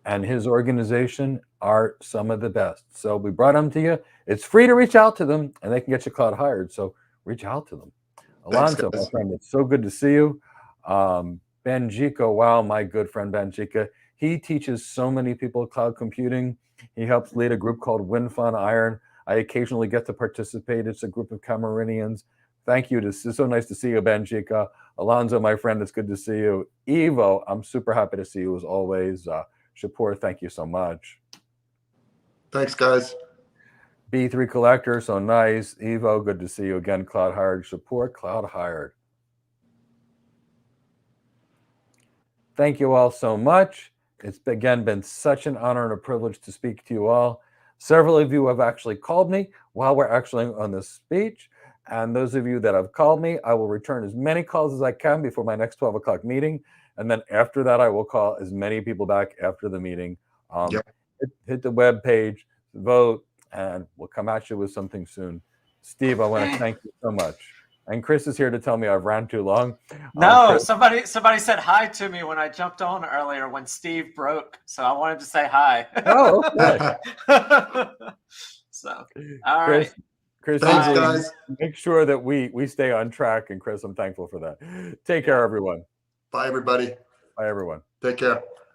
and his organization are some of the best. So we brought them to you. It's free to reach out to them, and they can get you cloud hired. So reach out to them. Alonso, my friend, it's so good to see you. Benjica, wow, my good friend Benjica. He teaches so many people cloud computing. He helps lead a group called Wind Fun Iron. I occasionally get to participate. It's a group of Cameroonians. Thank you. It's so nice to see you, Benjica. Alonso, my friend, it's good to see you. Evo, I'm super happy to see you as always. Shapur, thank you so much. Thanks, guys. B3 Collector, so nice. Evo, good to see you again. Cloud Hired. Shapur, Cloud Hired. Thank you all so much. It's again been such an honor and a privilege to speak to you all. Several of you have actually called me while we're actually on this speech. And those of you that have called me, I will return as many calls as I can before my next 12 o'clock meeting. And then after that, I will call as many people back after the meeting. Hit the web page, vote, and we'll come at you with something soon. Steve, I want to thank you so much. And Chris is here to tell me I've ran too long. No, Chris, somebody said hi to me when I jumped on earlier when Steve broke. So I wanted to say hi. Oh, okay. So, all right. Chris, thanks, guys. Make sure that we stay on track. And Chris, I'm thankful for that. Take care, everyone. Bye, everybody. Bye, everyone. Take care.